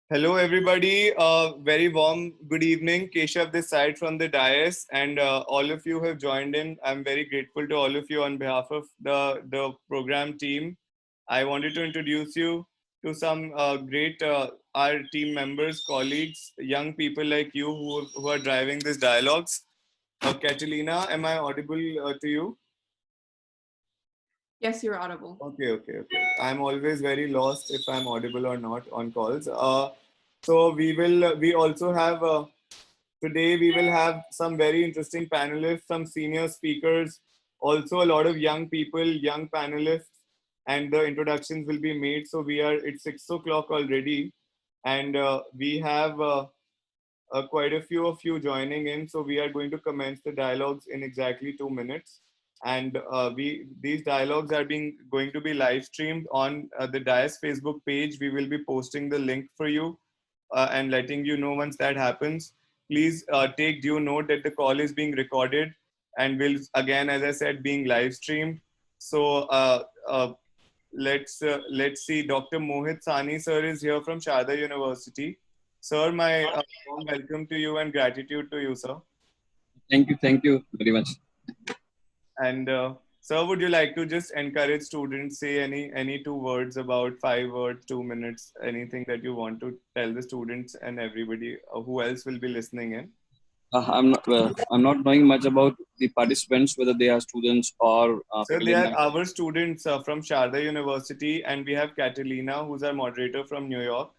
Hello, everybody. Very warm good evening. Keshav this side from the dais, and all of you have joined in. I'm very grateful to all of you on behalf of the program team. I wanted to introduce you to some great our team members, colleagues, young people like you who are driving these dialogues. Catalina, am I audible to you? Yes, you're audible. Okay. I'm always very lost if I'm audible or not on calls. So we also have today we will have some very interesting panelists, some senior speakers, also a lot of young people, young panelists, and the introductions will be made. So it's 6 o'clock already, and we have quite a few of you joining in. So we are going to commence the dialogues in exactly 2 minutes. And these dialogues are being going to be live streamed on the Dias Facebook page. We will be posting the link for you and letting you know once that happens. Please take due note that the call is being recorded and will again, as I said, being live streamed. So let's see. Dr. Mohit Sani sir is here from Sharda University. Sir, my warm welcome to you and gratitude to you, sir. Thank you very much. And sir, would you like to just encourage students, say any two words about 5 words, 2 minutes, anything that you want to tell the students and everybody who else will be listening in? I'm not knowing much about the participants, whether they are students or So they faculty are members. our students from Sharda University, and we have Catalina, who's our moderator from New York.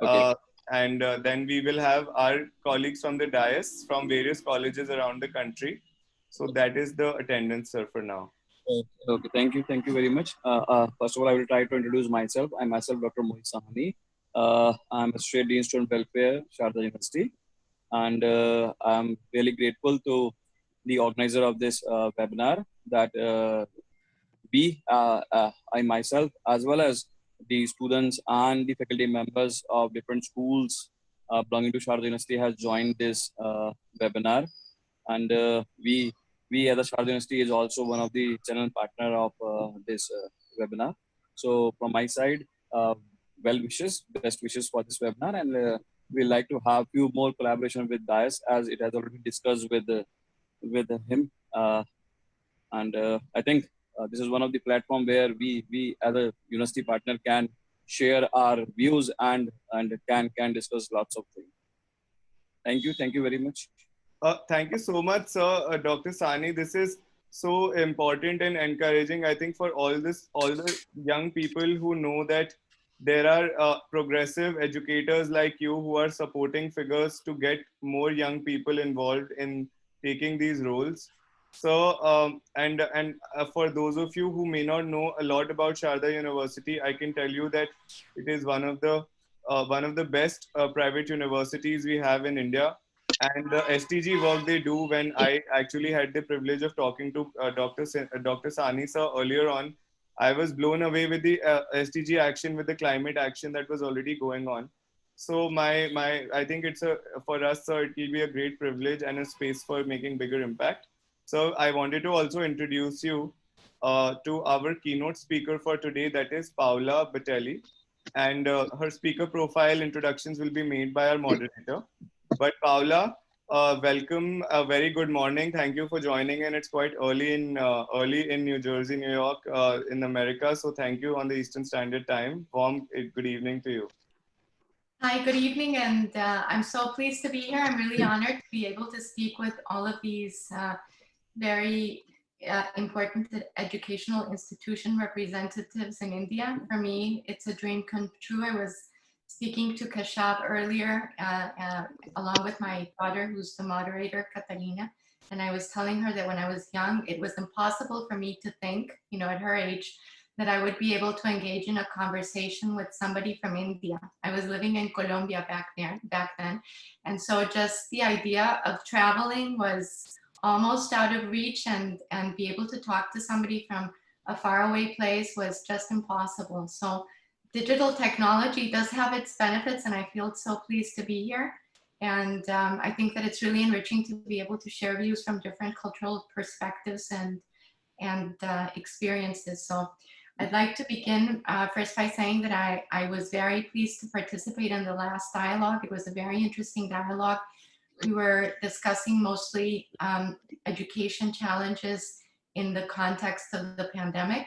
Okay. Uh, and then we will have our colleagues from the dais from various colleges around the country. So that is the attendance, sir, for now. Okay. Thank you very much. First of all, I will try to introduce myself. I'm myself Dr. Mohit Sahani. I'm a State Dean Student Welfare, Sharda University, and I'm really grateful to the organizer of this webinar that I myself, as well as the students and the faculty members of different schools belonging to Sharda University, has joined this webinar. And we as a Sharda University is also one of the channel partner of this webinar. So from my side, well wishes, best wishes for this webinar, and we like to have few more collaboration with Dias, as it has already discussed with him. And I think this is one of the platform where we as a university partner can share our views and can discuss lots of things. Thank you very much. Thank you so much, sir, Dr. Sani. This is so important and encouraging, I think, for all the young people who know that there are progressive educators like you who are supporting figures to get more young people involved in taking these roles. So, and for those of you who may not know a lot about Sharda University, I can tell you that it is one of the best private universities we have in India, and the STG work they do. When I actually had the privilege of talking to Dr. Sani sir earlier on, I was blown away with the SDG action, with the climate action that was already going on. So my I think it's a for us, sir, it will be a great privilege and a space for making bigger impact. So I wanted to also introduce you to our keynote speaker for today, that is Paula Batelli, and her speaker profile introductions will be made by our moderator. But Paula, welcome. A very good morning. Thank you for joining in. It's quite early in New Jersey, New York, in America. So thank you on the Eastern Standard Time. Warm good evening to you. Hi, good evening, and I'm so pleased to be here. I'm really honored to be able to speak with all of these very important educational institution representatives in India. For me, it's a dream come true. I was speaking to Kashav earlier, along with my daughter, who's the moderator, Catalina, and I was telling her that when I was young, it was impossible for me to think, at her age, that I would be able to engage in a conversation with somebody from India. I was living in Colombia back then. And so just the idea of traveling was almost out of reach, and be able to talk to somebody from a faraway place was just impossible. So digital technology does have its benefits, and I feel so pleased to be here. And I think that it's really enriching to be able to share views from different cultural perspectives and experiences. So I'd like to begin first by saying that I was very pleased to participate in the last dialogue. It was a very interesting dialogue. We were discussing mostly education challenges in the context of the pandemic.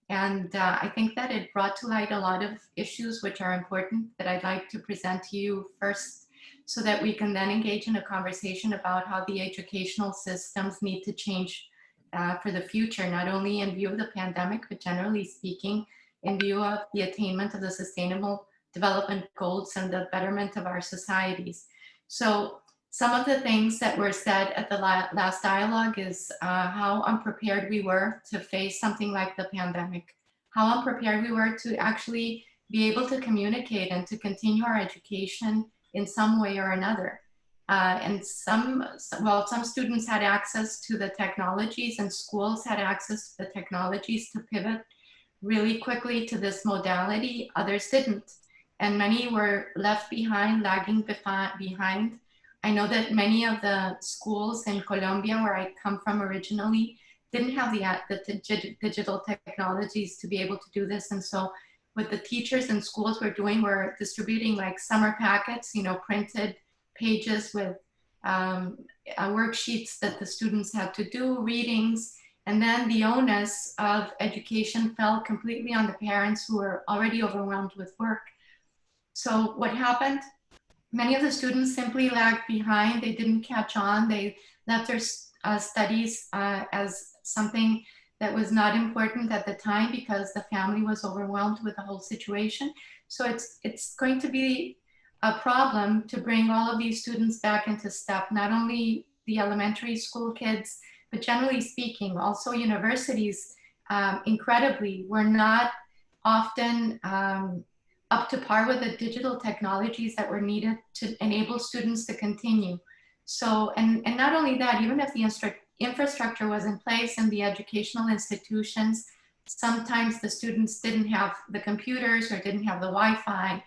And I think that it brought to light a lot of issues which are important that I'd like to present to you first, so that we can then engage in a conversation about how the educational systems need to change for the future, not only in view of the pandemic, but generally speaking, in view of the attainment of the Sustainable Development Goals and the betterment of our societies. So some of the things that were said at the last dialogue is how unprepared we were to face something like the pandemic, how unprepared we were to actually be able to communicate and to continue our education in some way or another. And some students had access to the technologies and schools had access to the technologies to pivot really quickly to this modality. Others didn't. And many were left behind, lagging behind. I know that many of the schools in Colombia, where I come from originally, didn't have the digital technologies to be able to do this. And so what the teachers and schools were doing were distributing like summer packets, printed pages with worksheets that the students had to do, readings, and then the onus of education fell completely on the parents who were already overwhelmed with work. So what happened? Many of the students simply lagged behind. They didn't catch on. They left their studies as something that was not important at the time because the family was overwhelmed with the whole situation. So it's going to be a problem to bring all of these students back into step, not only the elementary school kids, but generally speaking, also universities, incredibly, were not often up to par with the digital technologies that were needed to enable students to continue. So, and not only that, even if the infrastructure was in place in the educational institutions, sometimes the students didn't have the computers or didn't have the Wi-Fi.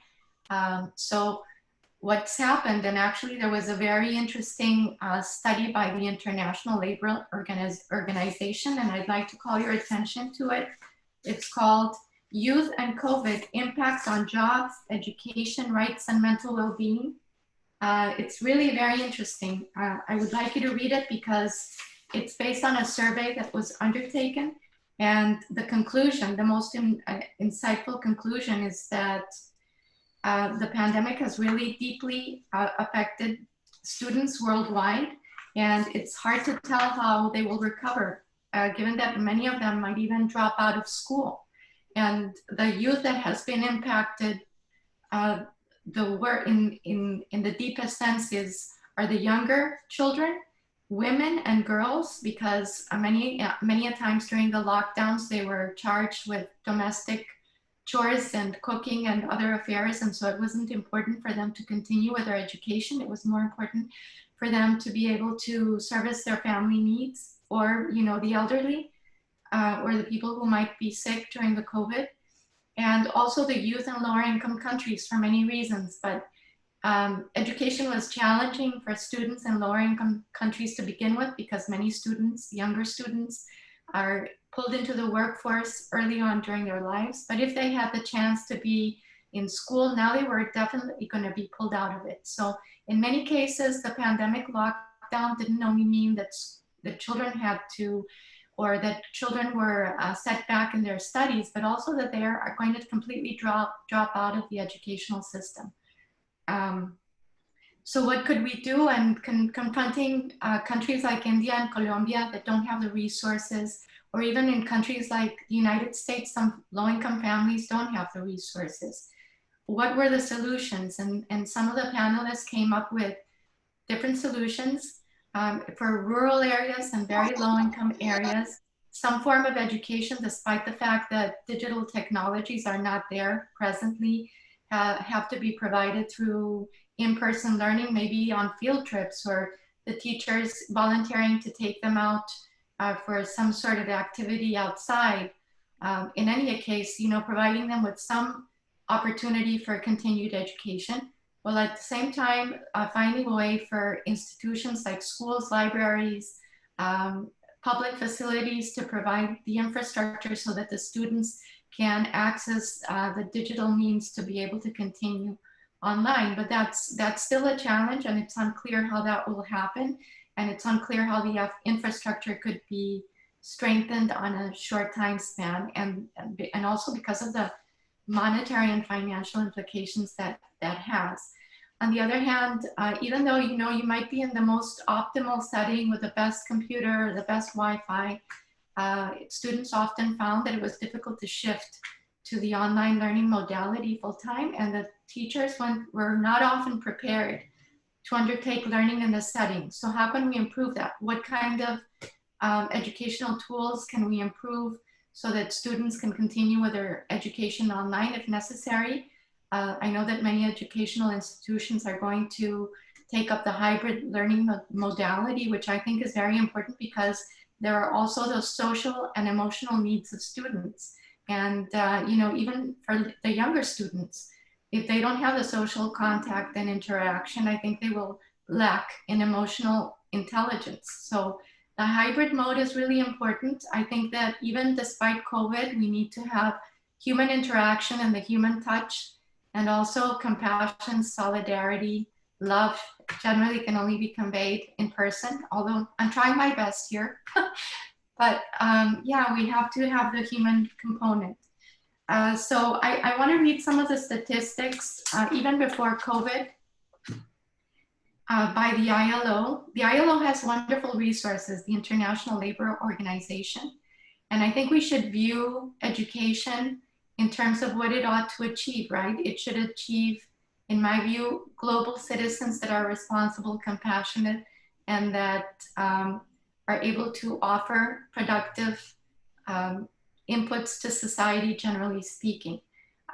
So what's happened, and actually there was a very interesting study by the International Labor Organization, and I'd like to call your attention to it. It's called Youth and COVID Impacts on Jobs, Education, Rights, and Mental Well-Being. It's really very interesting. I would like you to read it because it's based on a survey that was undertaken. And the conclusion, the most insightful conclusion, is that the pandemic has really deeply affected students worldwide. And it's hard to tell how they will recover, given that many of them might even drop out of school. And the youth that has been impacted, the word in the deepest sense are the younger children, women and girls, because many a times during the lockdowns they were charged with domestic chores and cooking and other affairs, and so it wasn't important for them to continue with their education. It was more important for them to be able to service their family needs, or the elderly, or the people who might be sick during the COVID. And also the youth in lower income countries for many reasons. But education was challenging for students in lower income countries to begin with, because many students, younger students, are pulled into the workforce early on during their lives. But if they had the chance to be in school, now they were definitely going to be pulled out of it. So in many cases, the pandemic lockdown didn't only mean that the children had to, or that children were set back in their studies, but also that they are going to completely drop out of the educational system. So what could we do? And confronting countries like India and Colombia that don't have the resources, or even in countries like the United States, some low-income families don't have the resources. What were the solutions? And some of the panelists came up with different solutions for rural areas and very low-income areas. Some form of education, despite the fact that digital technologies are not there presently, have to be provided through in-person learning, maybe on field trips, or the teachers volunteering to take them out for some sort of activity outside. In any case, providing them with some opportunity for continued education, while at the same time finding a way for institutions like schools, libraries, public facilities to provide the infrastructure so that the students can access the digital means to be able to continue online. But that's still a challenge, and it's unclear how that will happen. And it's unclear how the infrastructure could be strengthened on a short time span, and also because of the monetary and financial implications that has. On the other hand, even though you might be in the most optimal setting with the best computer, the best Wi-Fi, students often found that it was difficult to shift to the online learning modality full time, and the teachers were not often prepared to undertake learning in this setting. So how can we improve that? What kind of educational tools can we improve so that students can continue with their education online if necessary? I know that many educational institutions are going to take up the hybrid learning modality, which I think is very important because there are also those social and emotional needs of students. And, even for the younger students, if they don't have the social contact and interaction, I think they will lack in emotional intelligence. So the hybrid mode is really important. I think that even despite COVID, we need to have human interaction and the human touch, and also compassion, solidarity, love generally can only be conveyed in person, although I'm trying my best here. But yeah, we have to have the human component. So I want to read some of the statistics, even before COVID, by the ILO. The ILO has wonderful resources, the International Labor Organization. And I think we should view education in terms of what it ought to achieve, right? It should achieve, in my view, global citizens that are responsible, compassionate, and that are able to offer productive inputs to society, generally speaking.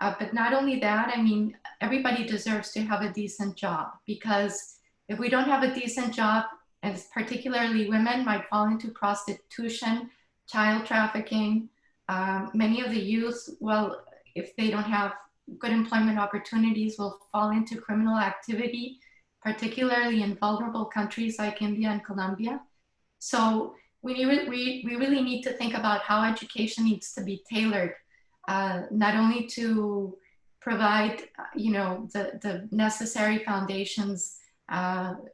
But not only that, I mean, everybody deserves to have a decent job, because if we don't have a decent job, as particularly women might fall into prostitution, child trafficking. Many of the youth, well, if they don't have good employment opportunities, will fall into criminal activity, particularly in vulnerable countries like India and Colombia. So we really need to think about how education needs to be tailored, not only to provide, the necessary foundations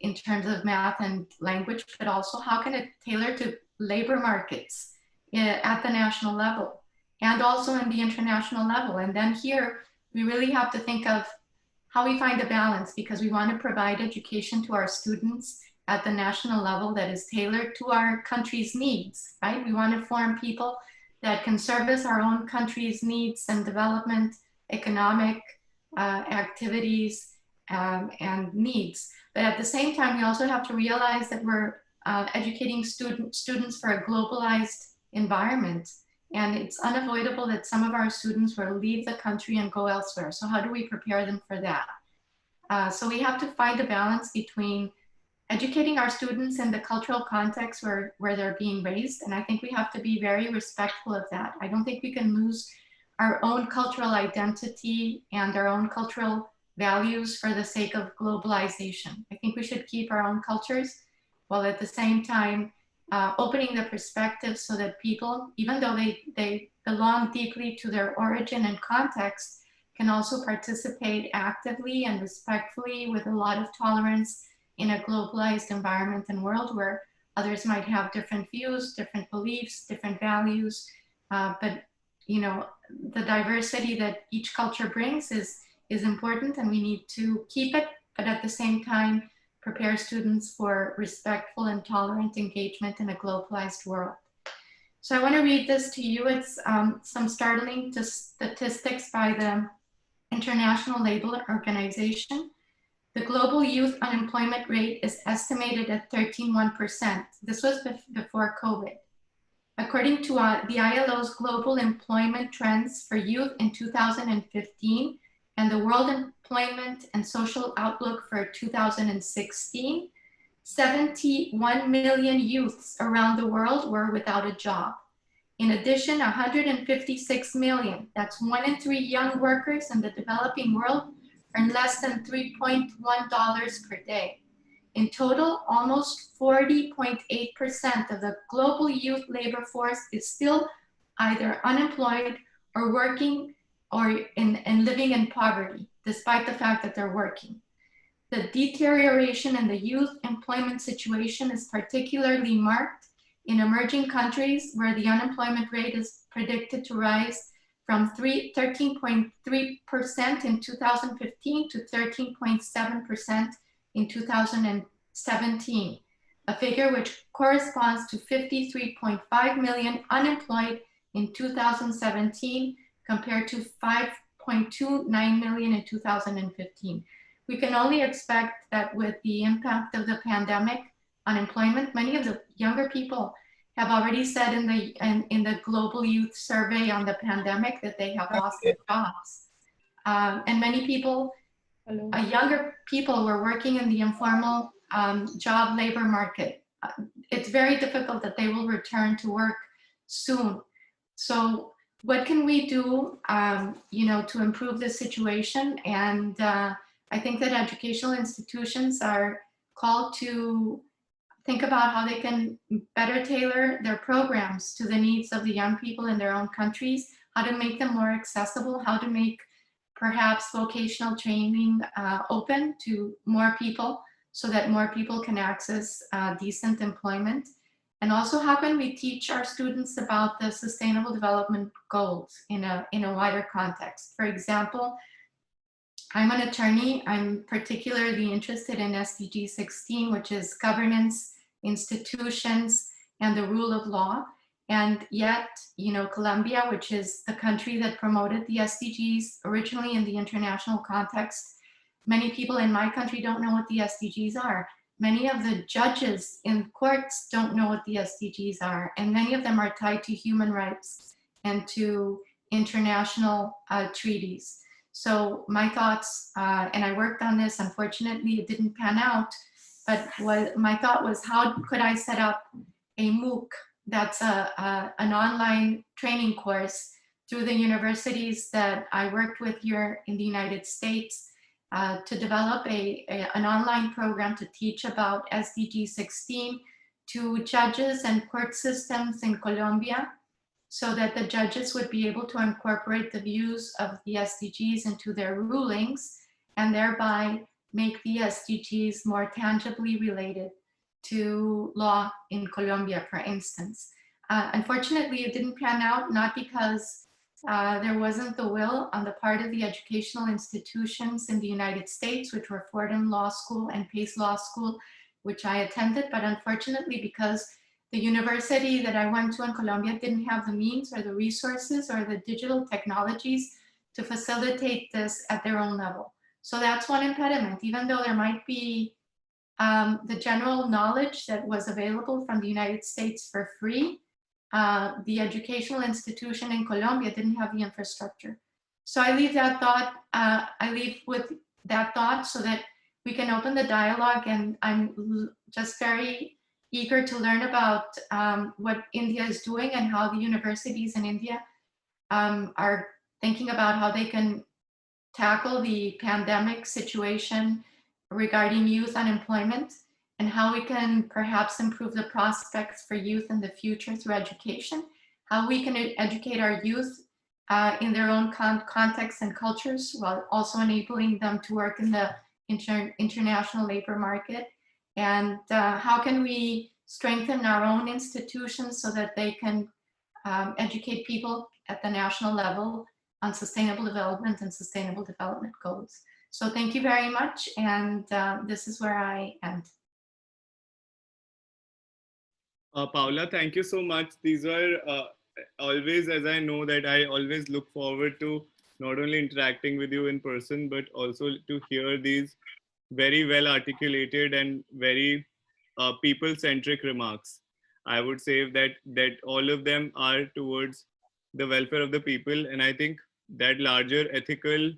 in terms of math and language, but also how can it tailor to labor markets at the national level and also in the international level. And then here, we really have to think of how we find a balance, because we want to provide education to our students at the national level that is tailored to our country's needs, right? We want to form people that can service our own country's needs and development, economic activities and needs. But at the same time, we also have to realize that we're educating students for a globalized environment. And it's unavoidable that some of our students will leave the country and go elsewhere. So how do we prepare them for that? So we have to find a balance between educating our students in the cultural context where they're being raised. And I think we have to be very respectful of that. I don't think we can lose our own cultural identity and our own cultural values for the sake of globalization. I think we should keep our own cultures, while at the same time opening the perspective so that people, even though they belong deeply to their origin and context, can also participate actively and respectfully with a lot of tolerance in a globalized environment and world where others might have different views, different beliefs, different values. But the diversity that each culture brings is important, and we need to keep it, but at the same time, prepare students for respectful and tolerant engagement in a globalized world. So I want to read this to you. It's some startling statistics by the International Labor Organization. The global youth unemployment rate is estimated at 13.1%. This was before COVID. According to the ILO's Global Employment Trends for Youth in 2015 and the World Employment and Social Outlook for 2016, 71 million youths around the world were without a job. In addition, 156 million, that's 1 in 3 young workers in the developing world, earn less than $3.1 per day. In total, almost 40.8% of the global youth labor force is still either unemployed or working or in living in poverty, despite the fact that they're working. The deterioration in the youth employment situation is particularly marked in emerging countries where the unemployment rate is predicted to rise from 13.3% in 2015 to 13.7% in 2017, a figure which corresponds to 53.5 million unemployed in 2017 compared to 5.29 million in 2015. We can only expect that with the impact of the pandemic, unemployment, many of the younger people have already said in the global youth survey on the pandemic that they have lost their jobs. And many people, younger people, were working in the informal job labor market. It's very difficult that they will return to work soon. So what can we do, to improve the situation? And I think that educational institutions are called to think about how they can better tailor their programs to the needs of the young people in their own countries, how to make them more accessible, how to make perhaps vocational training open to more people so that more people can access decent employment. And also, how can we teach our students about the Sustainable Development Goals in a wider context? For example, I'm an attorney. I'm particularly interested in SDG 16, which is governance, institutions, and the rule of law. And yet, Colombia, which is the country that promoted the SDGs originally in the international context, many people in my country don't know what the SDGs are. Many of the judges in courts don't know what the SDGs are, and many of them are tied to human rights and to international treaties. So my thoughts, and I worked on this, unfortunately it didn't pan out, but my thought was, how could I set up a MOOC that's an online training course through the universities that I worked with here in the United States, to develop an online program to teach about SDG 16 to judges and court systems in Colombia, so that the judges would be able to incorporate the views of the SDGs into their rulings and thereby make the SDGs more tangibly related to law in Colombia, for instance. Unfortunately, it didn't pan out, not because there wasn't the will on the part of the educational institutions in the United States, which were Fordham Law School and Pace Law School, which I attended, but unfortunately because the university that I went to in Colombia didn't have the means or the resources or the digital technologies to facilitate this at their own level. So that's one impediment, even though there might be the general knowledge that was available from the United States for free. The educational institution in Colombia didn't have the infrastructure. So I leave that thought, with that thought so that we can open the dialogue, and I'm just very eager to learn about what India is doing and how the universities in India are thinking about how they can tackle the pandemic situation regarding youth unemployment, and how we can perhaps improve the prospects for youth in the future through education, how we can educate our youth in their own contexts and cultures, while also enabling them to work in the international labor market, and how can we strengthen our own institutions so that they can educate people at the national level on sustainable development and sustainable development goals. So thank you very much, and this is where I end. Paula, thank you so much. These were always, as I know that I always look forward to not only interacting with you in person, but also to hear these very well articulated and very people-centric remarks. I would say that all of them are towards the welfare of the people, and I think that larger ethical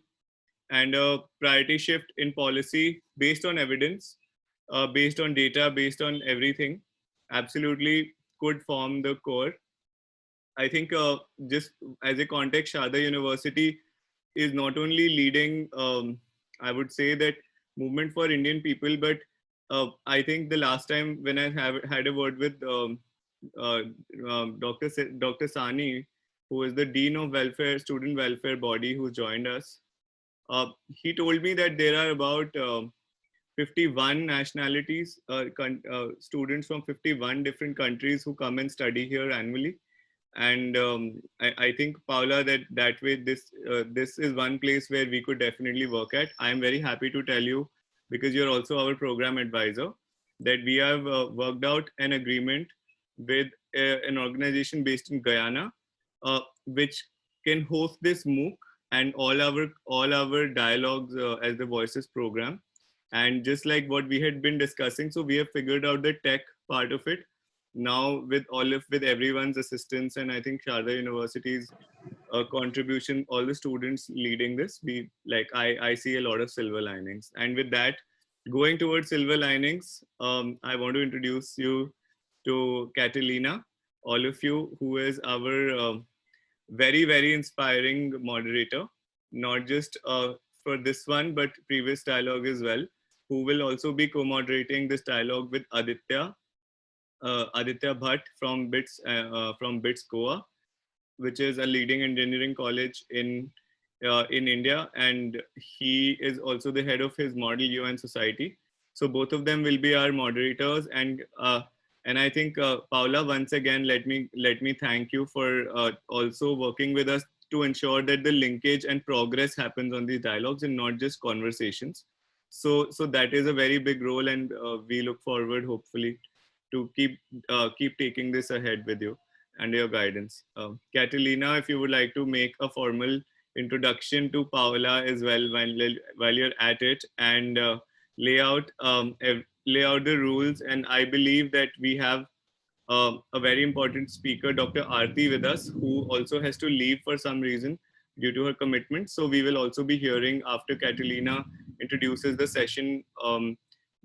and a priority shift in policy based on evidence, based on data, based on everything, absolutely could form the core. I think just as a context, Sharda University is not only leading, I would say that movement for Indian people, but I think the last time when I have had a word with Dr. Sani, who is the Dean of Welfare, Student Welfare Body, who joined us. He told me that there are about 51 nationalities, students from 51 different countries who come and study here annually. And I think, Paula, that way this is one place where we could definitely work at. I'm very happy to tell you, because you're also our program advisor, that we have worked out an agreement with an organization based in Guyana, which can host this MOOC and all our dialogues as the Voices program. And just like what we had been discussing, so we have figured out the tech part of it now, with everyone's assistance, and I think Sharda University's contribution, all the students leading this, I see a lot of silver linings. And with that, going towards silver linings, I want to introduce you to Catalina, all of you, who is our very, very inspiring moderator, not just for this one, but previous dialogue as well, who will also be co-moderating this dialogue with Aditya Bhatt from BITS Goa, which is a leading engineering college in India, and he is also the head of his Model UN Society. So both of them will be our moderators, and I think Paula, once again, let me thank you for also working with us to ensure that the linkage and progress happens on these dialogues and not just conversations. So that is a very big role, and we look forward, hopefully, to keep taking this ahead with you and your guidance. Catalina, if you would like to make a formal introduction to Paola as well while you're at it, and lay out the rules. And I believe that we have a very important speaker, Dr. Aarti, with us, who also has to leave for some reason due to her commitment. So we will also be hearing after Catalina introduces the session.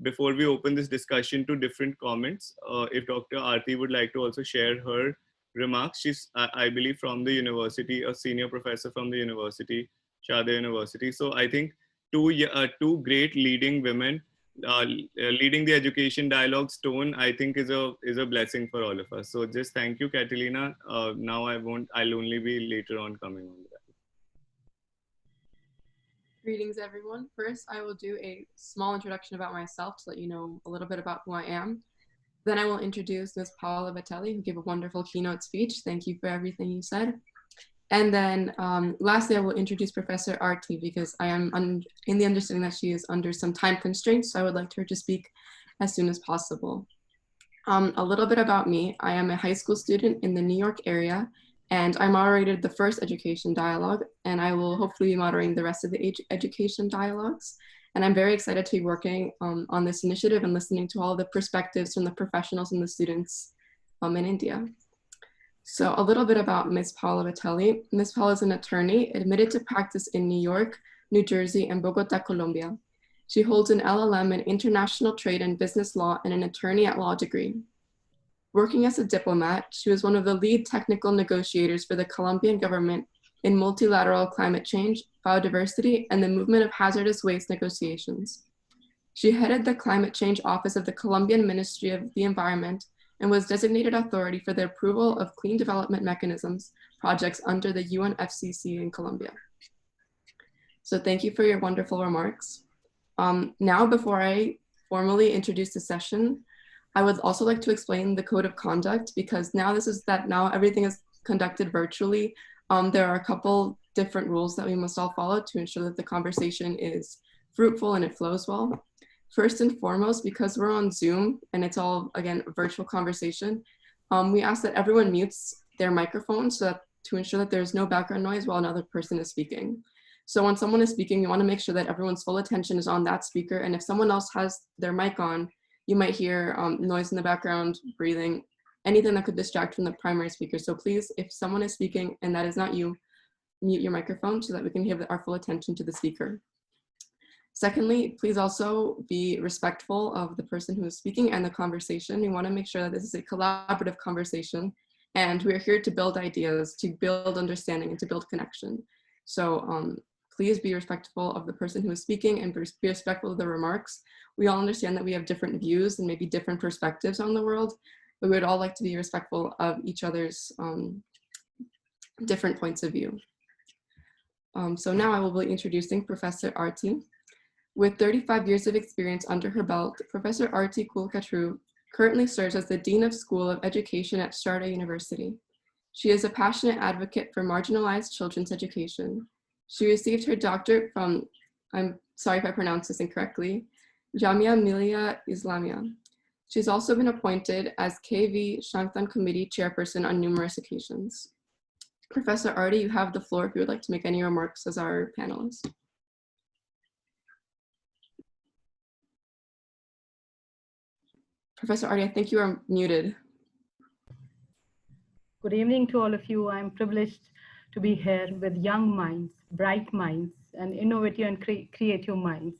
Before we open this discussion to different comments, if Dr. Aarti would like to also share her remarks. She's, I believe, from the university, a senior professor from the university, Sharda University. So I think two great leading women leading the education dialogue stone, I think, is a blessing for all of us. So just thank you, Catalina. Now I'll only be later on coming on that. Greetings, everyone. First, I will do a small introduction about myself to let you know a little bit about who I am. Then I will introduce Ms. Paola Vitelli, who gave a wonderful keynote speech. Thank you for everything you said. And then lastly, I will introduce Professor Aarti, because I am in the understanding that she is under some time constraints, so I would like her to speak as soon as possible. A little bit about me. I am a high school student in the New York area, and I moderated the first education dialogue, and I will hopefully be moderating the rest of the education dialogues. And I'm very excited to be working on this initiative and listening to all the perspectives from the professionals and the students in India. So a little bit about Ms. Paola Vitelli. Ms. Paola is an attorney admitted to practice in New York, New Jersey, and Bogota, Colombia. She holds an LLM in International Trade and Business Law and an Attorney at Law degree. Working as a diplomat, she was one of the lead technical negotiators for the Colombian government in multilateral climate change, biodiversity, and the movement of hazardous waste negotiations. She headed the Climate Change Office of the Colombian Ministry of the Environment and was designated authority for the approval of clean development mechanisms projects under the UNFCCC in Colombia. So thank you for your wonderful remarks. Now, before I formally introduce the session, I would also like to explain the code of conduct, because now everything is conducted virtually. There are a couple different rules that we must all follow to ensure that the conversation is fruitful and it flows well. First and foremost, because we're on Zoom and it's all, again, a virtual conversation, we ask that everyone mutes their microphone to ensure that there's no background noise while another person is speaking. So when someone is speaking, you want to make sure that everyone's full attention is on that speaker. And if someone else has their mic on, you might hear noise in the background, breathing, anything that could distract from the primary speaker. So please, if someone is speaking and that is not you, mute your microphone so that we can give our full attention to the speaker. Secondly, please also be respectful of the person who is speaking and the conversation. We want to make sure that this is a collaborative conversation, and we are here to build ideas, to build understanding, and to build connection. So please be respectful of the person who is speaking and be respectful of the remarks. We all understand that we have different views and maybe different perspectives on the world, but we would all like to be respectful of each other's different points of view. So now I will be introducing Professor Arti. With 35 years of experience under her belt, Professor Arti Kulkarni currently serves as the Dean of School of Education at Sharda University. She is a passionate advocate for marginalized children's education. She received her doctorate from, I'm sorry if I pronounce this incorrectly, Jamia Millia Islamia. She's also been appointed as KV Shangtan Committee Chairperson on numerous occasions. Professor Arti, you have the floor if you would like to make any remarks as our panelist. Professor Arti, I think you are muted. Good evening to all of you. I'm privileged to be here with young minds, bright minds, and innovative and creative minds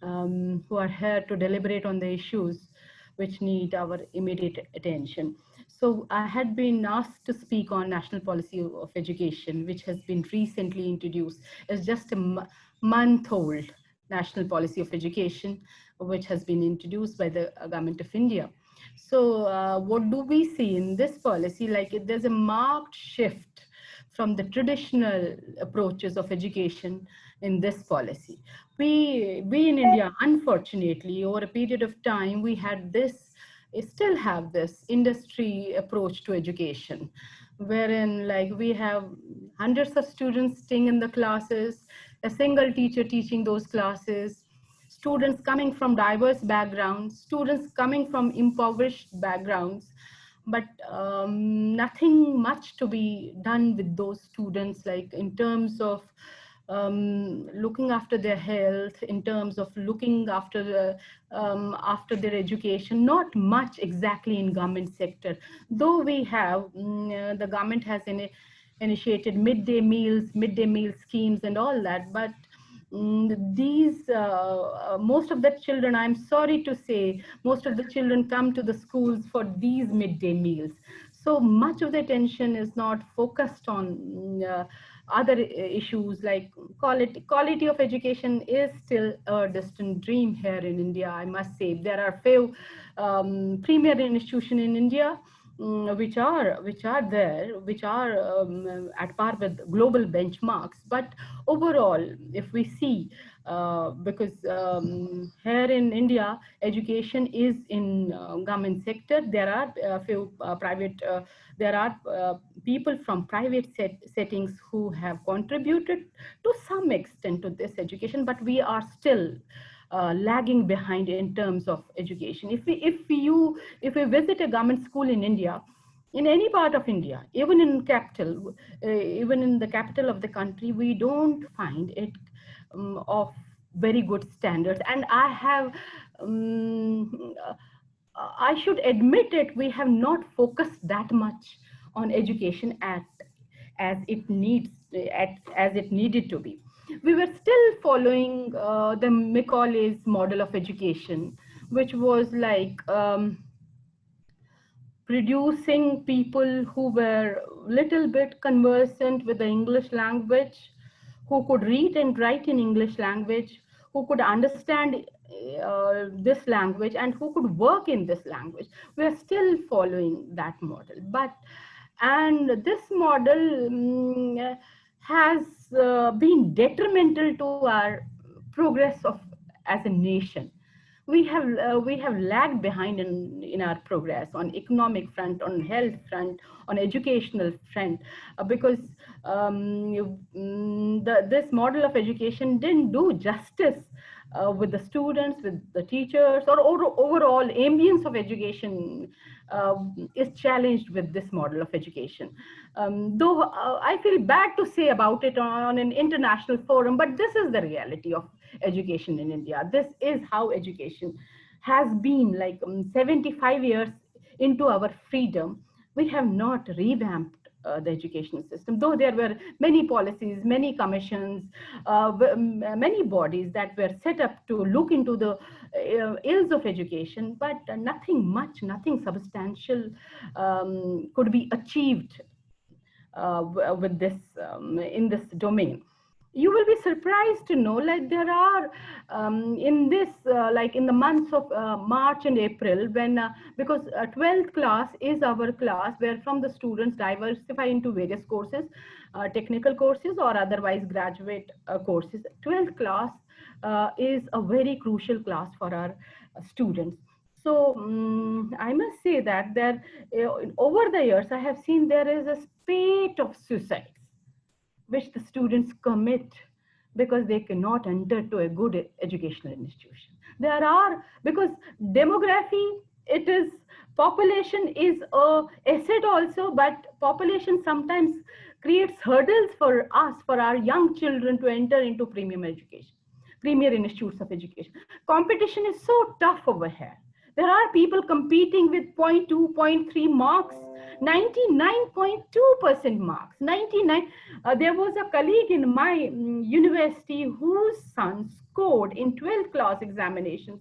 who are here to deliberate on the issues which need our immediate attention. So I had been asked to speak on national policy of education, which has been recently introduced. It's just a month old national policy of education, which has been introduced by the government of India. So what do we see in this policy? Like there's a marked shift from the traditional approaches of education in this policy. We in India, unfortunately, over a period of time, we had this, still have this industry approach to education, wherein like we have hundreds of students staying in the classes, a single teacher teaching those classes, students coming from diverse backgrounds, students coming from impoverished backgrounds, but nothing much to be done with those students, like in terms of looking after their health, in terms of looking after their education. Not much exactly in government sector, though we have the government has initiated midday meal schemes and all that, but these most of the children, I'm sorry to say, most of the children come to the schools for these midday meals. So much of the attention is not focused on other issues, like quality of education is still a distant dream here in India, I must say. There are few premier institutions in India which are there, which are at par with global benchmarks. But overall, if we see, because here in India, education is in government sector. There are a few private, there are people from private settings who have contributed to some extent to this education, but we are still lagging behind in terms of education. If we visit a government school in India, in any part of India, even in capital, even in the capital of the country, we don't find it of very good standards. And I should admit it, we have not focused that much on education as it needed to be. We were still following the Macaulay's model of education, which was like producing people who were little bit conversant with the English language, who could read and write in English language, who could understand this language, and who could work in this language. We are still following that model, and this model has been detrimental to our progress as a nation. We have lagged behind in our progress on economic front, on health front, on educational front, because this model of education didn't do justice with the students, with the teachers, or overall ambience of education is challenged with this model of education. Though I feel bad to say about it on an international forum, but this is the reality of education in India. This is how education has been. Like 75 years into our freedom, we have not revamped the education system, though there were many policies, many commissions, many bodies that were set up to look into the ills of education, but nothing much, nothing substantial could be achieved with this in this domain. you will be surprised to know, like, there are in this like in the months of March and April, when because 12th class is our class where from the students diversify into various courses, technical courses or otherwise graduate courses. 12th class is a very crucial class for our students. So I must say that there over the years I have seen there is a spate of suicides which the students commit because they cannot enter to a good educational institution. There are, because demography, it is, population is a asset also, but population sometimes creates hurdles for us, for our young children to enter into premium education, premier institutes of education. Competition is so tough over here. There are people competing with zero point 0.2, zero point 0.3 marks, 99.2% marks, 99. There was a colleague in my university whose son scored in 12th class examinations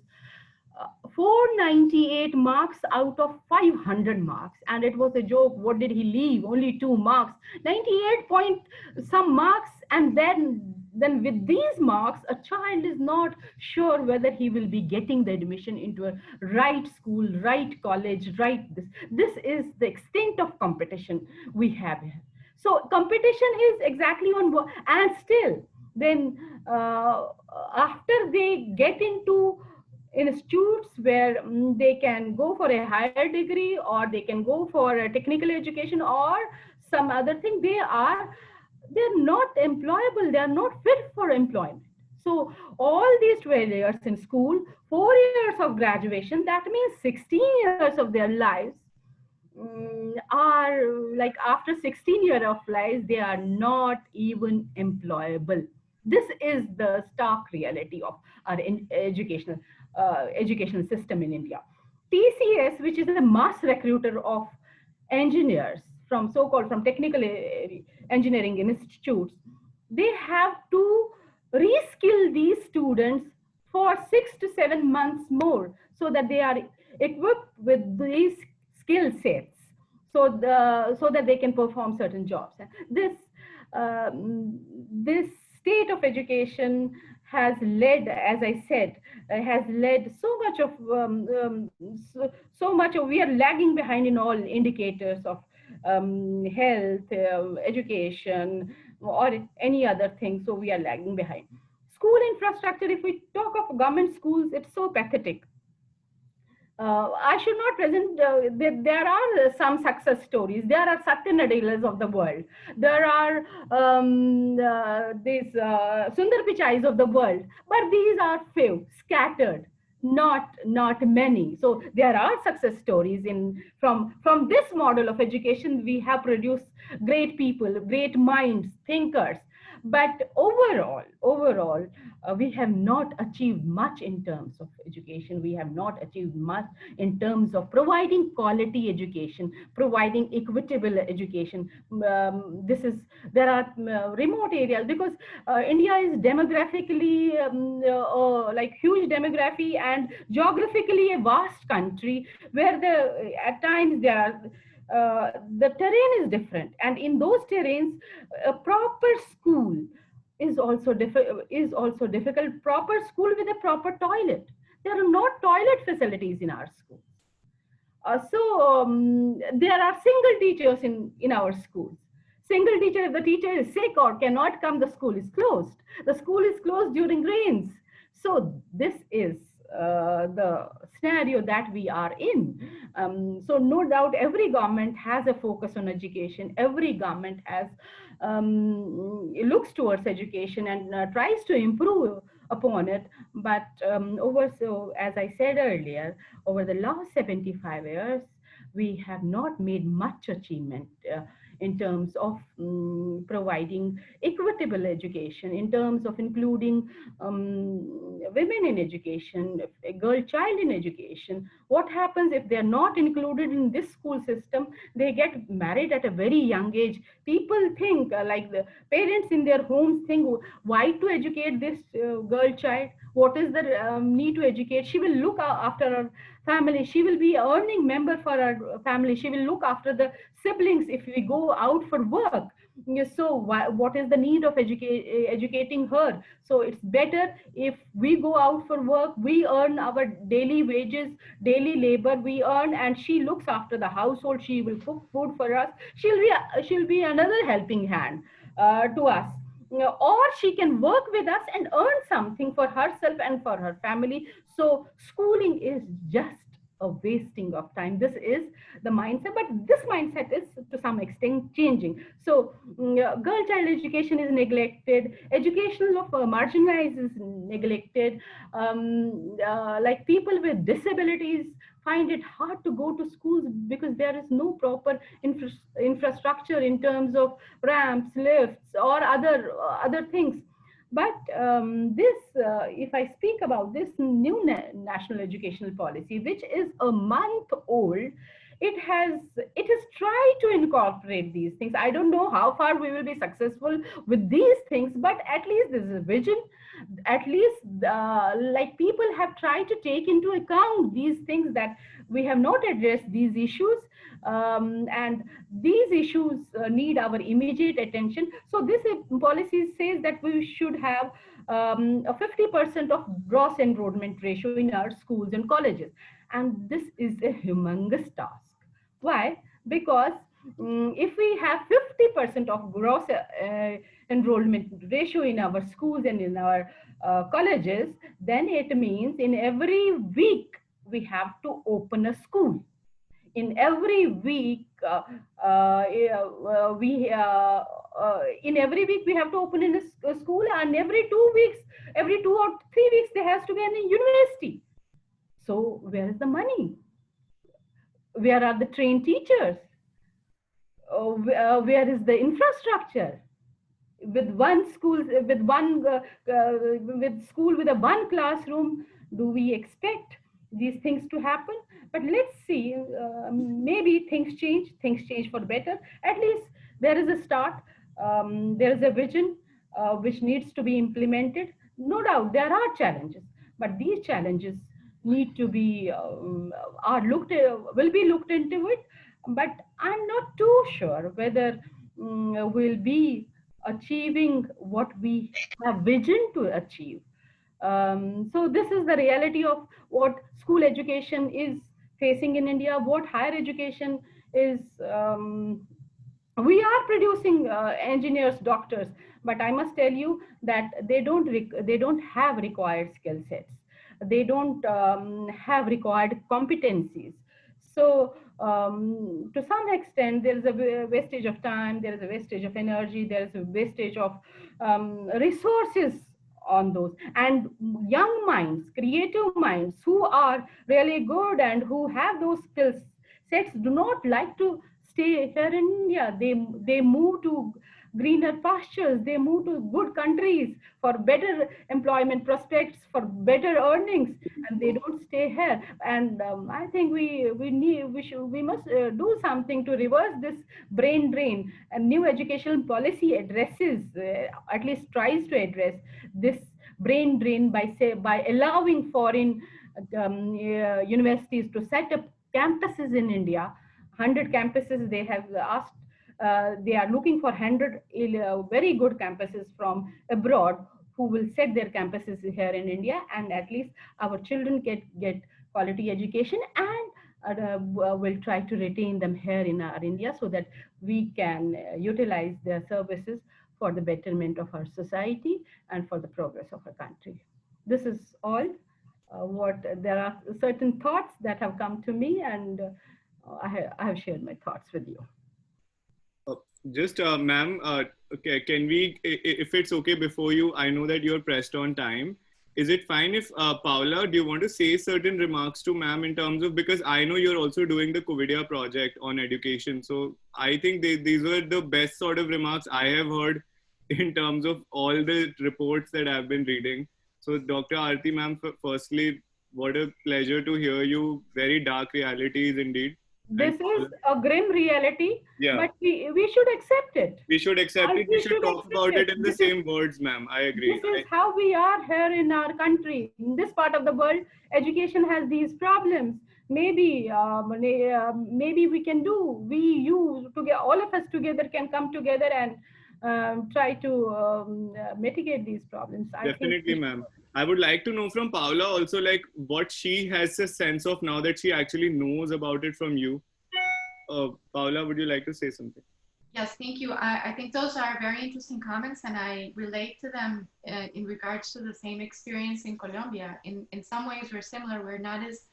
498 marks out of 500 marks, and it was a joke. What did he leave? Only 2 marks. 98 point some marks, and then with these marks a child is not sure whether he will be getting the admission into a right school, right college, right this is the extent of competition we have here. So competition is exactly on, and still then after they get into institutes where they can go for a higher degree, or they can go for a technical education or some other thing, they're not employable, they're not fit for employment. So all these 12 years in school, 4 years of graduation, that means 16 years of their lives are like, after 16 years of lives they are not even employable. This is the stark reality of our educational system in India. TCS, which is a mass recruiter of engineers from so-called from technical engineering institutes, they have to reskill these students for 6 to 7 months more so that they are equipped with these skill sets, so that they can perform certain jobs. This state of education has led, as I said, has led so much of so much of, we are lagging behind in all indicators of health, education, or any other thing. So we are lagging behind. School infrastructure, if we talk of government schools, it's so pathetic. I should not present, there are some success stories. There are Satya Nadellas of the world. There are these Sundar Pichais of the world. But these are few, scattered, not many. So there are success stories from this model of education. We have produced great people, great minds, thinkers. But overall, we have not achieved much in terms of education. We have not achieved much in terms of providing quality education, providing equitable education. There are remote areas, because India is demographically like huge demography and geographically a vast country, where at times there are the terrain is different, and in those terrains a proper school is also difficult. Proper school with a proper toilet, there are not toilet facilities in our schools. There are single teachers in our schools. Single teacher, if the teacher is sick or cannot come, the school is closed. The school is closed during rains. So this is the scenario that we are in. So no doubt every government has a focus on education. Every government has looks towards education and tries to improve upon it. But as I said earlier, over the last 75 years, we have not made much achievement in terms of providing equitable education, in terms of including women in education, a girl child in education. What happens if they're not included in this school system? They get married at a very young age. People think, like the parents in their homes think, why to educate this girl child? What is the need to educate? She will look after her family. She will be earning member for her family. She will look after the siblings if we go out for work. So what is the need of educating her? So it's better if we go out for work, we earn our daily wages, daily labor we earn, and she looks after the household. She will cook food for us. She'll be another helping hand to us. Or she can work with us and earn something for herself and for her family. So schooling is just a wasting of time. This is the mindset, but this mindset is to some extent changing. So girl child education is neglected, education of marginalized is neglected. Like people with disabilities find it hard to go to schools because there is no proper infrastructure in terms of ramps, lifts, or other things. But if I speak about this new national educational policy, which is a month old, it has tried to incorporate these things. I don't know how far we will be successful with these things, but at least this is a vision. At least like people have tried to take into account these things, that we have not addressed these issues, and these issues need our immediate attention. So this policy says that we should have a 50% of gross enrollment ratio in our schools and colleges, and this is a humongous task. Why? Because if we have 50% of gross enrollment ratio in our schools and in our colleges, then it means in every week we have to open a school. In every week, in every week we have to open in a school, and every 2 weeks, every 2 or 3 weeks, there has to be a university. So where is the money? Where are the trained teachers? Where is the infrastructure? With one school, with school with a one classroom, do we expect these things to happen? But let's see. Maybe things change for the better. At least there is a start. There is a vision which needs to be implemented. No doubt there are challenges, but these challenges need to be will be looked into it. But I'm not too sure whether we'll be achieving what we have vision to achieve. So this is the reality of what school education is facing in India, what higher education is. We are producing engineers, doctors, but I must tell you that they don't have required skill sets. They don't have required competencies. So to some extent, there is a wastage of time, there is a wastage of energy, there is a wastage of resources on those. And young minds, creative minds who are really good and who have those skill sets do not like to stay here in India. They move to greener pastures, they move to good countries for better employment prospects, for better earnings, and they don't stay here. And I think we must do something to reverse this brain drain. A new educational policy addresses, at least tries to address this brain drain by allowing foreign universities to set up campuses in India. 100 campuses they have asked. They are looking for 100 very good campuses from abroad who will set their campuses here in India, and at least our children get quality education, and will try to retain them here in our India, so that we can utilize their services for the betterment of our society and for the progress of our country. This is all. There are certain thoughts that have come to me, and I have shared my thoughts with you. Just, ma'am, okay, can we, if it's okay before you, I know that you're pressed on time. Is it fine if, Paula, do you want to say certain remarks to ma'am in terms of, because I know you're also doing the Covidia project on education. So I think these were the best sort of remarks I have heard in terms of all the reports that I've been reading. So Dr. Aarti ma'am, firstly, what a pleasure to hear you. Very dark realities indeed. This is a grim reality, yeah, but we should accept it. We should accept it. We should talk about it in the same words, ma'am. I agree. This is how we are here in our country. In this part of the world, education has these problems. maybe maybe we can do, you together, all of us together can come together and try to mitigate these problems. I think Definitely, ma'am. I would like to know from Paula also, like what she has a sense of now that she actually knows about it from you. Paula, would you like to say something? Yes, thank you. I think those are very interesting comments, and I relate to them in regards to the same experience in Colombia. In some ways, we're similar. We're not as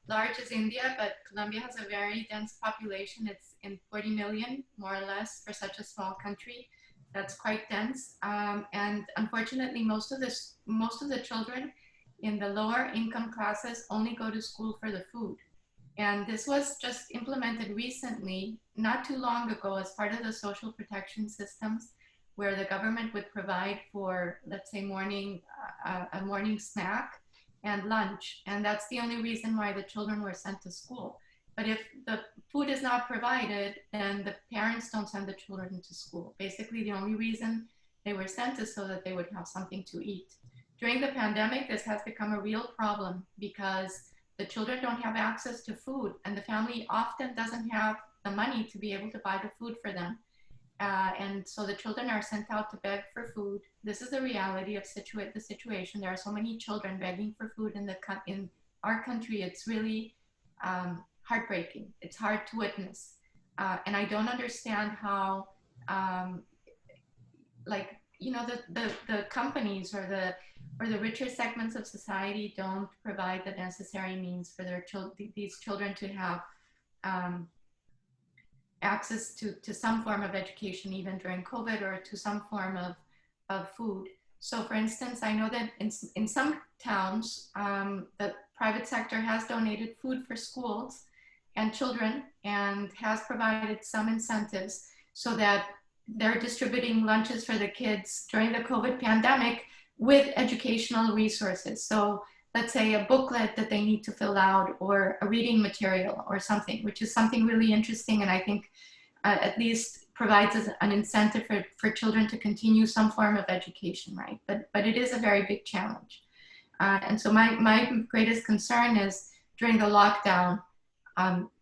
large as India, but Colombia has a very dense population. It's in 40 million, more or less, for such a small country. That's quite dense. And unfortunately, most of the children in the lower income classes only go to school for the food. And this was just implemented recently, not too long ago, as part of the social protection systems, where the government would provide for, let's say, a morning snack and lunch. And that's the only reason why the children were sent to school. But if the food is not provided, then the parents don't send the children to school. Basically, the only reason they were sent is so that they would have something to eat. During the pandemic, this has become a real problem because the children don't have access to food, and the family often doesn't have the money to be able to buy the food for them. And so the children are sent out to beg for food. This is the reality of the situation. There are so many children begging for food in our country. It's really heartbreaking. It's hard to witness. And I don't understand how, the companies or the richer segments of society don't provide the necessary means for these children to have access to some form of education, even during COVID, or to some form of food. So for instance, I know that in some towns, the private sector has donated food for schools and children and has provided some incentives so that they're distributing lunches for the kids during the COVID pandemic with educational resources. So let's say a booklet that they need to fill out, or a reading material or something, which is something really interesting, and I think at least provides an incentive for children to continue some form of education, right? But it is a very big challenge. And so my greatest concern is during the lockdown,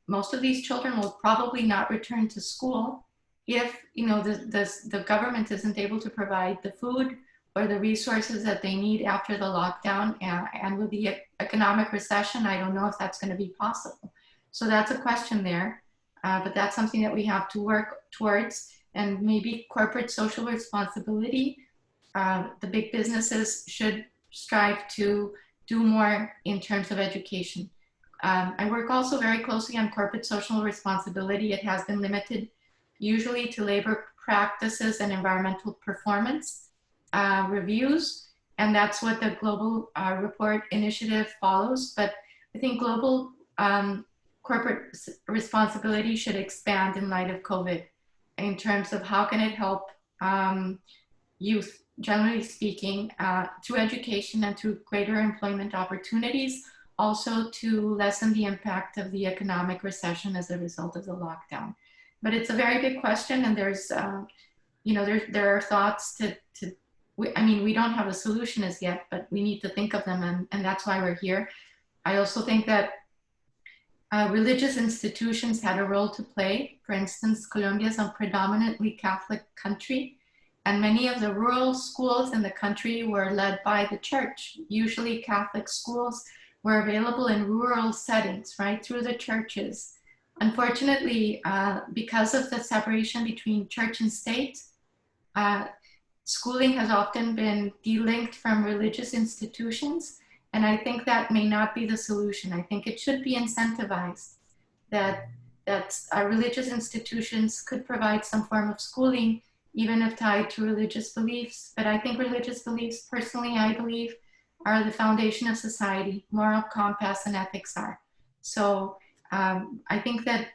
most of these children will probably not return to school if the government isn't able to provide the food or the resources that they need after the lockdown. And with the economic recession, I don't know if that's going to be possible. So that's a question there, but that's something that we have to work towards. And maybe corporate social responsibility, the big businesses should strive to do more in terms of education. I work also very closely on corporate social responsibility. It has been limited usually to labor practices and environmental performance reviews, and that's what the global report initiative follows. But I think global corporate responsibility should expand in light of COVID in terms of how can it help youth, generally speaking, through education and through greater employment opportunities, also to lessen the impact of the economic recession as a result of the lockdown. But it's a very big question, and there's, there are thoughts we don't have a solution as yet, but we need to think of them, and that's why we're here. I also think that religious institutions had a role to play. For instance, Colombia is a predominantly Catholic country, and many of the rural schools in the country were led by the church. Usually Catholic schools were available in rural settings, right, through the churches. Unfortunately, because of the separation between church and state, schooling has often been delinked from religious institutions, and I think that may not be the solution. I think it should be incentivized that our religious institutions could provide some form of schooling, even if tied to religious beliefs. But I think religious beliefs, personally, I believe, are the foundation of society. Moral compass and ethics are. So I think that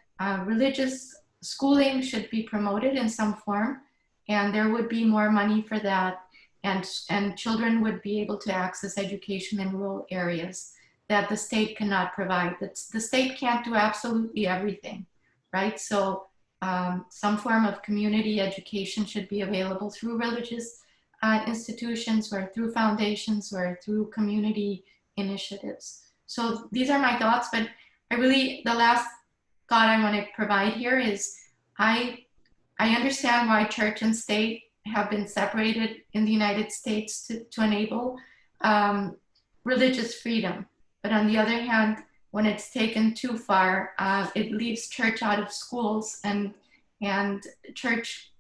religious schooling should be promoted in some form, and there would be more money for that, and children would be able to access education in rural areas that the state cannot provide. The state can't do absolutely everything, right? So some form of community education should be available through religious institutions, or through foundations, or through community initiatives. So these are my thoughts, but the last thought I want to provide here is I understand why church and state have been separated in the United States to enable religious freedom. But on the other hand, when it's taken too far, it leaves church out of schools, and church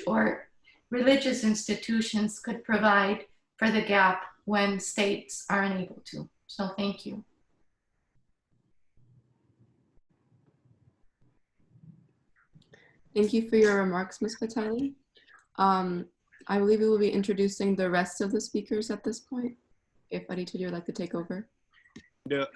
or religious institutions could provide for the gap when states are unable to. So thank you. Thank you for your remarks, Ms. Pateli. I believe we will be introducing the rest of the speakers at this point. If Aditya, you would like to take over.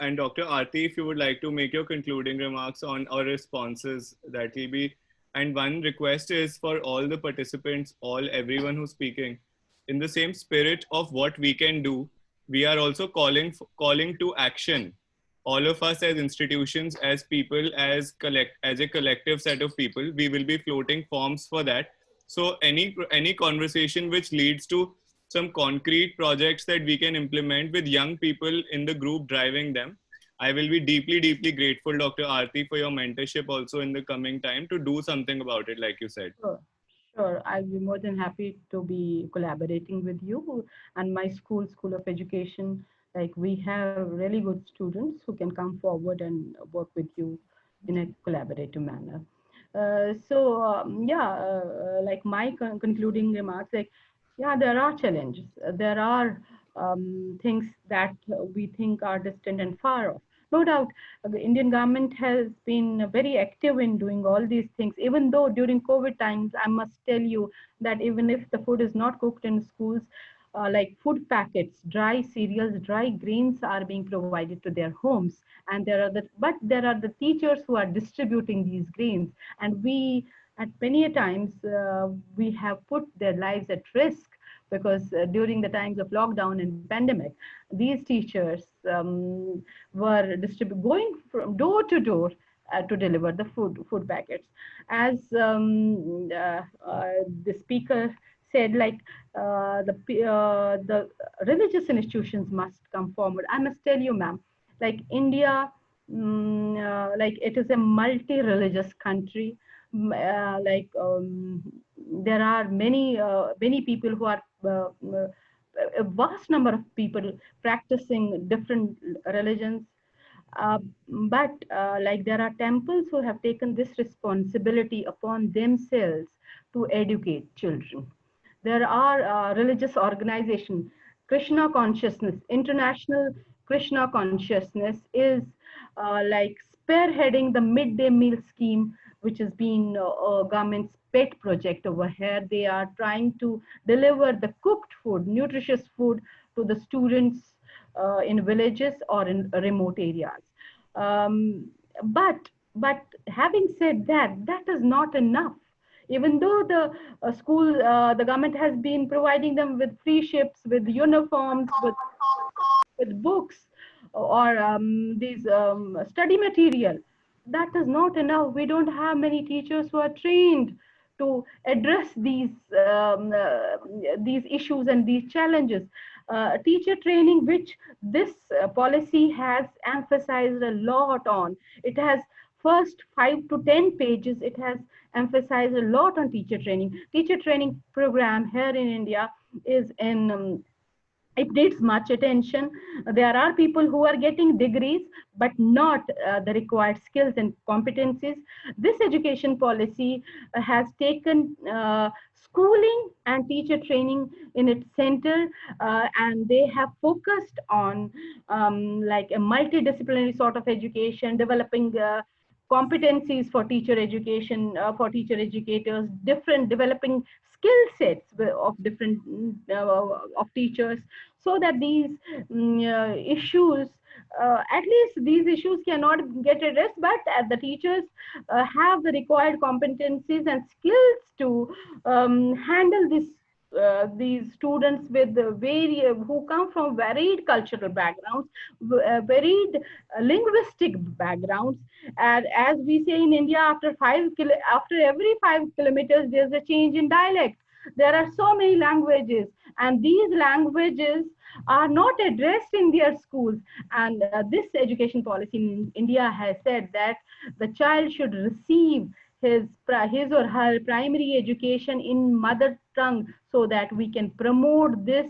And Dr. Aarti, if you would like to make your concluding remarks on our responses, that will be. And one request is for all the participants, everyone who's speaking, in the same spirit of what we can do, we are also calling to action. All of us as institutions, as people, as a collective set of people, we will be floating forms for that. So any conversation which leads to some concrete projects that we can implement with young people in the group driving them, I will be deeply, deeply grateful, Dr. Aarti, for your mentorship also in the coming time to do something about it, like you said. Sure. Sure, I'll be more than happy to be collaborating with you and my School of Education. Like, we have really good students who can come forward and work with you in a collaborative manner. Like my concluding remarks, like, yeah, there are challenges. There are things that we think are distant and far off. No doubt, the Indian government has been very active in doing all these things, even though during COVID times, I must tell you that even if the food is not cooked in schools, like food packets, dry cereals, dry grains are being provided to their homes. And there are the teachers who are distributing these grains. And we, at many times, we have put their lives at risk because during the times of lockdown and pandemic, these teachers were going from door to door to deliver the food packets. As the speaker said, like, the religious institutions must come forward. I must tell you, ma'am, like India, like it is a multi-religious country. There are many people who are a vast number of people practicing different religions. Uh, but like there are temples who have taken this responsibility upon themselves to educate children. There are religious organizations. Krishna consciousness, international Krishna consciousness is like spearheading the midday meal scheme, which has been government's pet project over here. They are trying to deliver the cooked food, nutritious food to the students in villages or in remote areas. Um, but having said that, that is not enough. Even though the government has been providing them with free ships, with uniforms, with books, or these study material, that is not enough. We don't have many teachers who are trained to address these issues and these challenges. Teacher training, which this policy has emphasized a lot on. It has first 5 to 10 pages. It has emphasized a lot on teacher training. Teacher training program here in India is in it needs much attention. There are people who are getting degrees, but not the required skills and competencies. This education policy has taken schooling and teacher training in its center, and they have focused on like a multidisciplinary sort of education, developing competencies for teacher education, for teacher educators, different developing skill sets of different of teachers, so that these issues, at least these issues cannot get addressed, but the teachers have the required competencies and skills to handle this these students with who come from varied cultural backgrounds, varied linguistic backgrounds. And as we say in India, after every 5 kilometers, there's a change in dialect. There are so many languages, and these languages are not addressed in their schools. And this education policy in India has said that the child should receive his or her primary education in mother tongue, so that we can promote this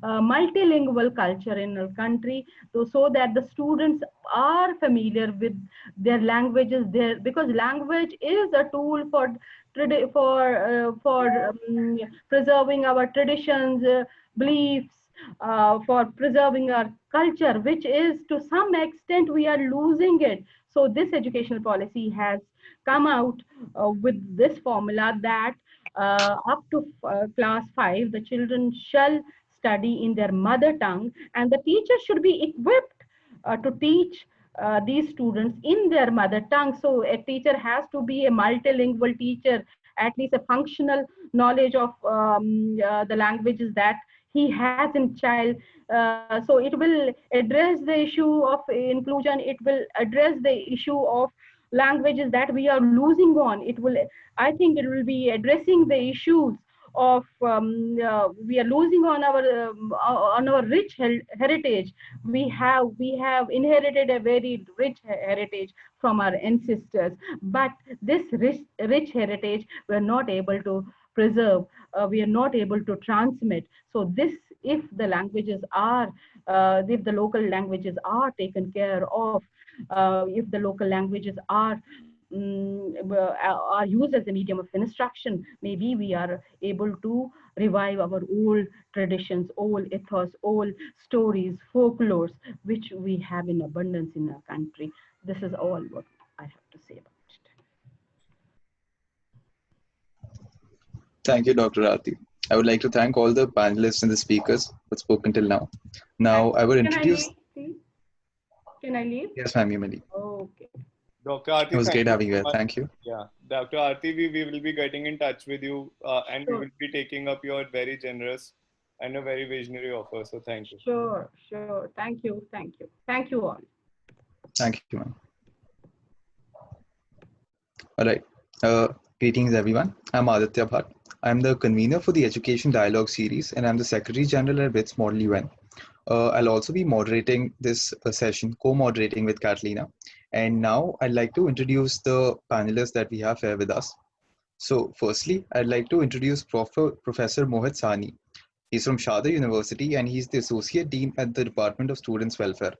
multilingual culture in our country, so that the students are familiar with their languages there, because language is a tool for preserving our traditions, beliefs, for preserving our culture, which is to some extent we are losing it. So this educational policy has come out with this formula that up to class 5, the children shall study in their mother tongue, and the teachers should be equipped to teach these students in their mother tongue. So a teacher has to be a multilingual teacher, at least a functional knowledge of the languages that he has in child. So it will address the issue of inclusion. It will address the issue of languages that we are losing on. It will, I think it will be addressing the issues of we are losing on our rich heritage. We have inherited a very rich heritage from our ancestors, but this rich heritage we're not able to preserve. We are not able to transmit. So this, if the languages are if the local languages are taken care of, if the local languages are used as a medium of instruction, maybe we are able to revive our old traditions, old ethos, old stories, folklores, which we have in abundance in our country. This is all what I have to say about it. Thank you, Dr. Aarti. I would like to thank all the panelists and the speakers who have spoken till now. Now, I will Can I introduce. leave, please? Can I leave? Yes, ma'am, you may leave. Okay. Dr. It Aarti, was thank great you having you so here. much. Thank you. Yeah, Dr. Aarti, we will be getting in touch with you and we Sure. will be taking up your very generous and a very visionary offer. So thank you. Sure, sure. Thank you. Thank you. Thank you all. Thank you, ma'am. All right. Greetings, everyone. I'm Aditya Bhatt. I'm the convener for the Education Dialogue series, and I'm the Secretary General at WITS Model UN. I'll also be moderating this session, co-moderating with Catalina. And now I'd like to introduce the panelists that we have here with us. So firstly, I'd like to introduce Professor Mohit Sahni. He's from Sharda University, and he's the Associate Dean at the Department of Students' Welfare.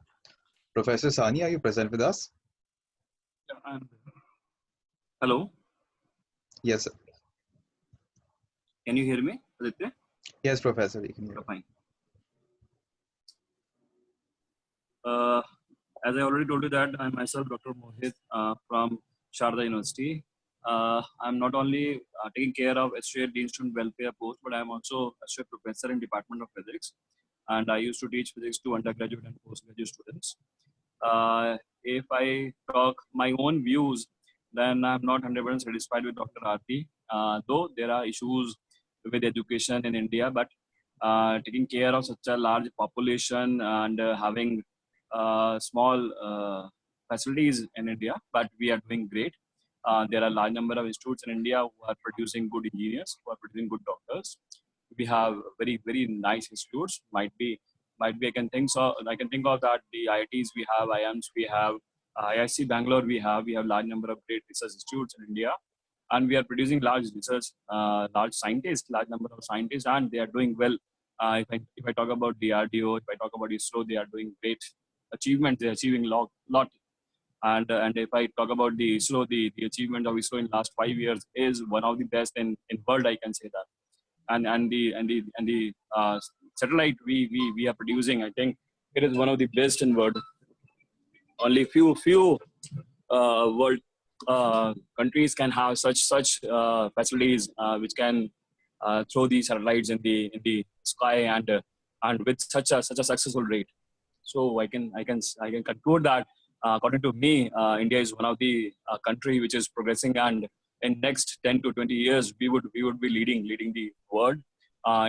Professor Sahni, are you present with us? Yeah, hello. Yes, sir. Can you hear me, Aditya? Yes, Professor, we can hear. Fine. As I already told you that I'm myself Dr. Mohit from Sharda University. I'm not only taking care of Associate Dean Student Welfare post, but I'm also Associate Professor in Department of Physics. And I used to teach physics to undergraduate and postgraduate students. If I talk my own views, then I'm not 100% satisfied with Dr. Aarti. Though there are issues with education in India, but taking care of such a large population and having small facilities in India, but we are doing great. There are a large number of institutes in India who are producing good engineers, who are producing good doctors. We have very nice institutes. Might be I can think so. I can think of that the IITs we have, IIMs we have, IIC Bangalore we have large number of great research institutes in India, and we are producing large research, large scientists, large number of scientists, and they are doing well. If I talk about DRDO, if I talk about ISRO, they are doing great achievements. They are achieving lot. And if I talk about the ISRO, the achievement of ISRO in last 5 years is one of the best in world. I can say that. And the satellite we are producing, I think it is one of the best in world. Only few world countries can have such facilities which can throw these satellites in the sky and with such a successful rate. So I can conclude that according to me, India is one of the country which is progressing, and in next 10 to 20 years we would be leading the world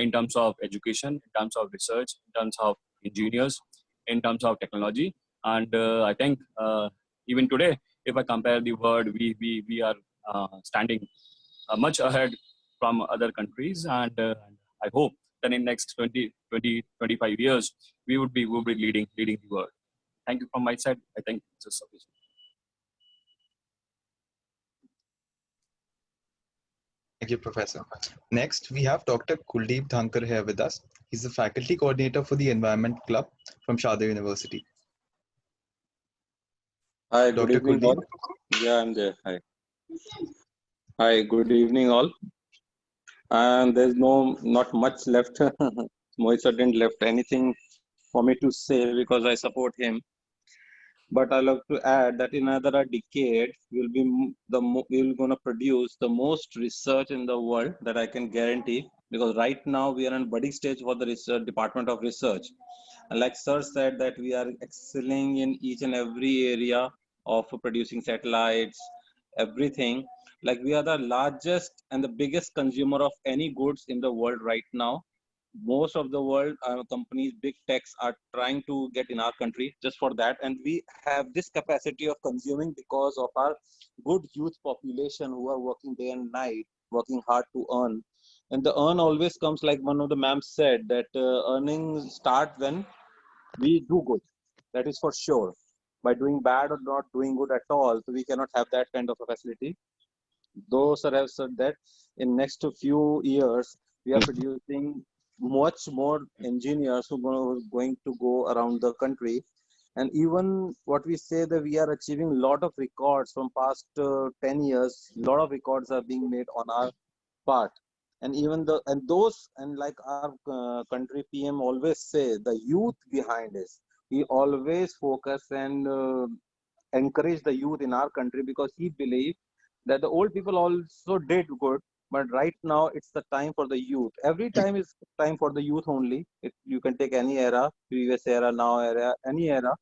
in terms of education, in terms of research, in terms of engineers, in terms of technology. And I think even today, if I compare the world, we are standing much ahead from other countries, and I hope that in next 20 20-25 years, we would be leading the world. Thank you from my side. I think it's sufficient. Thank you, Professor. Next, we have Dr. Kuldeep Dhankar here with us. He's the faculty coordinator for the Environment Club from Sharda University. Hi, good Dr. evening Kuldeep. all. Yeah, I'm there. Hi. Hi, good evening all. And there's not much left. Mohit didn't left anything for me to say because I support him. But I love to add that in another decade, we'll gonna produce the most research in the world that I can guarantee. Because right now we are in budding stage for the research, Department of Research. And like Sir said, that we are excelling in each and every area of producing satellites, everything. Like we are the largest and the biggest consumer of any goods in the world right now. Most of the world companies, big techs are trying to get in our country just for that. And we have this capacity of consuming because of our good youth population who are working day and night, working hard to earn. And the earn always comes, like one of the ma'ams said, that earnings start when we do good. That is for sure. By doing bad or not doing good at all, so we cannot have that kind of a facility. Though sir have said that in next few years we are producing much more engineers who are going to go around the country. And even what we say that we are achieving a lot of records from past 10 years. A lot of records are being made on our part. And even the and those and like our country PM always say, the youth behind this. He always focus and encourage the youth in our country because he believes that the old people also did good, but right now it's the time for the youth. Every time is time for the youth only. You can take any era, previous era, now era, any era.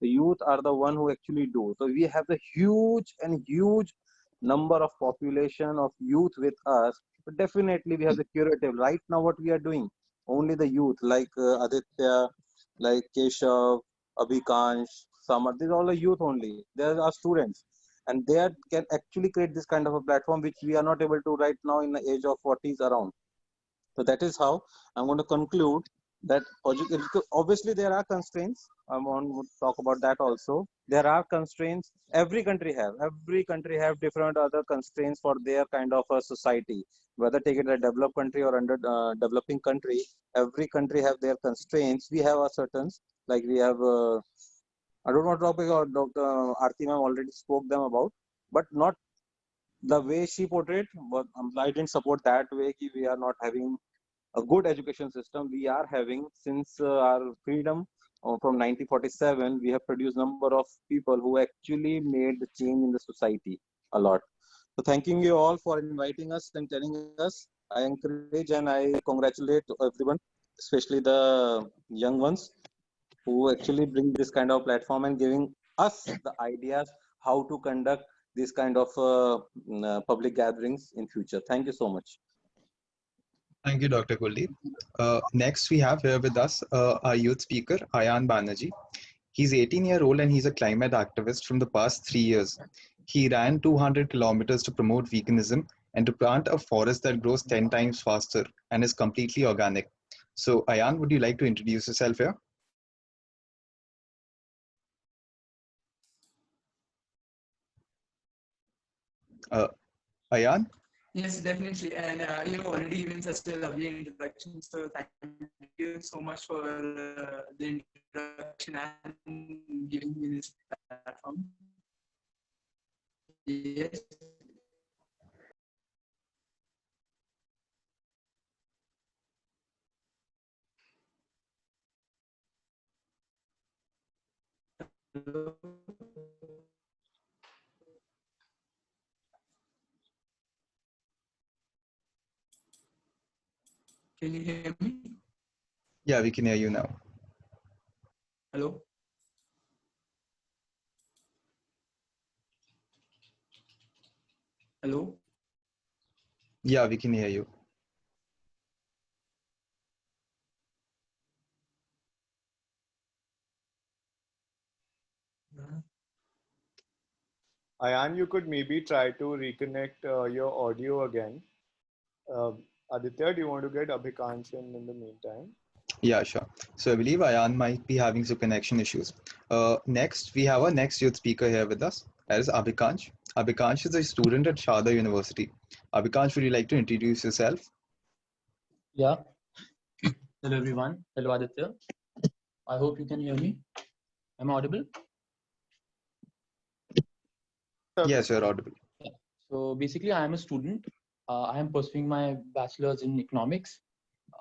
The youth are the one who actually do. So we have the huge number of population of youth with us. But definitely we have the curative. Right now what we are doing, only the youth like Aditya, like Keshav, Abhikansh, Samar, these are all the youth only. They are students. And they can actually create this kind of a platform which we are not able to right now in the age of 40s around. So that is how I'm going to conclude that obviously there are constraints. I want to talk about that also. There are constraints. Every country have different other constraints for their kind of a society. Whether take it a developed country or under developing country, every country have their constraints. We have a certain, like we have I don't know topic or Dr. Aarti ma'am already spoke them about, but not the way she portrayed. But I didn't support that way. We are not having a good education system. We are having since our freedom from 1947. We have produced number of people who actually made the change in the society a lot. So thanking you all for inviting us and telling us. I encourage and I congratulate everyone, especially the young ones who actually bring this kind of platform and giving us the ideas how to conduct this kind of public gatherings in future. Thank you so much. Thank you, Dr. Kuldeep. Next, we have here with us our youth speaker, Ayan Banerjee. He's 18-year-old and he's a climate activist from the past 3 years. He ran 200 kilometers to promote veganism and to plant a forest that grows 10 times faster and is completely organic. So, Ayan, would you like to introduce yourself here? Ayan? Yes, definitely. And you've already given such a lovely introduction. So thank you so much for the introduction and giving me this platform. Yes. Hello. Can you hear me? Yeah, we can hear you now. Hello. Hello. Yeah, we can hear you. Ayan, you could maybe try to reconnect your audio again. Aditya, do you want to get Abhikansh in the meantime? Yeah, sure. So I believe Ayan might be having some connection issues. Next, we have our next youth speaker here with us. That is Abhikansh. Abhikansh is a student at Sharda University. Abhikansh, would you like to introduce yourself? Yeah. Hello, everyone. Hello, Aditya. I hope you can hear me. Am I audible? Yes, you're audible. Yeah. So basically, I am a student. I am pursuing my bachelor's in economics.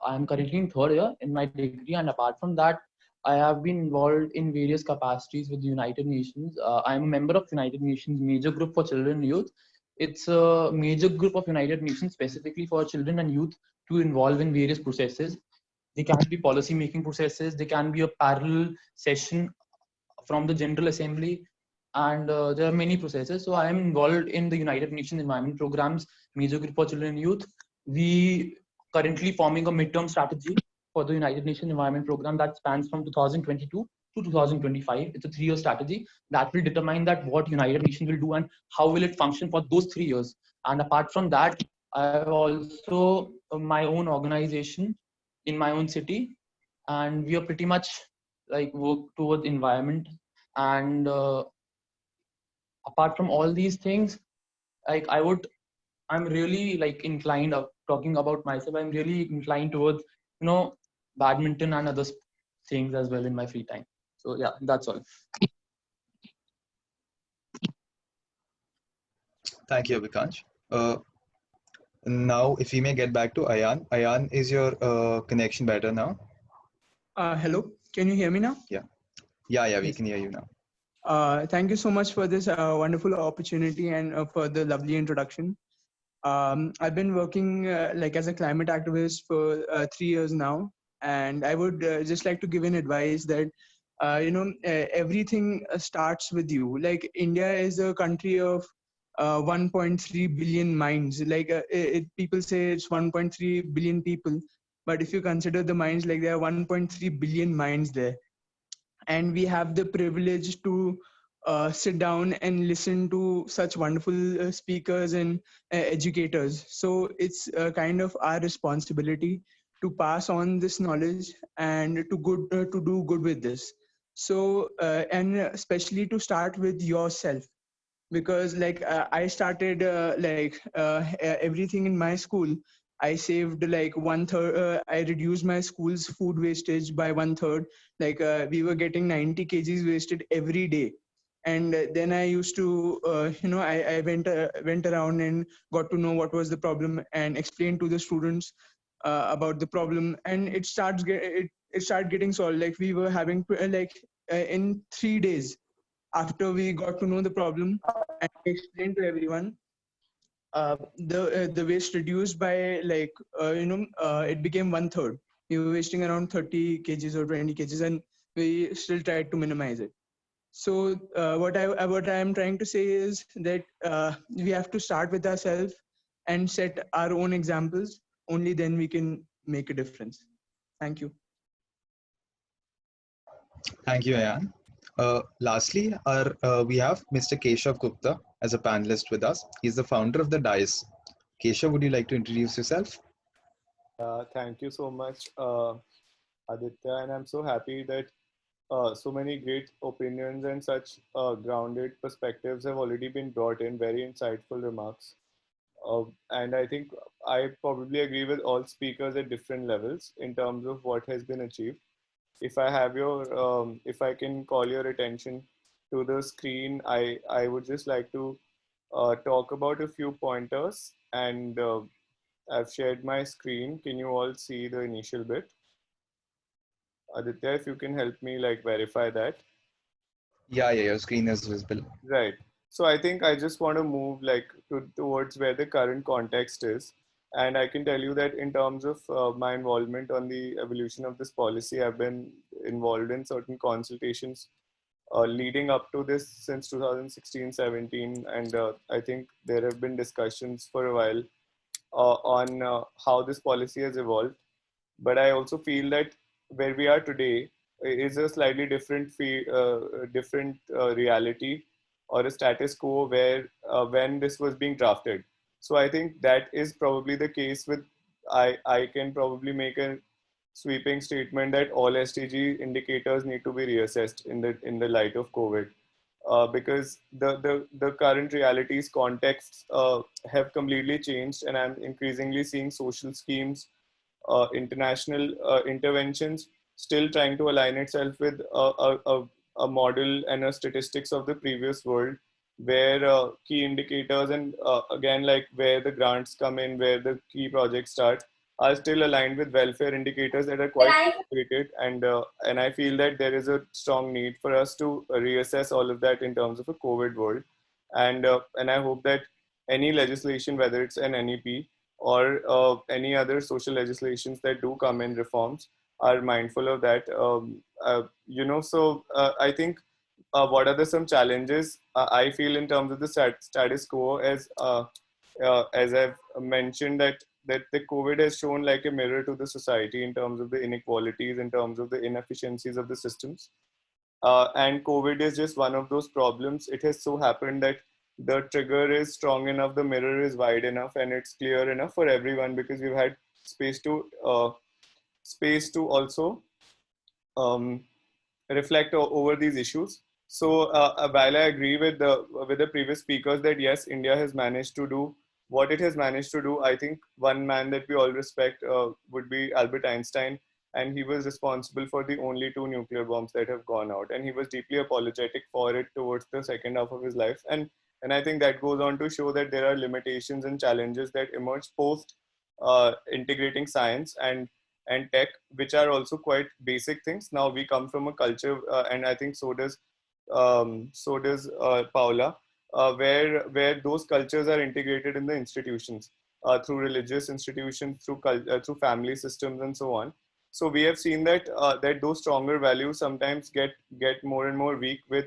I am currently in third year in my degree, and apart from that, I have been involved in various capacities with the United Nations. I am a member of United Nations Major Group for Children and Youth. It's a major group of United Nations specifically for children and youth to involve in various processes. They can be policy making processes. They can be a parallel session from the General Assembly, and there are many processes. So I am involved in the United Nations Environment Program's Major Group for Children and Youth. We currently forming a midterm strategy for the United Nations Environment Program that spans from 2022 to 2025. It's a 3-year strategy that will determine that what United Nations will do and how will it function for those 3 years. And apart from that, I have also my own organization in my own city, and we are pretty much like work towards environment. And apart from all these things, like I'm really like inclined of talking about myself. I'm really inclined towards, badminton and other things as well in my free time. So yeah, that's all. Thank you, Abhikansh. Now, if we may get back to Ayan. Ayan, is your connection better now? Hello, can you hear me now? Yeah. Yeah, we Yes. can hear you now. Thank you so much for this wonderful opportunity and for the lovely introduction. I've been working like as a climate activist for 3 years now, and I would just like to give an advice that everything starts with you. Like India is a country of 1.3 billion minds. Like people say it's 1.3 billion people, but if you consider the minds, like there are 1.3 billion minds there, and we have the privilege to sit down and listen to such wonderful speakers and educators. So it's kind of our responsibility to pass on this knowledge and to do good with this. So and especially to start with yourself, because like I started everything in my school. I saved like one third. I reduced my school's food wastage by one third. Like we were getting 90 kgs wasted every day, and then I used to I went around and got to know what was the problem and explained to the students about the problem, and it started getting solved. Like we were having in 3 days after we got to know the problem and explained to everyone, the waste reduced by it became one third. We were wasting around 30 kgs or 20 kgs, and we still tried to minimize it. So what I am trying to say is that we have to start with ourselves and set our own examples. Only then we can make a difference. Thank you. Thank you, Ayan. Lastly, we have Mr. Keshav Gupta as a panelist with us. He's the founder of the DICE. Keshav, would you like to introduce yourself? Thank you so much, Aditya, and I'm so happy that so many great opinions and such grounded perspectives have already been brought in, very insightful remarks. And I think I probably agree with all speakers at different levels in terms of what has been achieved. If I can call your attention to the screen, I would just like to talk about a few pointers, and I've shared my screen. Can you all see the initial bit? Aditya, if you can help me like verify that. Yeah, your screen is visible. Right. So I think I just want to move like towards where the current context is. And I can tell you that in terms of my involvement on the evolution of this policy, I've been involved in certain consultations leading up to this since 2016-17. And I think there have been discussions for a while on how this policy has evolved. But I also feel that where we are today is a slightly different reality or a status quo where when this was being drafted. So I think that is probably the case with I can probably make a sweeping statement that all SDG indicators need to be reassessed in the light of COVID, because the current realities contexts have completely changed, and I'm increasingly seeing social schemes, international interventions still trying to align itself with a model and a statistics of the previous world, where key indicators and again, like where the grants come in, where the key projects start, are still aligned with welfare indicators that are quite complicated. And I feel that there is a strong need for us to reassess all of that in terms of a COVID world. And I hope that any legislation, whether it's an NEP or any other social legislations that do come in reforms, are mindful of that. I think what are some challenges I feel in terms of the status quo, as I've mentioned, that the COVID has shown like a mirror to the society in terms of the inequalities, in terms of the inefficiencies of the systems. And COVID is just one of those problems. It has so happened that the trigger is strong enough, the mirror is wide enough, and it's clear enough for everyone, because we've had space to also um, reflect over these issues. So while I agree with the previous speakers that yes, India has managed to do what it has managed to do, I think one man that we all respect would be Albert Einstein, and he was responsible for the only two nuclear bombs that have gone out, and he was deeply apologetic for it towards the second half of his life. And I think that goes on to show that there are limitations and challenges that emerge post integrating science and tech, which are also quite basic things. Now we come from a culture, and I think so does Paula, where those cultures are integrated in the institutions, through religious institutions, through family systems, and so on. So we have seen that those stronger values sometimes get more and more weak with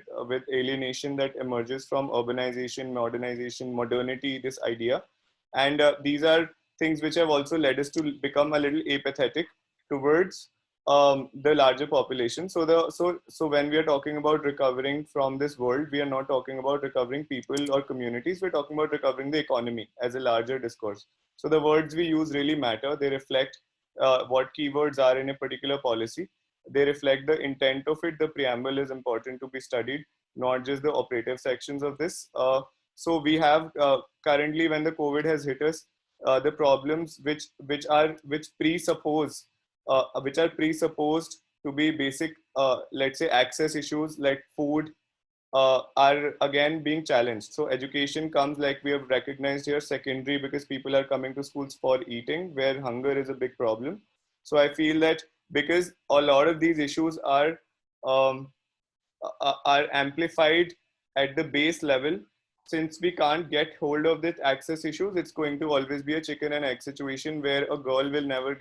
alienation that emerges from urbanization, modernization, modernity, this idea. And these are things which have also led us to become a little apathetic towards the larger population. So when we are talking about recovering from this world, we are not talking about recovering people or communities. We're talking about recovering the economy as a larger discourse. So the words we use really matter. They reflect what keywords are in a particular policy. They reflect the intent of it. The preamble is important to be studied, not just the operative sections of this. So we have currently, when the COVID has hit us, the problems which are presupposed to be basic, let's say, access issues like food, are again being challenged. So education comes, like we have recognized here, secondary, because people are coming to schools for eating, where hunger is a big problem. So I feel that because a lot of these issues um, are amplified at the base level, since we can't get hold of the access issues, it's going to always be a chicken and egg situation, where a girl will never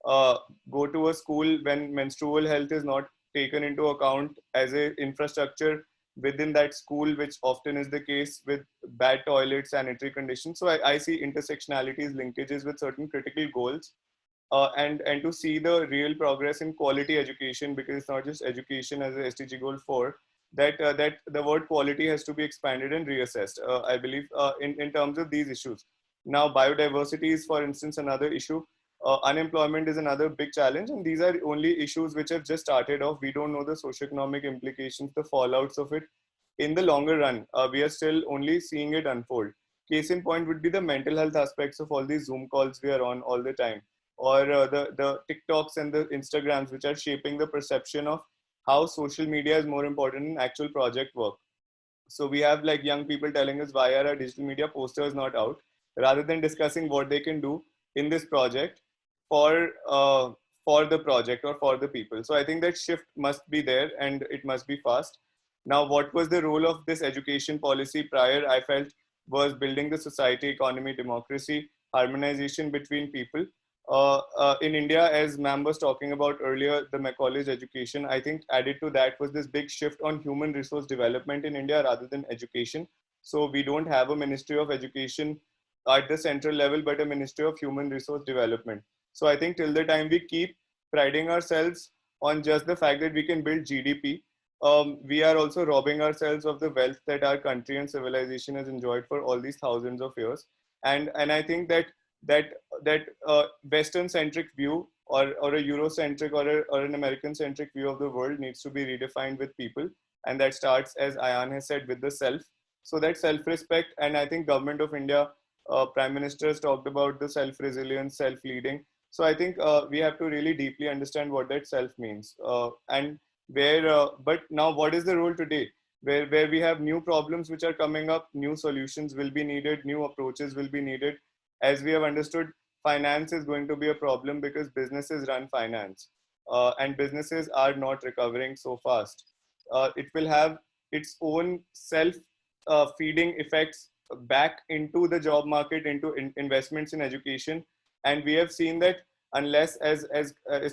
uh, go to a school when menstrual health is not taken into account as a infrastructure within that school, which often is the case with bad toilet sanitary conditions. So I see intersectionalities, linkages with certain critical goals, and to see the real progress in quality education, because it's not just education as a SDG goal 4, that the word quality has to be expanded and reassessed, I believe, in terms of these issues. Now biodiversity is, for instance, another issue. Unemployment is another big challenge, and these are only issues which have just started off. We don't know the socioeconomic implications, the fallouts of it in the longer run. We are still only seeing it unfold. Case in point would be the mental health aspects of all these Zoom calls we are on all the time, or the TikToks and the Instagrams, which are shaping the perception of how social media is more important than actual project work. So we have like young people telling us, why are our digital media posters not out, rather than discussing what they can do in this project for uh, for the project or for the people. So I think that shift must be there, and it must be fast. Now, what was the role of this education policy prior? I felt was building the society, economy, democracy, harmonization between people. In India, as ma'am was talking about earlier, the Macaulay's education, I think added to that was this big shift on human resource development in India rather than education. So we don't have a Ministry of Education at the central level, but a Ministry of Human Resource Development. So I think till the time we keep priding ourselves on just the fact that we can build GDP, we are also robbing ourselves of the wealth that our country and civilization has enjoyed for all these thousands of years. And I think that Western centric view or a Eurocentric or an American-centric view of the world needs to be redefined with people. And that starts, as Ayan has said, with the self. So that self-respect, and I think Government of India, Prime Minister has talked about the self-resilience, self-leading. So I think we have to really deeply understand what that self means. And where, but now what is the role today? Where we have new problems which are coming up, new solutions will be needed, new approaches will be needed. As we have understood, finance is going to be a problem because businesses run finance, and businesses are not recovering so fast. It will have its own self feeding effects back into the job market, into investments in education. And we have seen that unless, as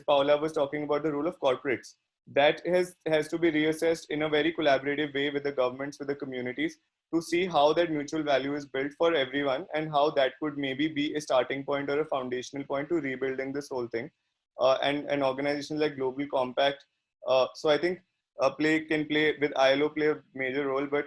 Paula was talking about the role of corporates, that has to be reassessed in a very collaborative way with the governments, with the communities, to see how that mutual value is built for everyone, and how that could maybe be a starting point or a foundational point to rebuilding this whole thing. And an organization like Global Compact, so I think play with ILO play a major role, but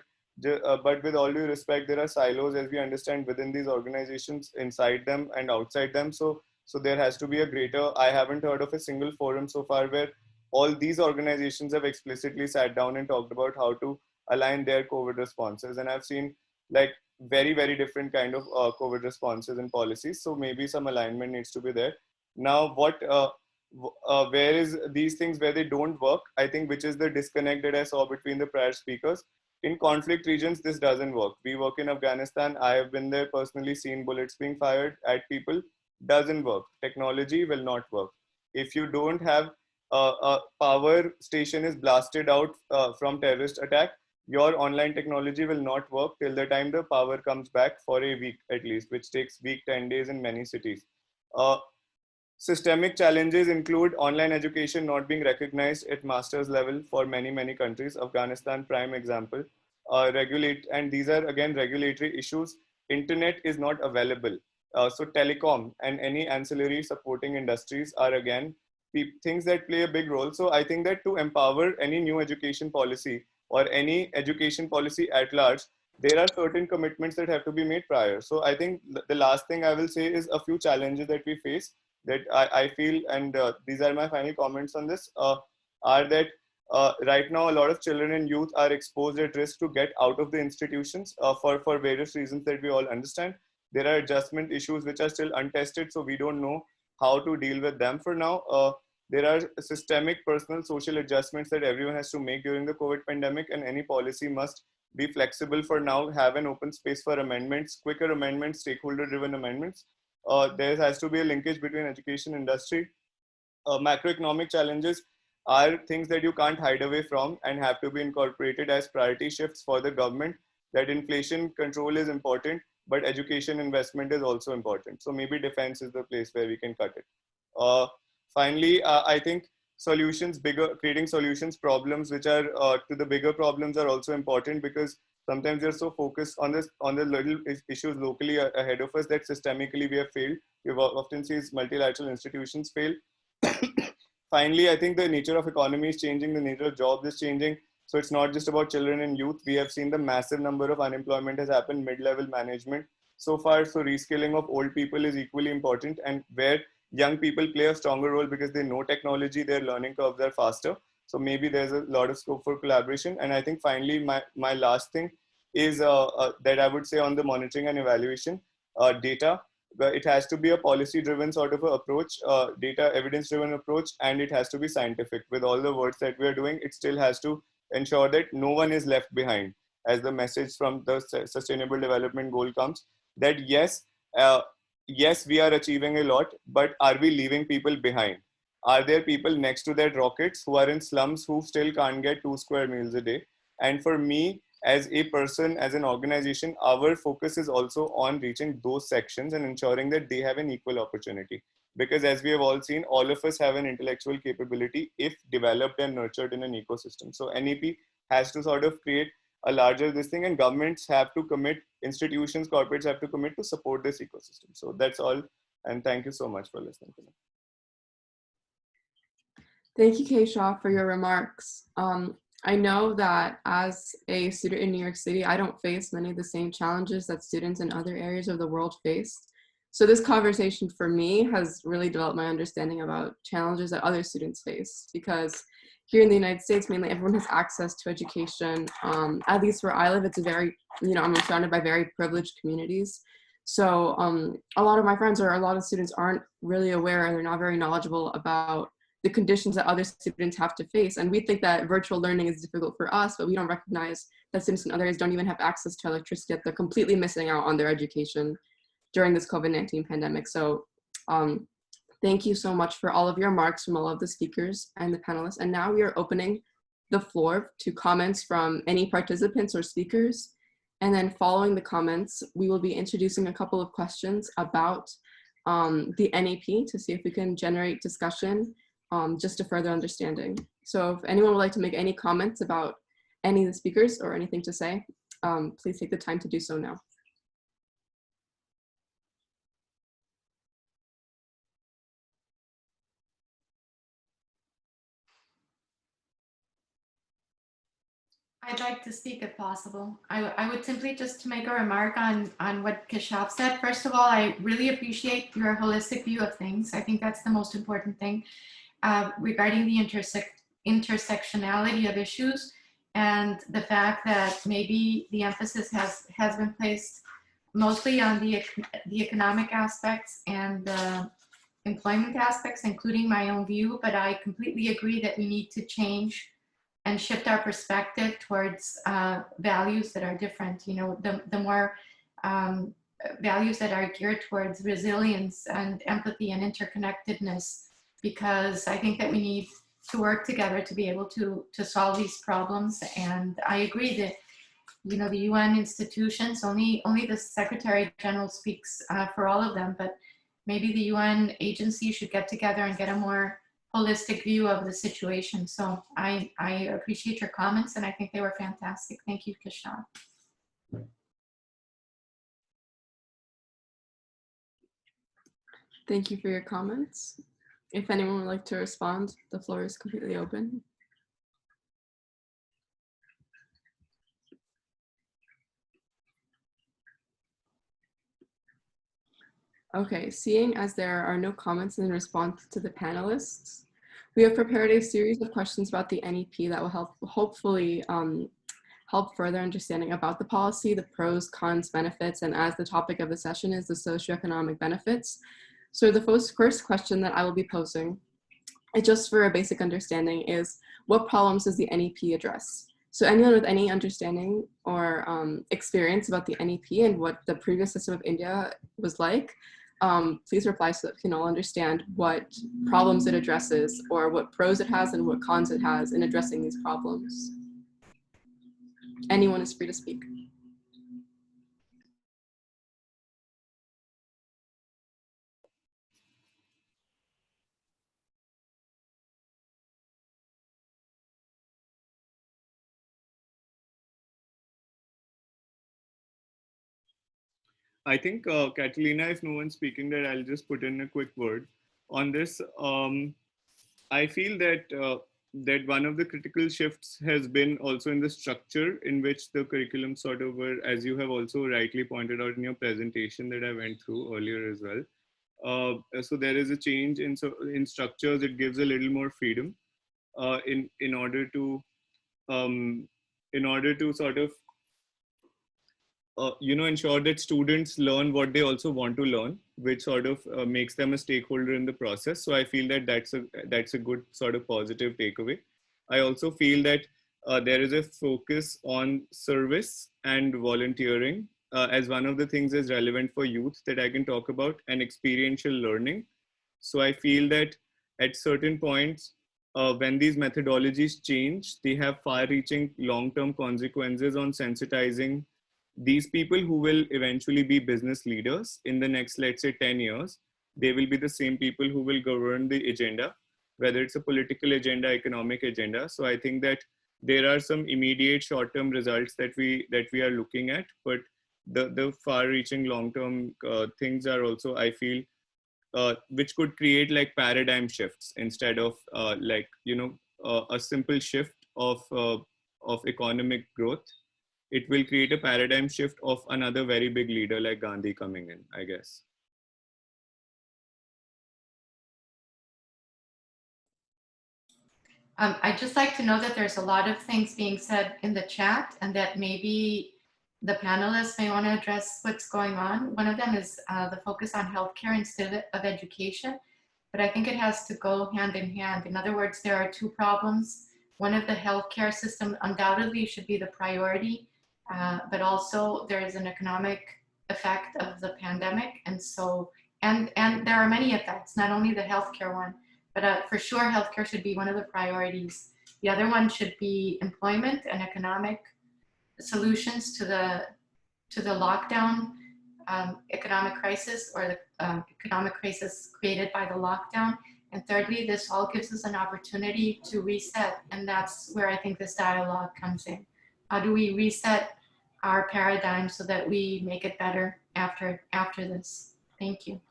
with all due respect, there are silos, as we understand, within these organizations, inside them and outside them. So there has to be a greater. I haven't heard of a single forum so far where all these organizations have explicitly sat down and talked about how to align their COVID responses. And I've seen like very different kind of COVID responses and policies. So maybe some alignment needs to be there. Now, where is these things where they don't work? I think which is the disconnect that I saw between the prior speakers. In conflict regions, this doesn't work. We work in Afghanistan. I have been there personally, seen bullets being fired at people. Doesn't work. Technology will not work. If you don't have a power station is blasted out from terrorist attack, your online technology will not work till the time the power comes back for a week at least, which takes week, 10 days in many cities. Systemic challenges include online education not being recognized at master's level for many countries. Afghanistan, prime example. And these are again regulatory issues. Internet is not available. So telecom and any ancillary supporting industries are again things that play a big role. So I think that to empower any new education policy or any education policy at large, there are certain commitments that have to be made prior. So I think the last thing I will say is a few challenges that we face that I feel, and these are my final comments on this, are that right now a lot of children and youth are exposed at risk to get out of the institutions for various reasons that we all understand. There are adjustment issues which are still untested, so we don't know how to deal with them for now. There are systemic personal social adjustments that everyone has to make during the COVID pandemic, and any policy must be flexible for now, have an open space for amendments, quicker amendments, stakeholder driven amendments. There has to be a linkage between education industry. Macroeconomic challenges are things that you can't hide away from and have to be incorporated as priority shifts for the government. That inflation control is important, but education investment is also important. So maybe defense is the place where we can cut it. Finally, I think creating solutions problems which are to the bigger problems are also important, because sometimes you're so focused on the little issues locally ahead of us that systemically we have failed. We've often seen multilateral institutions fail. Finally, I think the nature of economy is changing, the nature of jobs is changing. So it's not just about children and youth. We have seen the massive number of unemployment has happened mid-level management so far. So reskilling of old people is equally important, and where young people play a stronger role because they know technology, their learning curves are faster. So maybe there's a lot of scope for collaboration. And I think finally, my last thing is that I would say on the monitoring and evaluation, data. It has to be a policy-driven sort of approach, data evidence-driven approach, and it has to be scientific. With all the works that we are doing, it still has to ensure that no one is left behind. As the message from the Sustainable Development Goal comes, that yes, we are achieving a lot, but are we leaving people behind? Are there people next to their rockets who are in slums who still can't get 2 square meals a day? And for me, as a person, as an organization, our focus is also on reaching those sections and ensuring that they have an equal opportunity. Because as we have all seen, all of us have an intellectual capability if developed and nurtured in an ecosystem. So NEP has to sort of create a larger this thing, and governments have to commit, institutions, corporates have to commit to support this ecosystem. So that's all. And thank you so much for listening to me. Thank you, Keshav, for your remarks. I know that as a student in New York City, I don't face many of the same challenges that students in other areas of the world face. So this conversation for me has really developed my understanding about challenges that other students face, because here in the United States, mainly everyone has access to education. At least where I live, it's a very, I'm surrounded by very privileged communities. So a lot of my friends or a lot of students aren't really aware, and they're not very knowledgeable about the conditions that other students have to face. And we think that virtual learning is difficult for us, but we don't recognize that students in other areas don't even have access to electricity, yet they're completely missing out on their education during this COVID-19 pandemic. So thank you so much for all of your remarks from all of the speakers and the panelists. And now we are opening the floor to comments from any participants or speakers. And then following the comments, we will be introducing a couple of questions about the NEP to see if we can generate discussion, just a further understanding. So if anyone would like to make any comments about any of the speakers or anything to say, please take the time to do so now. I'd like to speak if possible. I would simply just to make a remark on what Keshaf said. First of all, I really appreciate your holistic view of things. I think that's the most important thing regarding the intersectionality of issues, and the fact that maybe the emphasis has been placed mostly on the economic aspects and the employment aspects, including my own view. But I completely agree that we need to change and shift our perspective towards values that are different. The more values that are geared towards resilience and empathy and interconnectedness, because I think that we need to work together to be able to solve these problems. And I agree that the UN institutions, only the Secretary General speaks for all of them, but maybe the UN agency should get together and get a more holistic view of the situation. So I appreciate your comments, and I think they were fantastic. Thank you, Kishore. Thank you for your comments. If anyone would like to respond, the floor is completely open. Okay, seeing as there are no comments in response to the panelists, we have prepared a series of questions about the NEP that will hopefully help further understanding about the policy, the pros, cons, benefits, and as the topic of the session is the socioeconomic benefits. So the first question that I will be posing, just for a basic understanding, is what problems does the NEP address? So anyone with any understanding or experience about the NEP and what the previous system of India was like, please reply so that we can all understand what problems it addresses, or what pros it has and what cons it has in addressing these problems. Anyone is free to speak. I think, Catalina, if no one's speaking, that I'll just put in a quick word on this. I feel that one of the critical shifts has been also in the structure in which the curriculum sort of were, as you have also rightly pointed out in your presentation that I went through earlier as well. So there is a change in structures. It gives a little more freedom in order to sort of ensure that students learn what they also want to learn, which sort of makes them a stakeholder in the process. So I feel that that's a good sort of positive takeaway. I also feel that there is a focus on service and volunteering as one of the things is relevant for youth that I can talk about, and experiential learning. So I feel that at certain points, when these methodologies change, they have far-reaching long-term consequences on sensitizing these people who will eventually be business leaders in the next, let's say, 10 years. They will be the same people who will govern the agenda, whether it's a political agenda, economic agenda. So I think that there are some immediate short-term results that we are looking at, but the far-reaching long-term things are also, I feel, which could create like paradigm shifts instead of a simple shift of economic growth. It will create a paradigm shift of another very big leader like Gandhi coming in, I guess. I'd just like to know that there's a lot of things being said in the chat and that maybe the panelists may want to address what's going on. One of them is the focus on healthcare instead of education, but I think it has to go hand in hand. In other words, there are two problems. One of the healthcare system undoubtedly should be the priority, but also there is an economic effect of the pandemic. And so, and there are many effects, not only the healthcare one, but for sure, healthcare should be one of the priorities. The other one should be employment and economic solutions to the lockdown economic crisis, or the economic crisis created by the lockdown. And thirdly, this all gives us an opportunity to reset, and that's where I think this dialogue comes in. How do we reset our paradigm so that we make it better after this? Thank you.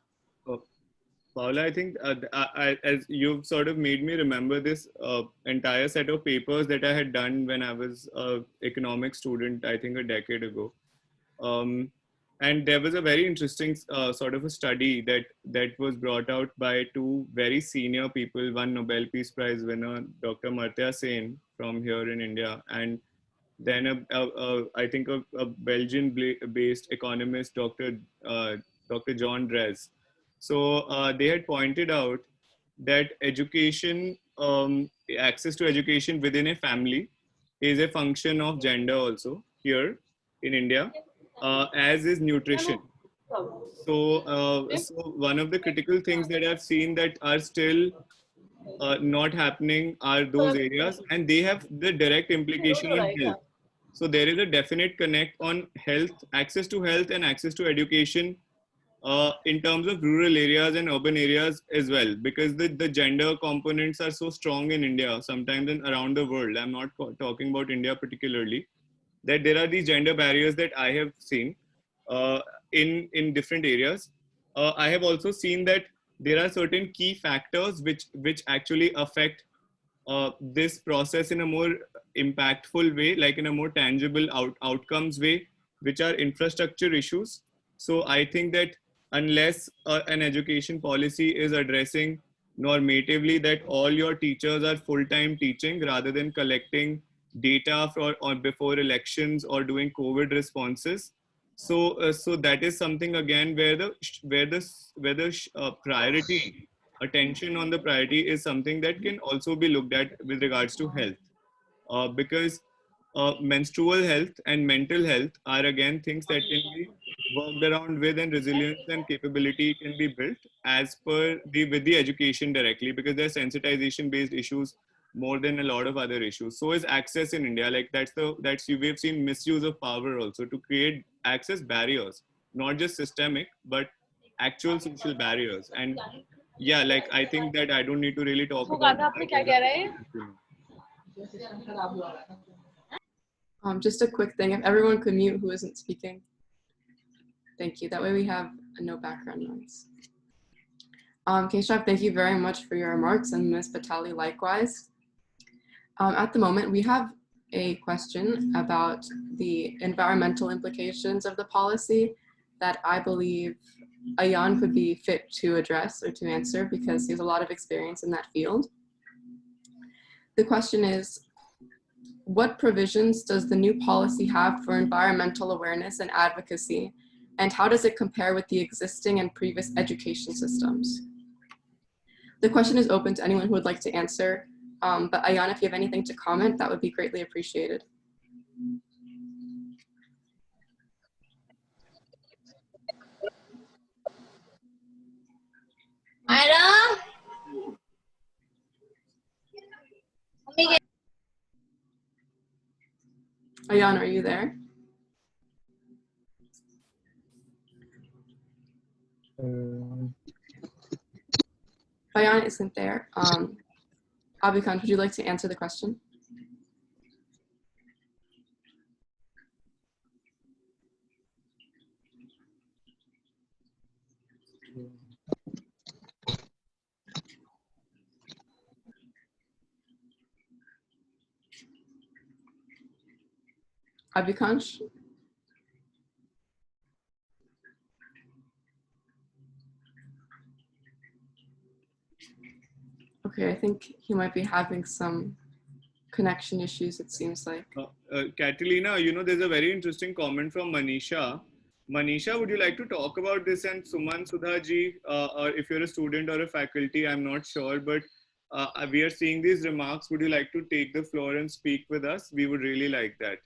Paula, I think as you've sort of made me remember this entire set of papers that I had done when I was an economics student, I think a decade ago. And there was a very interesting sort of a study that was brought out by two very senior people, one Nobel Peace Prize winner, Dr. Amartya Sen from here in India, and then I think a Belgian-based economist, Dr. John Drez. So they had pointed out that education, access to education within a family is a function of gender also here in India, as is nutrition. So one of the critical things that I've seen that are still not happening are those areas, and they have the direct implication on health. So there is a definite connect on health, access to health and access to education in terms of rural areas and urban areas as well, because the gender components are so strong in India, sometimes and around the world. I'm not talking about India particularly, that there are these gender barriers that I have seen in different areas. I have also seen that there are certain key factors which actually affect this process in a more impactful way, like in a more tangible outcomes way, which are infrastructure issues. So I think that unless an education policy is addressing normatively that all your teachers are full-time teaching rather than collecting data for or before elections or doing COVID responses. So that is something again where the priority attention on the priority is something that can also be looked at with regards to health, because menstrual health and mental health are again things that can be worked around with, and resilience and capability can be built as per with the education directly, because there's sensitization based issues more than a lot of other issues. So is access in India. Like we've seen misuse of power also to create access barriers, not just systemic but actual social barriers. And yeah, like I think that I don't need to really talk about just a quick thing, if everyone could mute who isn't speaking. Thank you. That way we have no background noise. Keshav, thank you very much for your remarks, and Ms. Batali likewise. At the moment, we have a question about the environmental implications of the policy that I believe Ayan could be fit to address or to answer because he has a lot of experience in that field. The question is, what provisions does the new policy have for environmental awareness and advocacy, and how does it compare with the existing and previous education systems? The question is open to anyone who would like to answer, but Ayan, if you have anything to comment, that would be greatly appreciated. Ayan, are you there? Ayan isn't there. Abhikant, would you like to answer the question? Abhikant? Okay. Okay, I think he might be having some connection issues, it seems like. Catalina, you know, there's a very interesting comment from Manisha. Manisha, would you like to talk about this? And Suman Sudhaji, or if you're a student or a faculty, I'm not sure, but we are seeing these remarks. Would you like to take the floor and speak with us? We would really like that.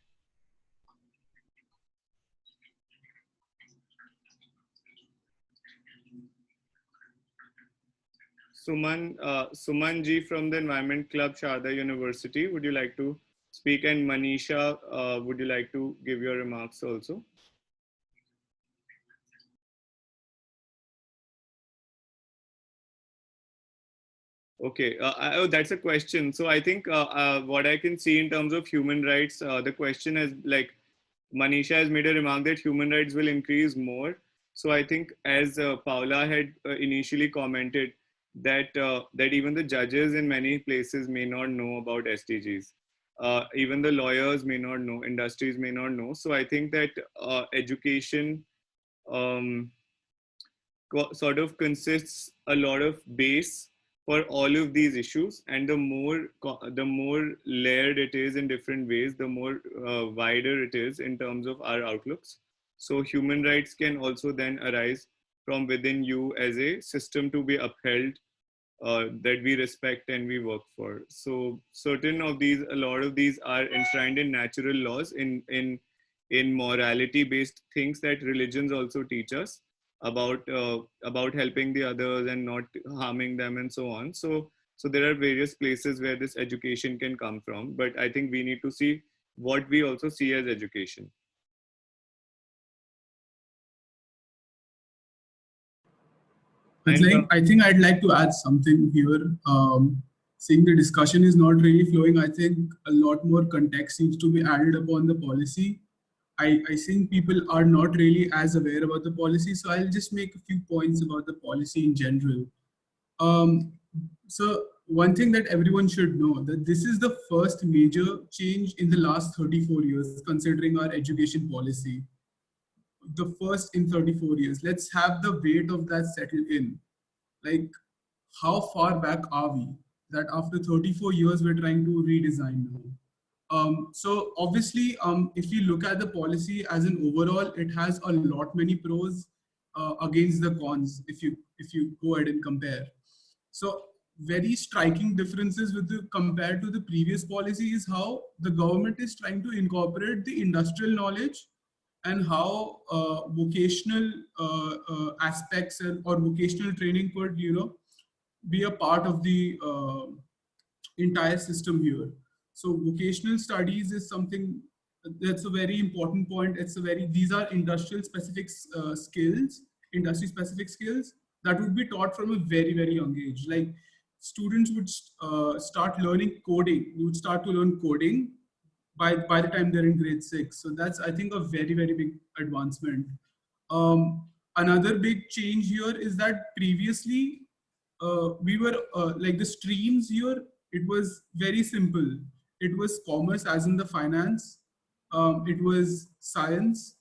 Suman ji from the Environment Club, Sharda University. Would you like to speak? And Manisha, would you like to give your remarks also? Okay, oh, that's a question. So I think what I can see in terms of human rights, the question is like Manisha has made a remark that human rights will increase more. So I think as Paula had initially commented that that even the judges in many places may not know about SDGs. Even the lawyers may not know, industries may not know. So I think that education um, sort of consists a lot of base for all of these issues, and the more layered it is in different ways, the more wider it is in terms of our outlooks. So human rights can also then arise from within you as a system to be upheld, that we respect and we work for. So certain of these, a lot of these are enshrined in natural laws, in morality based things that religions also teach us about helping the others and not harming them and so on. So there are various places where this education can come from, but I think we need to see what we also see as education. I think I'd like to add something here. Seeing the discussion is not really flowing, I think a lot more context needs to be added upon the policy. I think people are not really as aware about the policy, so I'll just make a few points about the policy in general. So one thing that everyone should know, that this is the first major change in the last 34 years, considering our education policy. The first in 34 years. Let's have the weight of that settle in. Like, how far back are we? That after 34 years, we're trying to redesign now. So obviously, if you look at the policy as an overall, it has a lot many pros against the cons. If you go ahead and compare, so very striking differences with the compared to the previous policy is how the government is trying to incorporate the industrial knowledge and how vocational aspects or vocational training could be a part of the entire system here. So vocational studies is something that's a very important point. These are industrial specific skills, industry specific skills that would be taught from a very young age. Like students would start learning coding. You would start to learn coding by the time they're in grade 6. So that's, I think, a very big advancement. Another big change here is that previously we were like the streams here, it was very simple. It was commerce as in the finance, it was science,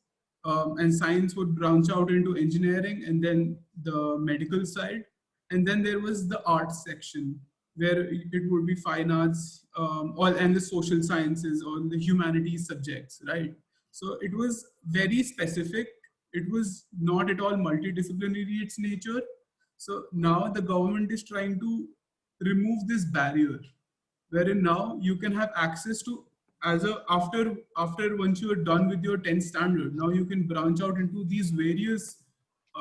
and science would branch out into engineering and then the medical side. And then there was the arts section where it would be fine arts, and the social sciences or the humanities subjects, right? So it was very specific. It was not at all multidisciplinary its nature. So now the government is trying to remove this barrier, wherein now you can have access to, after once you are done with your 10th standard, now you can branch out into these various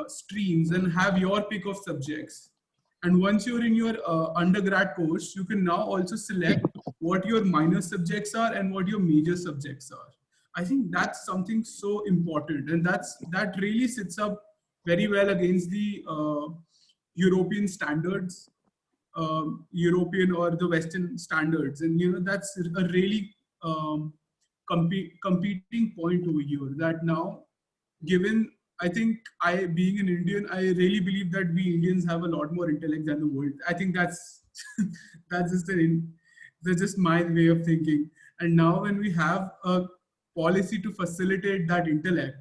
streams and have your pick of subjects. And once you're in your undergrad course, you can now also select what your minor subjects are and what your major subjects are. I think that's something so important, and that really sits up very well against the European standards, European or the Western standards, and that's a really competing point over here. That now, given, I think, being an Indian, I really believe that we Indians have a lot more intellect than the world. I think that's that's just my way of thinking. And now when we have a policy to facilitate that intellect,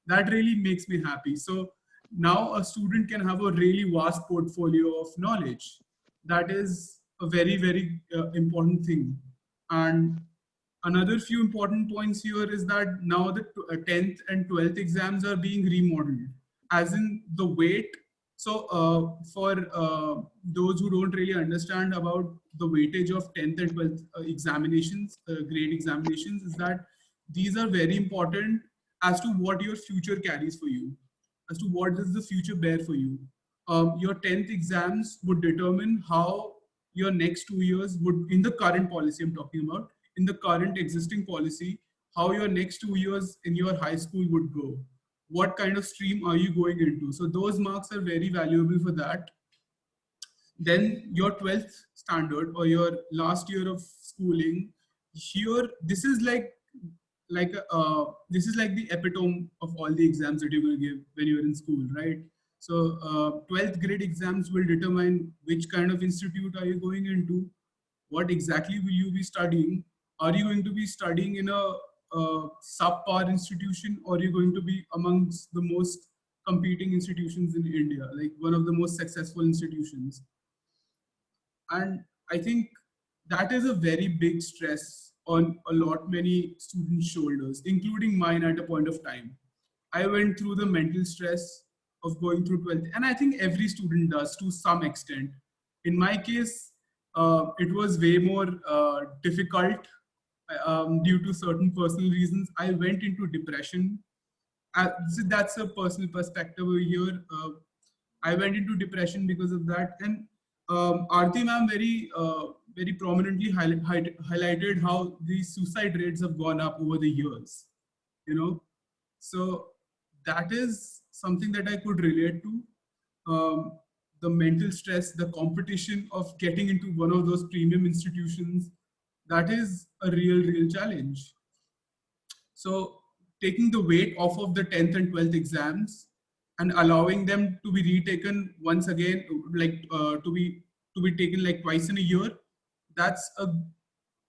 that really makes me happy. So now a student can have a really vast portfolio of knowledge that is a very, very important thing. And another few important points here is that now the 10th and 12th exams are being remodeled, as in the weight. So for those who don't really understand about the weightage of 10th and 12th examinations, grade examinations, is that these are very important as to what your future carries for you, as to what does the future bear for you. Your 10th exams would determine how your next 2 years would, in the current policy I'm talking about, in the current existing policy, how your next 2 years in your high school would go. What kind of stream are you going into? So those marks are very valuable for that. Then your 12th standard or your last year of schooling, here this is this is like the epitome of all the exams that you're going to give when you're in school, right? So 12th grade exams will determine which kind of institute are you going into, what exactly will you be studying. Are you going to be studying in a subpar institution, or are you going to be amongst the most competing institutions in India, like one of the most successful institutions? And I think that is a very big stress on a lot many students' shoulders, including mine at a point of time. I went through the mental stress of going through 12th, and I think every student does to some extent. In my case, it was way more difficult due to certain personal reasons. I went into depression. So that's a personal perspective over here. I went into depression because of that. And Aarti ma'am very prominently highlighted how the suicide rates have gone up over the years, you know. So that is something that I could relate to. The mental stress, the competition of getting into one of those premium institutions, that is a real challenge. So taking the weight off of the 10th and 12th exams and allowing them to be retaken once again, like to be taken like twice in a year, that's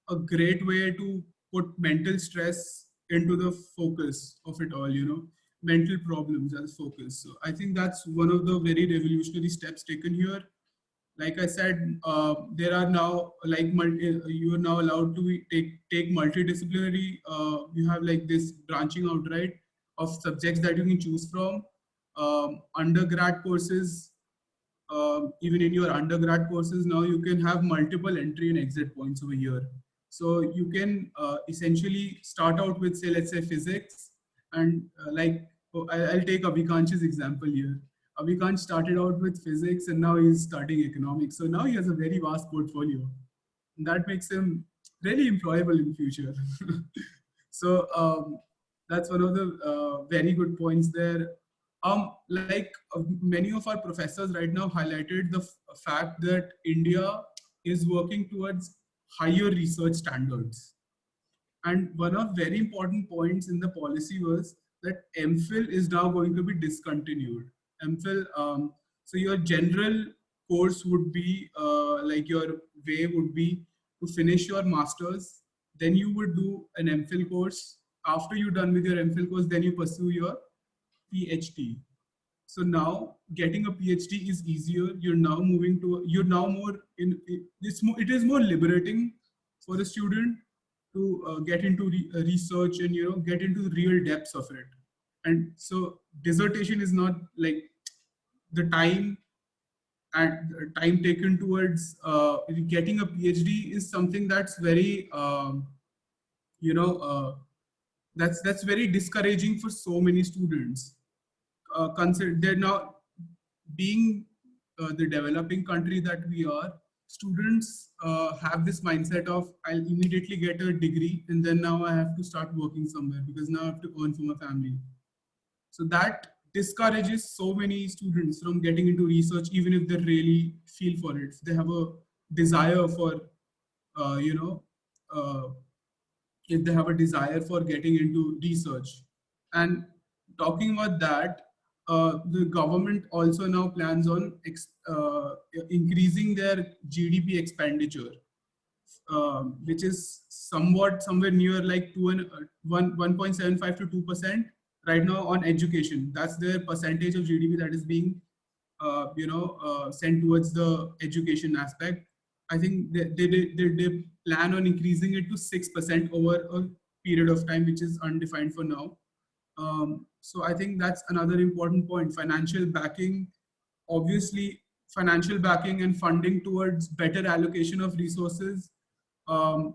a great way to put mental stress into the focus of it all, you know, mental problems as focus. So I think that's one of the very revolutionary steps taken here. Like I said, there are now like you are now allowed to take multidisciplinary. You have like this branching out, right, of subjects that you can choose from. Undergrad courses, even in your undergrad courses now, you can have multiple entry and exit points over here. So you can essentially start out with, say, let's say physics, and I'll take Abhikansh's example here. Abhikansh started out with physics and now he's studying economics. So now he has a very vast portfolio. And that makes him really employable in future. So that's one of the very good points there. Many of our professors right now highlighted the fact that India is working towards higher research standards. And one of very important points in the policy was that MPhil is now going to be discontinued. MPhil, so your general course would be like your way would be to finish your master's, then you would do an MPhil course. After you're done with your MPhil course, then you pursue your PhD. So now getting a PhD is easier. You're now moving to, you're now more in, it is more liberating for a student to get into research and, you know, get into the real depths of it. And so dissertation is not like the time and time taken towards getting a PhD is something that's very, that's very discouraging for so many students. Consider they're now being the developing country that we are. Students have this mindset of I'll immediately get a degree and then now I have to start working somewhere because now I have to earn for my family. So that discourages so many students from getting into research, even if they really feel for it. They have a desire for, if they have a desire for getting into research. And talking about that, the government also now plans on increasing their GDP expenditure, which is somewhere near like 1.75 to 2% right now on education. That's their percentage of GDP that is being sent towards the education aspect. I think they plan on increasing it to 6% over a period of time, which is undefined for now. So I think that's another important point. Financial backing, obviously, financial backing and funding towards better allocation of resources um,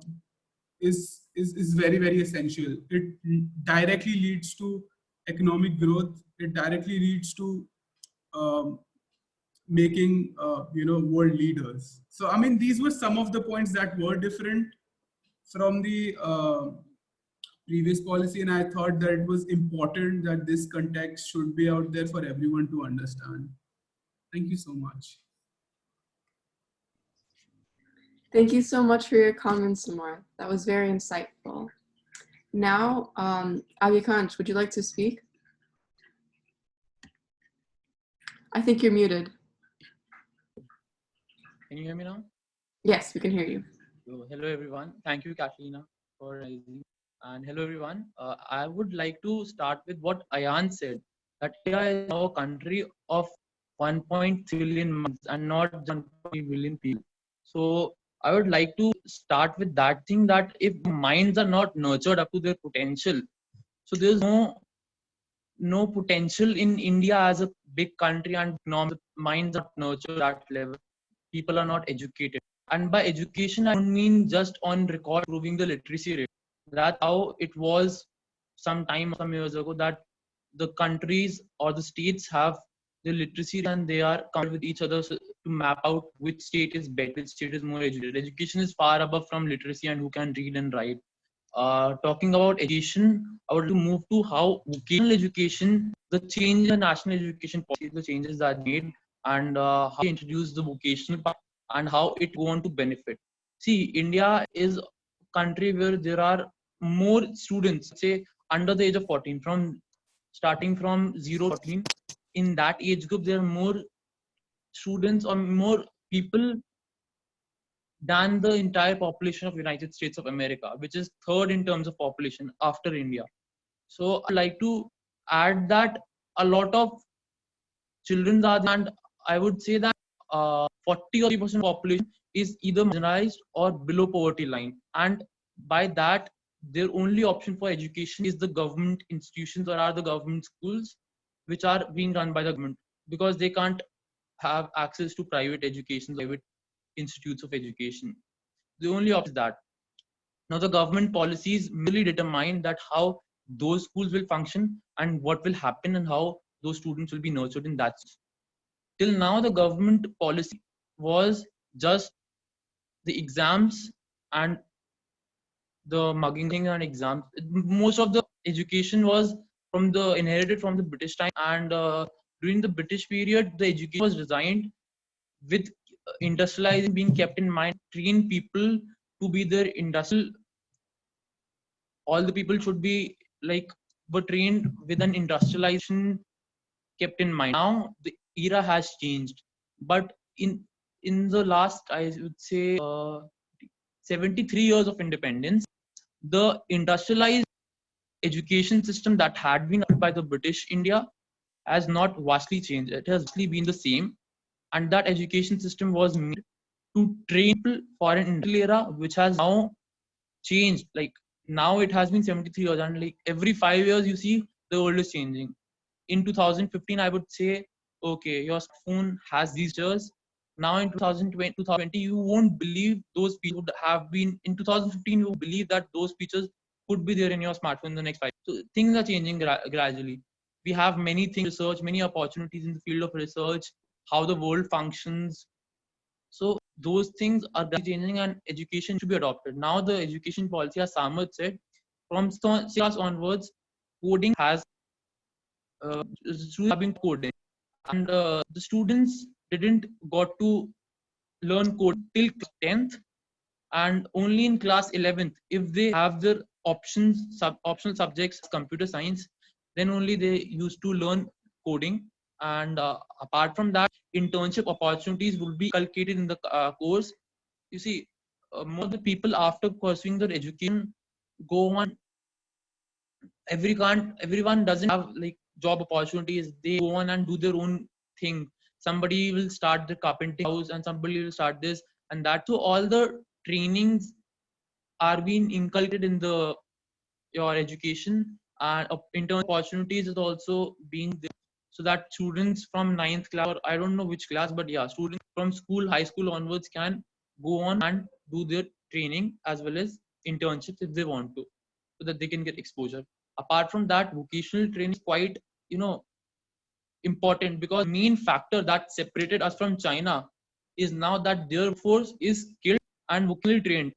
is very, very essential. It directly leads to economic growth. It directly leads to um, making world leaders. So I mean, these were some of the points that were different from the previous policy, and I thought that it was important that this context should be out there for everyone to understand. Thank you so much. Thank you so much for your comments, Samar. That was very insightful. Now, Avikansh, would you like to speak? I think you're muted. Can you hear me now? Yes, we can hear you. So, hello everyone. Thank you, Katrina, for raising. And hello everyone. I would like to start with what Ayan said, that India is now a country of 1.3 billion minds and not 1.3 billion people. So I would like to start with that thing, that if minds are not nurtured up to their potential, so there's no potential in India as a big country, and minds are not nurtured at that level. People are not educated. And by education, I don't mean just on record proving the literacy rate. That's how it was some years ago, that the countries or the states have the literacy and they are compared with each other to map out which state is better, which state is more educated. Education is far above from literacy and who can read and write. Talking about education, I would like to move to how vocational education, the change in the national education policy, the changes that made, and how they introduced the vocational part and how it go on to benefit. See, India is a country where there are more students, say under the age of 14, from starting from 0 to 14. In that age group, there are more students or more people than the entire population of United States of America, which is third in terms of population after India. So I'd like to add that a lot of children are, and I would say that 40 or 30% population is either marginalized or below poverty line. And by that, their only option for education is the government institutions or are the government schools, which are being run by the government, because they can't have access to private education, private institutes of education. The only option is that. Now the government policies merely determine that how those schools will function and what will happen and how those students will be nurtured in that. Till now, the government policy was just the exams and the mugging thing and exams. Most of the education was inherited from the British time, and during the British period, the education was designed with industrializing being kept in mind, train people to be their industrial. All the people should be were trained with an industrialization kept in mind. Now the era has changed, but in the last, I would say, 73 years of independence, the industrialized education system that had been by the British India has not vastly changed. It has vastly been the same, and that education system was made to train people for an industrial era, which has now changed. Like now it has been 73 years, and like every 5 years you see the world is changing. In 2015, I would say, okay, your phone has these features. Now in 2020, you won't believe those features would have been in 2015. You won't believe that those features could be there in your smartphone in the next 5 years. So things are changing gradually. We have many things research, many opportunities in the field of research, how the world functions. So those things are changing, and education should be adopted. Now the education policy, as Samad said, from class onwards, coding has students have been coding, and the students didn't got to learn code till 10th, and only in class 11th, if they have their optional subjects computer science, then only they used to learn coding. And apart from that, internship opportunities will be inculcated in the course. You see, more of the people after pursuing their education go on. Everyone doesn't have like job opportunities. They go on and do their own thing. Somebody will start the carpentry house, and somebody will start this, and that too all the trainings are being inculcated in the your education, and intern opportunities is also being there, so that students from ninth class, or I don't know which class, but yeah, students from school, high school onwards can go on and do their training as well as internships if they want to, so that they can get exposure. Apart from that, vocational training is quite, important, because main factor that separated us from China is now that their force is skilled and vocally trained.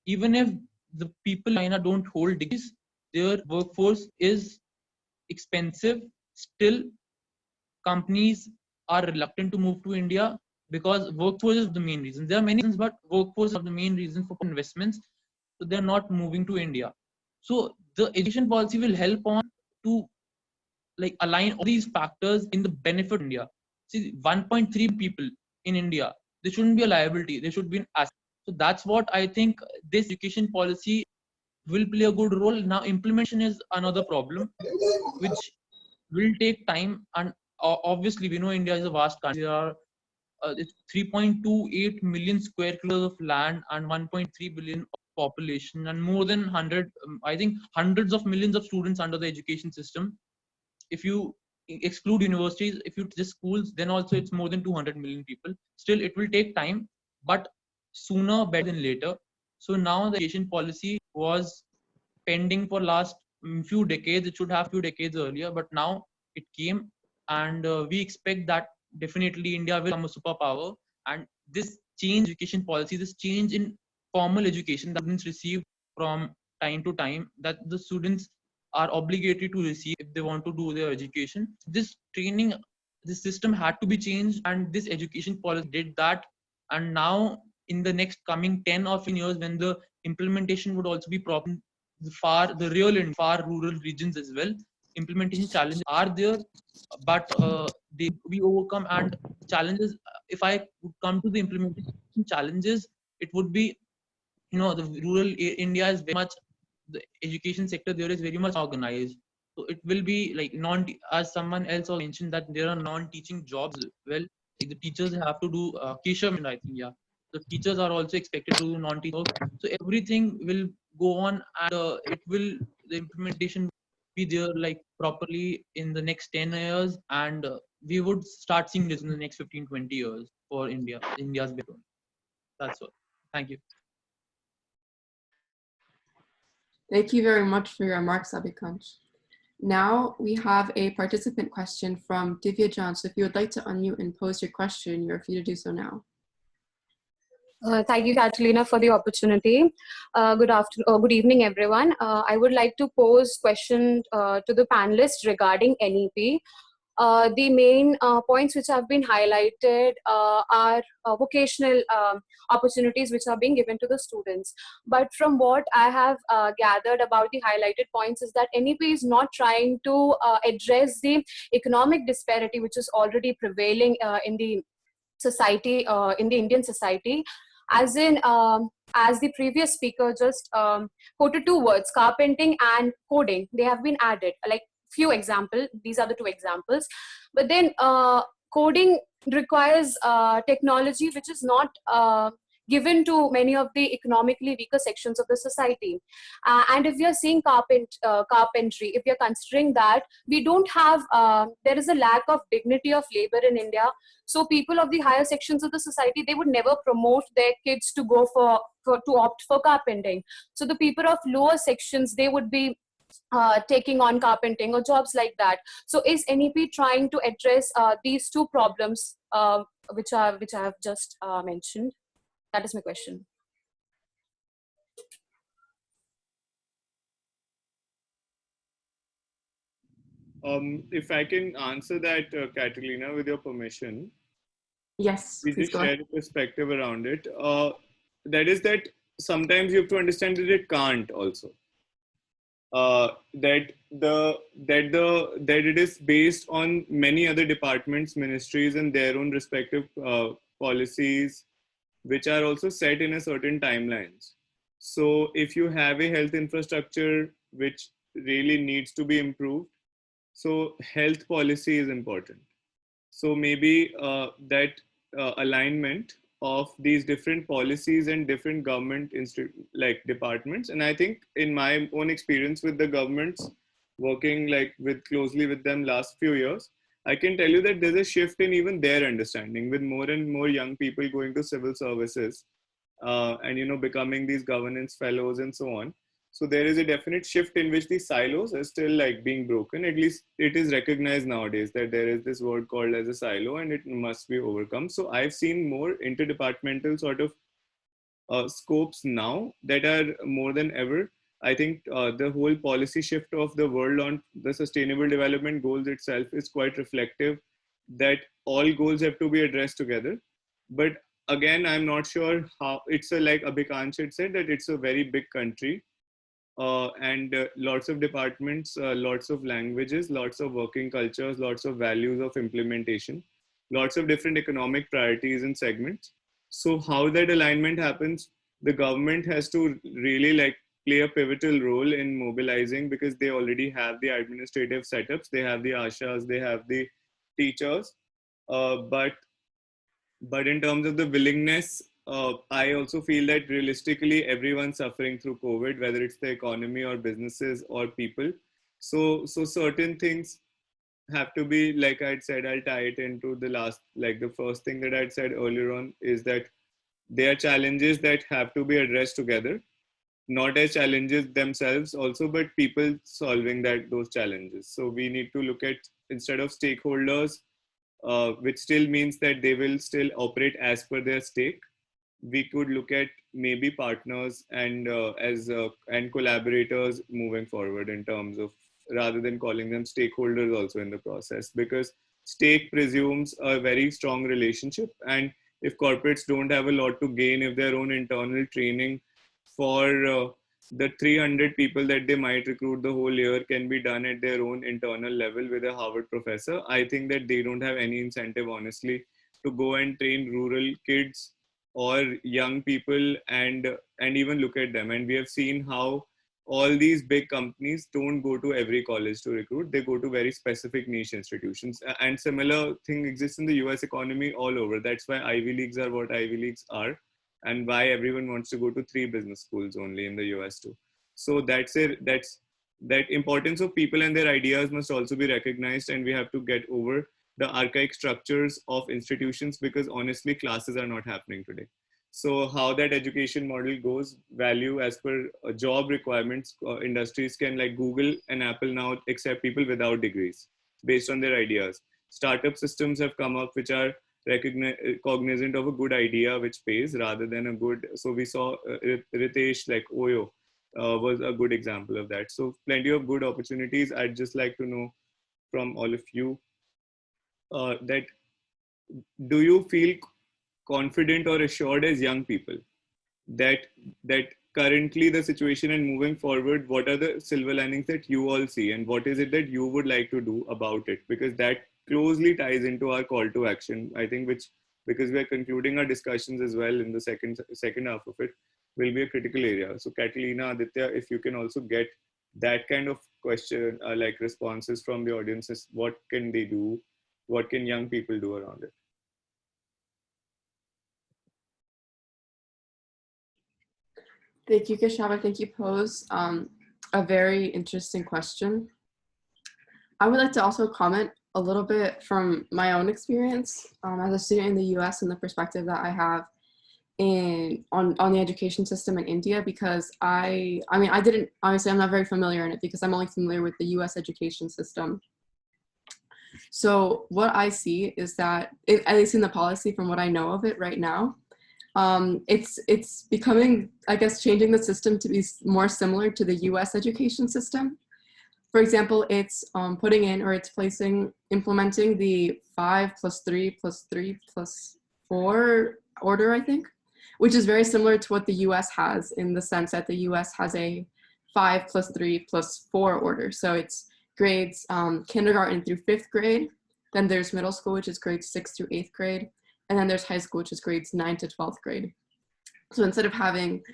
Even if the people in China don't hold degrees, their workforce is expensive. Still, companies are reluctant to move to India because workforce is the main reason. There are many reasons, but workforce are the main reason for investments. So they're not moving to India. So the education policy will help on to like align all these factors in the benefit of India. See, 1.3 people in India, they shouldn't be a liability. They should be an asset. So that's what I think this education policy will play a good role. Now, implementation is another problem, which will take time. And obviously, we know India is a vast country. There are it's 3.28 million square kilometers of land and 1.3 billion of population, and more than 100, I think hundreds of millions of students under the education system. If you exclude universities, if you just schools, then also it's more than 200 million people. Still, it will take time, but sooner better than later. So now the education policy was pending for last few decades. It should have few decades earlier, but now it came, and we expect that definitely India will become a superpower. And this change education policy, this change in formal education that students receive from time to time, that the students are obligatory to receive if they want to do their education. This training, this system had to be changed, and this education policy did that. And now in the next coming 10 or 15 years, when the implementation would also be proper, the real and far rural regions as well, implementation challenges are there, but they we overcome. And challenges, if I would come to the implementation challenges, it would be, the rural India is very much, the education sector there is very much organized. So it will be like non, as someone else also mentioned, that there are non-teaching jobs. Well, like the teachers have to do Keshav, I think, yeah, the teachers are also expected to do non-teaching work. So everything will go on, and it will, the implementation be there like properly in the next 10 years, and we would start seeing this in the next 15-20 years for India's better. That's all. Thank you. Thank you very much for your remarks, Abhikansh. Now we have a participant question from Divya John. So if you would like to unmute and pose your question, you're free to do so now. Thank you, Catalina, for the opportunity. Good evening, everyone. I would like to pose question to the panelists regarding NEP. The main points which have been highlighted are vocational opportunities which are being given to the students. But from what I have gathered about the highlighted points is that NEP is not trying to address the economic disparity which is already prevailing in the society, in the Indian society. As in, as the previous speaker just quoted two words, carpenting and coding, they have been added. Like few examples, these are the two examples. But then coding requires technology which is not given to many of the economically weaker sections of the society. And if we are seeing carpentry, if we are considering that, we don't have, there is a lack of dignity of labor in India. So people of the higher sections of the society, they would never promote their kids to go to opt for carpenting. So the people of lower sections, they would be taking on carpenting or jobs like that. So is NEP trying to address these two problems which I have just mentioned? That is my question. If I can answer that, Catalina, with your permission. Yes, we just share a perspective around it. That is that sometimes you have to understand that it can't also. That it is based on many other departments, ministries, and their own respective policies, which are also set in a certain timelines. So if you have a health infrastructure which really needs to be improved, so health policy is important. So maybe that alignment of these different policies and different government like departments. And I think in my own experience with the governments, working like with closely with them last few years, I can tell you that there's a shift in even their understanding, with more and more young people going to civil services, and becoming these governance fellows and so on. So there is a definite shift in which these silos are still like being broken. At least it is recognized nowadays that there is this word called as a silo and it must be overcome. So I've seen more interdepartmental sort of scopes now that are more than ever. I think the whole policy shift of the world on the sustainable development goals itself is quite reflective that all goals have to be addressed together. But again, I'm not sure how it's a, like Abhikansh had said, that it's a very big country, and lots of departments, lots of languages, lots of working cultures, lots of values of implementation, lots of different economic priorities and segments. So how that alignment happens, the government has to really like play a pivotal role in mobilizing, because they already have the administrative setups, they have the ashas, they have the teachers, but in terms of the willingness, I also feel that realistically everyone's suffering through COVID, whether it's the economy or businesses or people. So certain things have to be, like I'd said, I'll tie it into the first thing that I'd said earlier on, is that there are challenges that have to be addressed together, not as challenges themselves also, but people solving those challenges. So we need to look at, instead of stakeholders, which still means that they will still operate as per their stake, we could look at maybe partners and and collaborators moving forward, in terms of, rather than calling them stakeholders also in the process, because stake presumes a very strong relationship. And if corporates don't have a lot to gain, if their own internal training for the 300 people that they might recruit the whole year can be done at their own internal level with a Harvard professor, I think that they don't have any incentive, honestly, to go and train rural kids or young people and even look at them. And we have seen how all these big companies don't go to every college to recruit, they go to very specific niche institutions. And similar thing exists in the US economy all over. That's why Ivy Leagues are what Ivy Leagues are, and why everyone wants to go to 3 business schools only in the US too. So that's it. That importance of people and their ideas must also be recognized, and we have to get over the archaic structures of institutions, because honestly classes are not happening today. So how that education model goes, value as per job requirements, industries can, like Google and Apple now accept people without degrees based on their ideas. Startup systems have come up which are cognizant of a good idea which pays rather than a good. So we saw Ritesh, like Oyo, was a good example of that. So plenty of good opportunities. I'd just like to know from all of you, that do you feel confident or assured as young people that currently the situation and moving forward, what are the silver linings that you all see, and what is it that you would like to do about it? Because that closely ties into our call to action, I think, which, because we are concluding our discussions as well in the second half of it, will be a critical area. So Catalina, Aditya, if you can also get that kind of question, like responses from the audiences, what can they do? What can young people do around it? Thank you, Keshav. I think you pose a very interesting question. I would like to also comment a little bit from my own experience as a student in the US and the perspective that I have on the education system in India, because I didn't, obviously I'm not very familiar in it because I'm only familiar with the US education system. So what I see is that, at least in the policy from what I know of it right now, it's becoming, I guess, changing the system to be more similar to the US education system. For example, it's putting in, or it's implementing the 5+3+3+4 order, I think, which is very similar to what the US has, in the sense that the US has a 5+3+4 order. So it's grades kindergarten through 5th grade. Then there's middle school, which is grades 6th through 8th grade. And then there's high school, which is grades 9th to 12th grade. So instead of having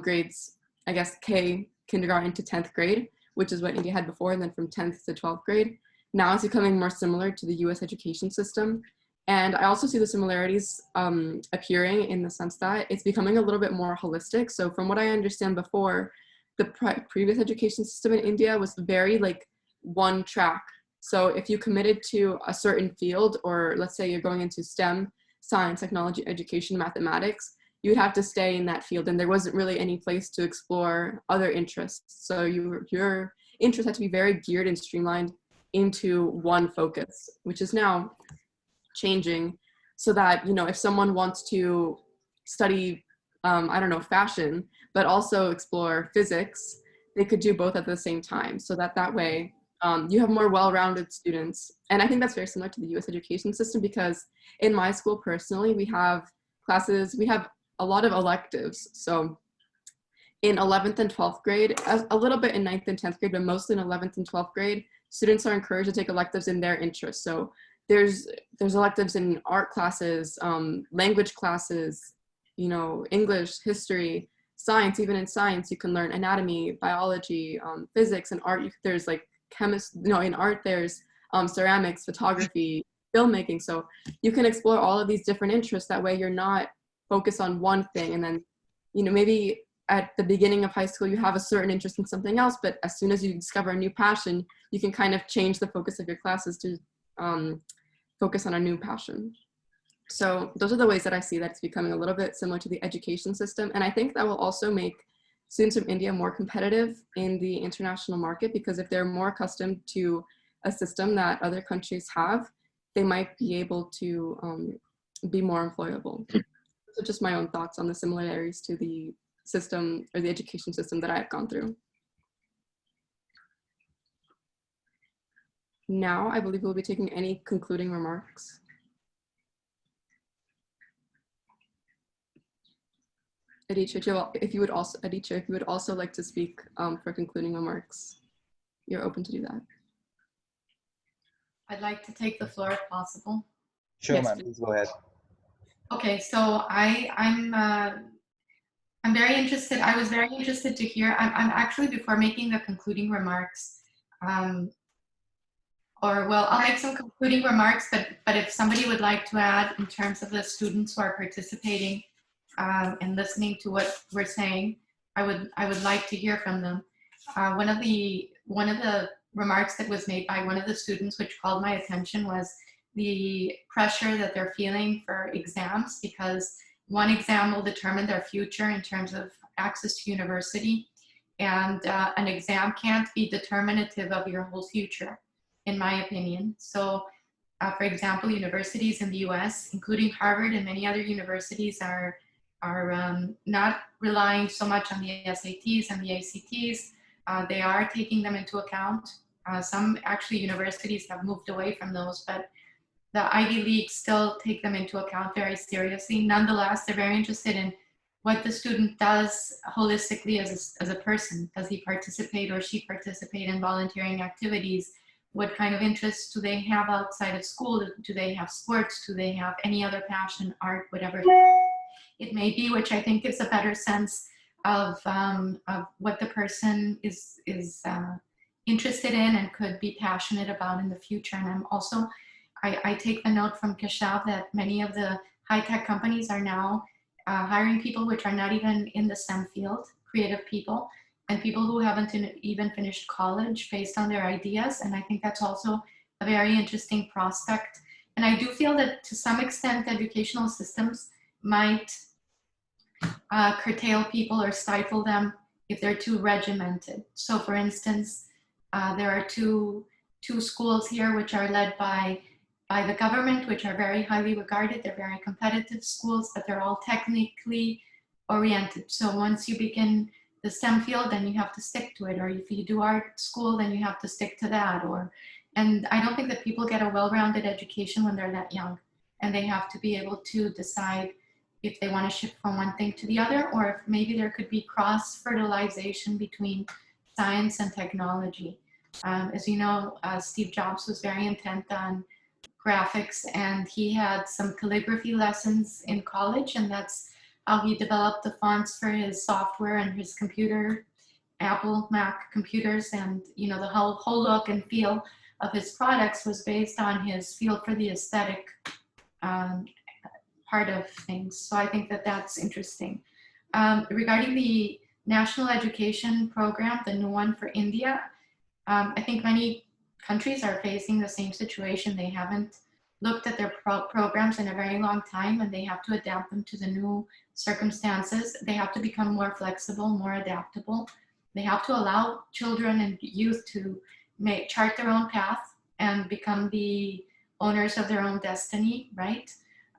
grades, I guess, kindergarten to 10th grade, which is what India had before, and then from 10th to 12th grade, now it's becoming more similar to the US education system. And I also see the similarities appearing in the sense that it's becoming a little bit more holistic. So from what I understand before, the previous education system in India was very like one track. So if you committed to a certain field, or let's say you're going into STEM, science, technology, education, mathematics, you would have to stay in that field, and there wasn't really any place to explore other interests. So your interest had to be very geared and streamlined into one focus, which is now changing, so that, you know, if someone wants to study I don't know, fashion, but also explore physics, they could do both at the same time, so that way you have more well-rounded students. And I think that's very similar to the US education system, because in my school personally, we have classes, we have a lot of electives. So in 11th and 12th grade, a little bit in 9th and 10th grade, but mostly in 11th and 12th grade, students are encouraged to take electives in their interests. So there's electives in art classes, language classes, you know, English, history, science. Even in science, you can learn anatomy, biology, physics. And art, there's like in art there's ceramics, photography, filmmaking. So you can explore all of these different interests. That way you're not focused on one thing. And then, you know, maybe at the beginning of high school, you have a certain interest in something else, but as soon as you discover a new passion, you can kind of change the focus of your classes to focus on a new passion. So those are the ways that I see that it's becoming a little bit similar to the education system. And I think that will also make students from India more competitive in the international market, because if they're more accustomed to a system that other countries have, they might be able to be more employable. So just my own thoughts on the similarities to the system, or the education system that I've gone through. Now, I believe we'll be taking any concluding remarks. Aditya, if you would also like to speak for concluding remarks, you're open to do that. I'd like to take the floor if possible. Sure, Yes, ma'am. Please go ahead. Okay, so I'm very interested. I was very interested to hear. I'm actually, before making the concluding remarks, I'll make some concluding remarks. But if somebody would like to add in terms of the students who are participating and listening to what we're saying, I would like to hear from them. One of the remarks that was made by one of the students, which called my attention, was the pressure that they're feeling for exams, because one exam will determine their future in terms of access to university, and an exam can't be determinative of your whole future, in my opinion. So, for example, universities in the US, including Harvard and many other universities, are not relying so much on the SATs and the ACTs. They are taking them into account. Some actually universities have moved away from those, but the Ivy Leagues still take them into account very seriously. Nonetheless, they're very interested in what the student does holistically as a person. Does he participate or she participate in volunteering activities? What kind of interests do they have outside of school? Do they have sports? Do they have any other passion, art, whatever it may be, which I think gives a better sense of what the person is interested in and could be passionate about in the future. And I'm also, I take the note from Keshav that many of the high-tech companies are now hiring people which are not even in the STEM field, creative people, and people who haven't even finished college based on their ideas. And I think that's also a very interesting prospect. And I do feel that to some extent, educational systems might curtail people or stifle them if they're too regimented. So for instance, there are two schools here which are led by the government, which are very highly regarded. They're very competitive schools, but they're all technically oriented. So once you begin the STEM field, then you have to stick to it. Or if you do art school, then you have to stick to that. And I don't think that people get a well-rounded education when they're that young. And they have to be able to decide if they want to shift from one thing to the other, or if maybe there could be cross-fertilization between science and technology. As you know, Steve Jobs was very intent on graphics, and he had some calligraphy lessons in college, and that's how he developed the fonts for his software and his computer, Apple Mac computers. And you know, the whole look and feel of his products was based on his feel for the aesthetic part of things. So I think that that's interesting. Regarding the national education program, the new one for India, I think many countries are facing the same situation. They haven't looked at their programs in a very long time, and they have to adapt them to the new circumstances. They have to become more flexible, more adaptable. They have to allow children and youth to chart their own path and become the owners of their own destiny, right?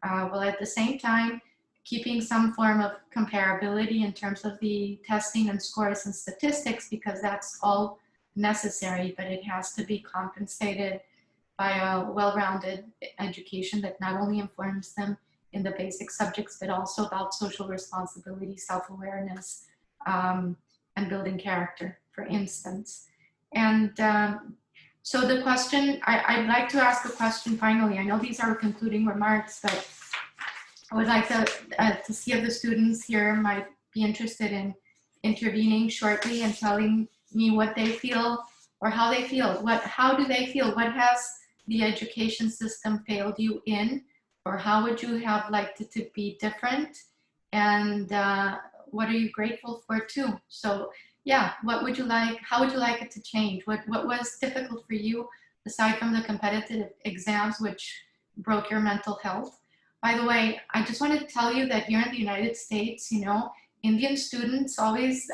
While at the same time, keeping some form of comparability in terms of the testing and scores and statistics, because that's all necessary, but it has to be compensated by a well-rounded education that not only informs them in the basic subjects, but also about social responsibility, self-awareness, and building character, for instance. And so the question, I'd like to ask a question finally. I know these are concluding remarks, but I would like to see if the students here might be interested in intervening shortly and telling me what they feel or how they feel. How do they feel? What has the education system failed you in? Or how would you have liked it to be different? And what are you grateful for too? So yeah, what would you like, how would you like it to change? What was difficult for you aside from the competitive exams, which broke your mental health? By the way, I just want to tell you that here in the United States, you know, Indian students always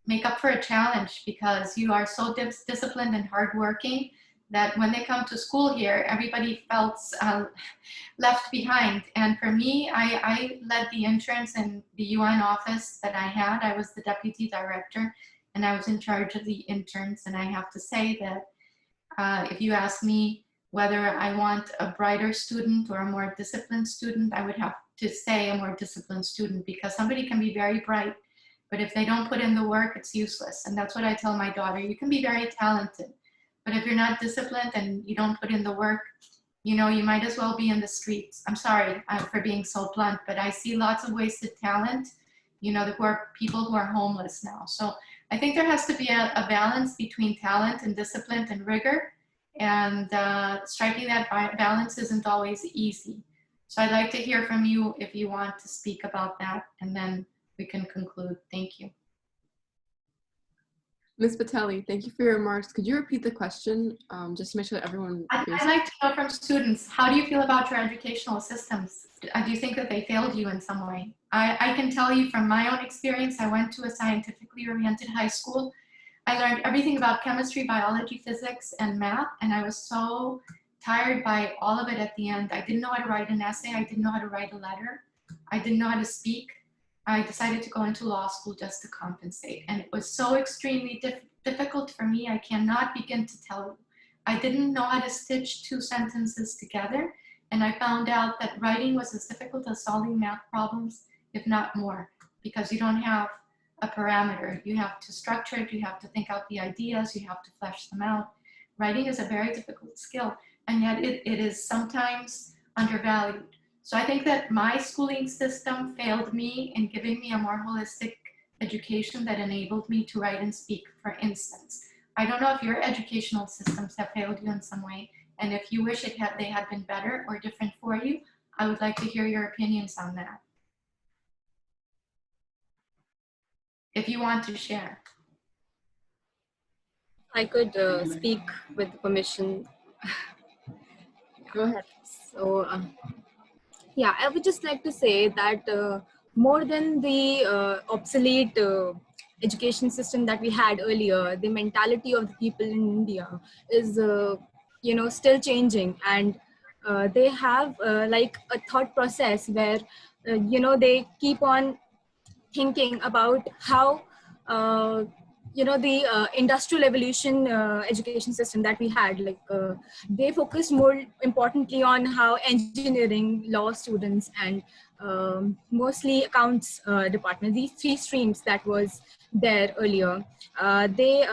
make up for a challenge because you are so disciplined and hardworking that when they come to school here, everybody felt left behind. And for me, I led the interns in the UN office that I had. I was the deputy director and I was in charge of the interns. And I have to say that if you ask me whether I want a brighter student or a more disciplined student, I would have to say a more disciplined student, because somebody can be very bright, but if they don't put in the work, it's useless. And that's what I tell my daughter. You can be very talented, but if you're not disciplined and you don't put in the work, you know, you might as well be in the streets. I'm sorry for being so blunt, but I see lots of wasted talent, you know, who are people who are homeless now. So I think there has to be a balance between talent and discipline and rigor. And striking that balance isn't always easy. So I'd like to hear from you if you want to speak about that, and then we can conclude. Thank you. Ms. Patelli, thank you for your remarks. Could you repeat the question just to make sure that everyone hears? I'd like to know from students, how do you feel about your educational systems? Do you think that they failed you in some way? I can tell you from my own experience, I went to a scientifically oriented high school. I learned everything about chemistry, biology, physics, and math, and I was so tired by all of it at the end. I didn't know how to write an essay. I didn't know how to write a letter. I didn't know how to speak. I decided to go into law school just to compensate, and it was so extremely difficult for me. I cannot begin to tell you. I didn't know how to stitch two sentences together, and I found out that writing was as difficult as solving math problems, if not more, because you don't have a parameter. You have to structure it, you have to think out the ideas, you have to flesh them out. Writing is a very difficult skill, and yet it is sometimes undervalued. So I think that my schooling system failed me in giving me a more holistic education that enabled me to write and speak, for instance. I don't know if your educational systems have failed you in some way, and if you wish they had been better or different for you, I would like to hear your opinions on that, if you want to share. I could speak with permission. Go ahead. So, yeah, I would just like to say that more than the obsolete education system that we had earlier, the mentality of the people in India is, you know, still changing, and they have like a thought process where, you know, they keep on thinking about how you know, the industrial evolution education system that we had, like they focused more importantly on how engineering, law students, and mostly accounts department, these three streams that was there earlier, they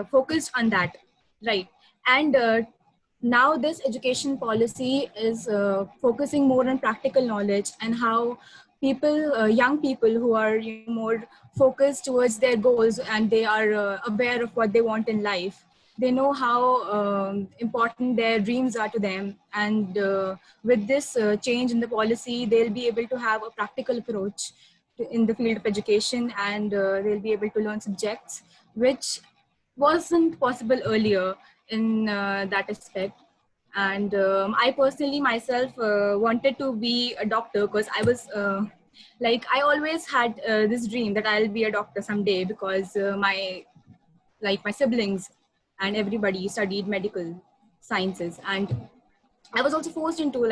focused on that, right? And now this education policy is focusing more on practical knowledge and how people, young people who are, you know, more focused towards their goals, and they are aware of what they want in life. they know how important their dreams are to them. And with this change in the policy, they'll be able to have a practical approach in the field of education, and they'll be able to learn subjects which wasn't possible earlier in that aspect. And I personally myself wanted to be a doctor, because I was like, I always had this dream that I'll be a doctor someday, because my siblings and everybody studied medical sciences, and I was also forced into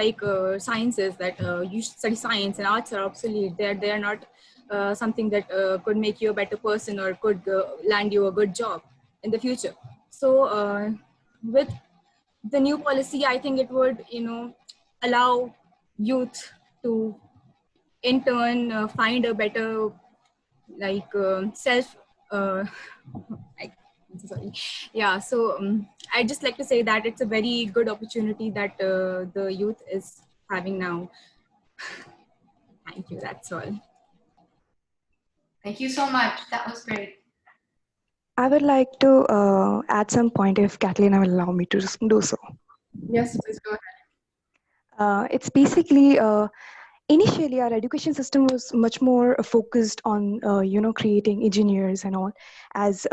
sciences, that you should study science, and arts are obsolete. They are not something that could make you a better person or could land you a good job in the future. So with the new policy, I think it would, allow youth to in turn find a better self I, I'm so sorry. Yeah, so I'd just like to say that it's a very good opportunity that the youth is having now. Thank you, that's all. Thank you so much. That was great. I would like to add some point if Catalina will allow me to do so. Yes, please go ahead. It's basically initially our education system was much more focused on creating engineers and all, as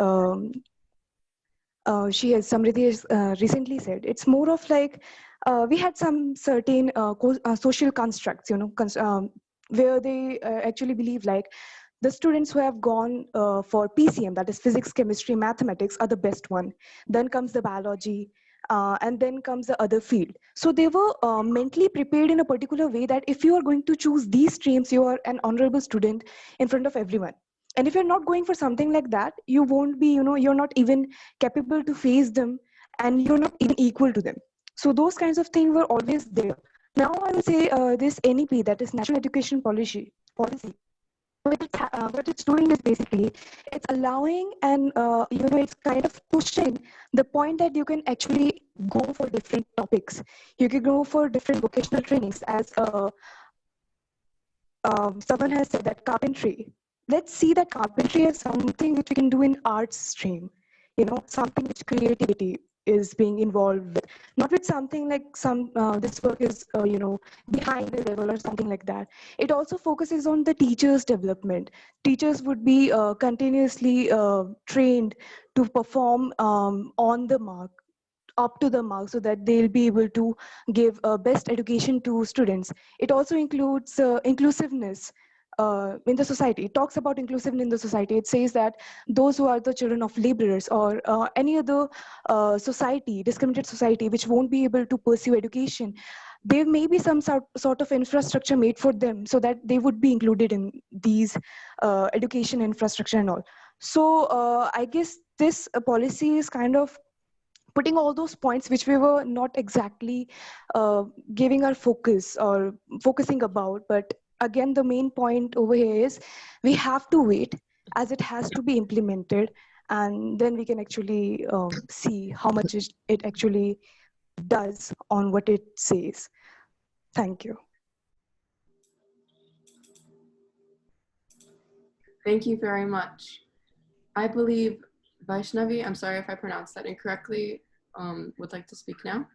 Samriddhi has recently said. It's more of like we had some certain social constructs, where they actually believe like the students who have gone for PCM, that is physics, chemistry, mathematics, are the best one. Then comes the biology, and then comes the other field. So they were mentally prepared in a particular way that if you are going to choose these streams, you are an honorable student in front of everyone. And if you're not going for something like that, you won't be, you're not even capable to face them, and you're not even equal to them. So those kinds of things were always there. Now I will say this NEP, that is National Education Policy, what it's doing is basically it's allowing and it's kind of pushing the point that you can actually go for different topics. You can go for different vocational trainings, as someone has said, that carpentry. Let's see that carpentry as something which we can do in arts stream, something which creativity is being involved with, not with something like this work is behind the level or something like that. It also focuses on the teachers development. Teachers would be continuously trained to perform on the mark, up to the mark, so that they'll be able to give best education to students. It also includes inclusiveness in the society. It talks about inclusiveness in the society. It says that those who are the children of laborers or any other discriminated society, which won't be able to pursue education, there may be some sort of infrastructure made for them, so that they would be included in these education infrastructure and all. So I guess this policy is kind of putting all those points which we were not exactly giving our focus or focusing about. But again, the main point over here is we have to wait, as it has to be implemented, and then we can actually see how much it actually does on what it says. Thank you. Thank you very much. I believe Vaishnavi, I'm sorry if I pronounced that incorrectly, would like to speak now.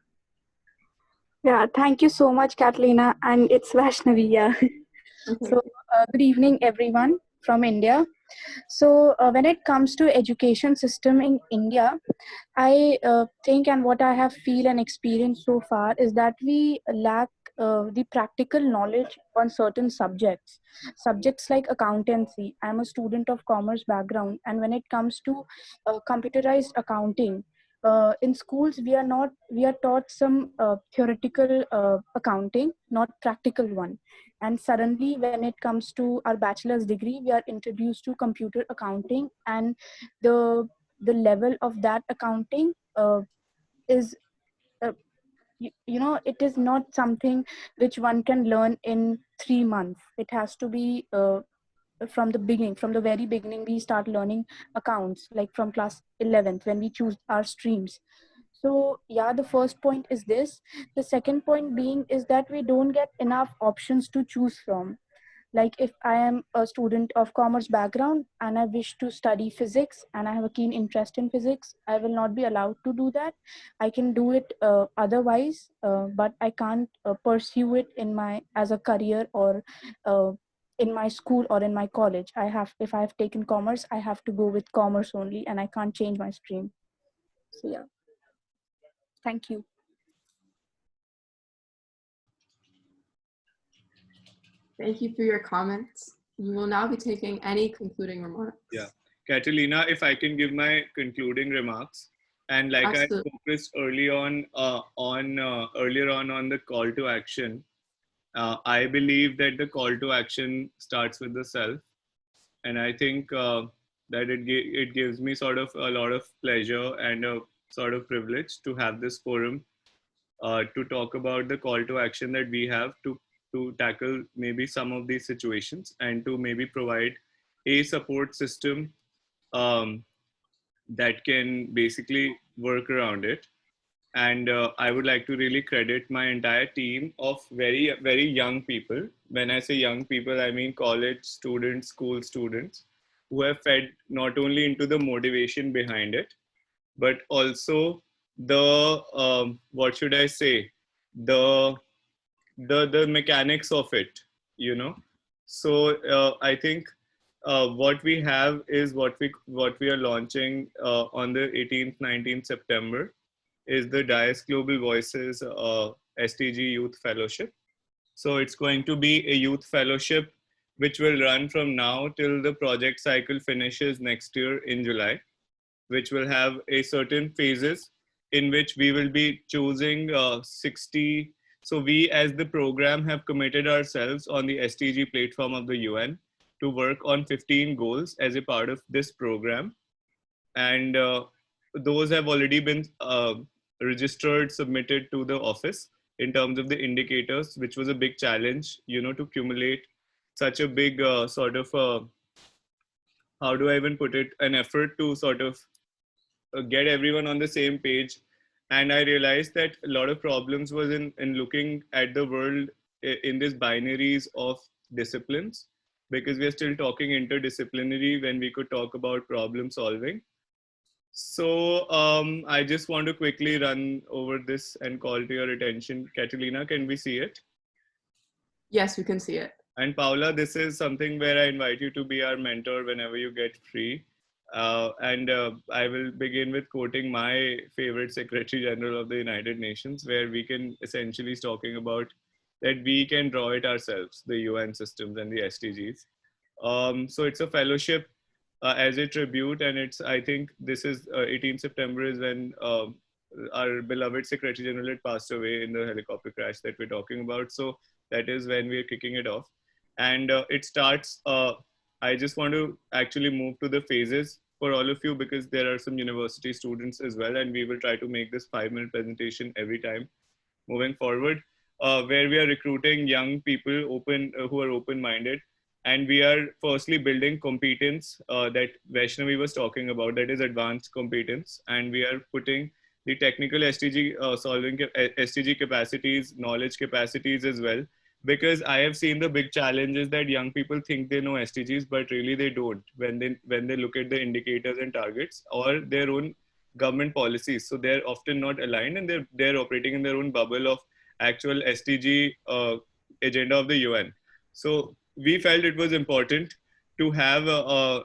Yeah, thank you so much, Catalina. And it's Vaishnavi, yeah. Okay. So good evening, everyone from India. So when it comes to education system in India, I think, and what I have feel and experienced so far, is that we lack the practical knowledge on certain subjects like accountancy. I'm a student of commerce background, and when it comes to computerized accounting, in schools we are taught some theoretical accounting, not practical one. And suddenly when it comes to our bachelor's degree, we are introduced to computer accounting, and the level of that accounting is it is not something which one can learn in 3 months. It has to be from the beginning. From the very beginning we start learning accounts, like from class 11th when we choose our streams. So yeah, the first point is this. The second point being is that we don't get enough options to choose from. Like if I am a student of commerce background and I wish to study physics and I have a keen interest in physics, I will not be allowed to do that. I can do it otherwise, but I can't pursue it in my as a career or in my school or in my college. If I have taken commerce, I have to go with commerce only, and I can't change my stream. So yeah, thank you. Thank you for your comments. We will now be taking any concluding remarks. Yeah. Catalina, if I can give my concluding remarks. And like Absolutely. I focused earlier on the call to action, I believe that the call to action starts with the self. And I think that it gives me sort of a lot of pleasure and a sort of privilege to have this forum to talk about the call to action that we have to tackle maybe some of these situations and to maybe provide a support system um, that can basically work around it. And I would like to really credit my entire team of very, very young people. When I say young people, I mean college students, school students, who have fed not only into the motivation behind it, but also the, what should I say, the, the mechanics of it, you know. So I think what we have is what we are launching on the 18th, 19th September is the DIAS Global Voices STG Youth Fellowship. So it's going to be a youth fellowship which will run from now till the project cycle finishes next year in July, which will have a certain phases in which we will be choosing 60. So we as the program have committed ourselves on the STG platform of the UN to work on 15 goals as a part of this program. And those have already been registered, submitted to the office in terms of the indicators, which was a big challenge, you know, to accumulate such a big sort of, how do I even put it, an effort to sort of get everyone on the same page. And I realized that a lot of problems was in looking at the world in these binaries of disciplines, because we are still talking interdisciplinary when we could talk about problem solving. So I just want to quickly run over this and call to your attention. Catalina, can we see it? Yes, we can see it. And Paula, this is something where I invite you to be our mentor whenever you get free. And I will begin with quoting my favorite Secretary General of the United Nations, where we can essentially talking about that we can draw it ourselves, the UN systems and the SDGs. So it's a fellowship as a tribute, and it's, I think this is 18 September is when our beloved Secretary General had passed away in the helicopter crash that we're talking about. So that is when we're kicking it off. And it starts, I just want to actually move to the phases for all of you, because there are some university students as well, and we will try to make this 5-minute presentation every time moving forward, where we are recruiting young people who are open-minded. And we are firstly building competence that Vaishnavi was talking about, that is advanced competence. And we are putting the technical STG solving STG capacities, knowledge capacities as well. Because I have seen the big challenges that young people think they know SDGs, but really they don't when they look at the indicators and targets or their own government policies. So they're often not aligned, and they're operating in their own bubble of actual SDG agenda of the UN. So we felt it was important to have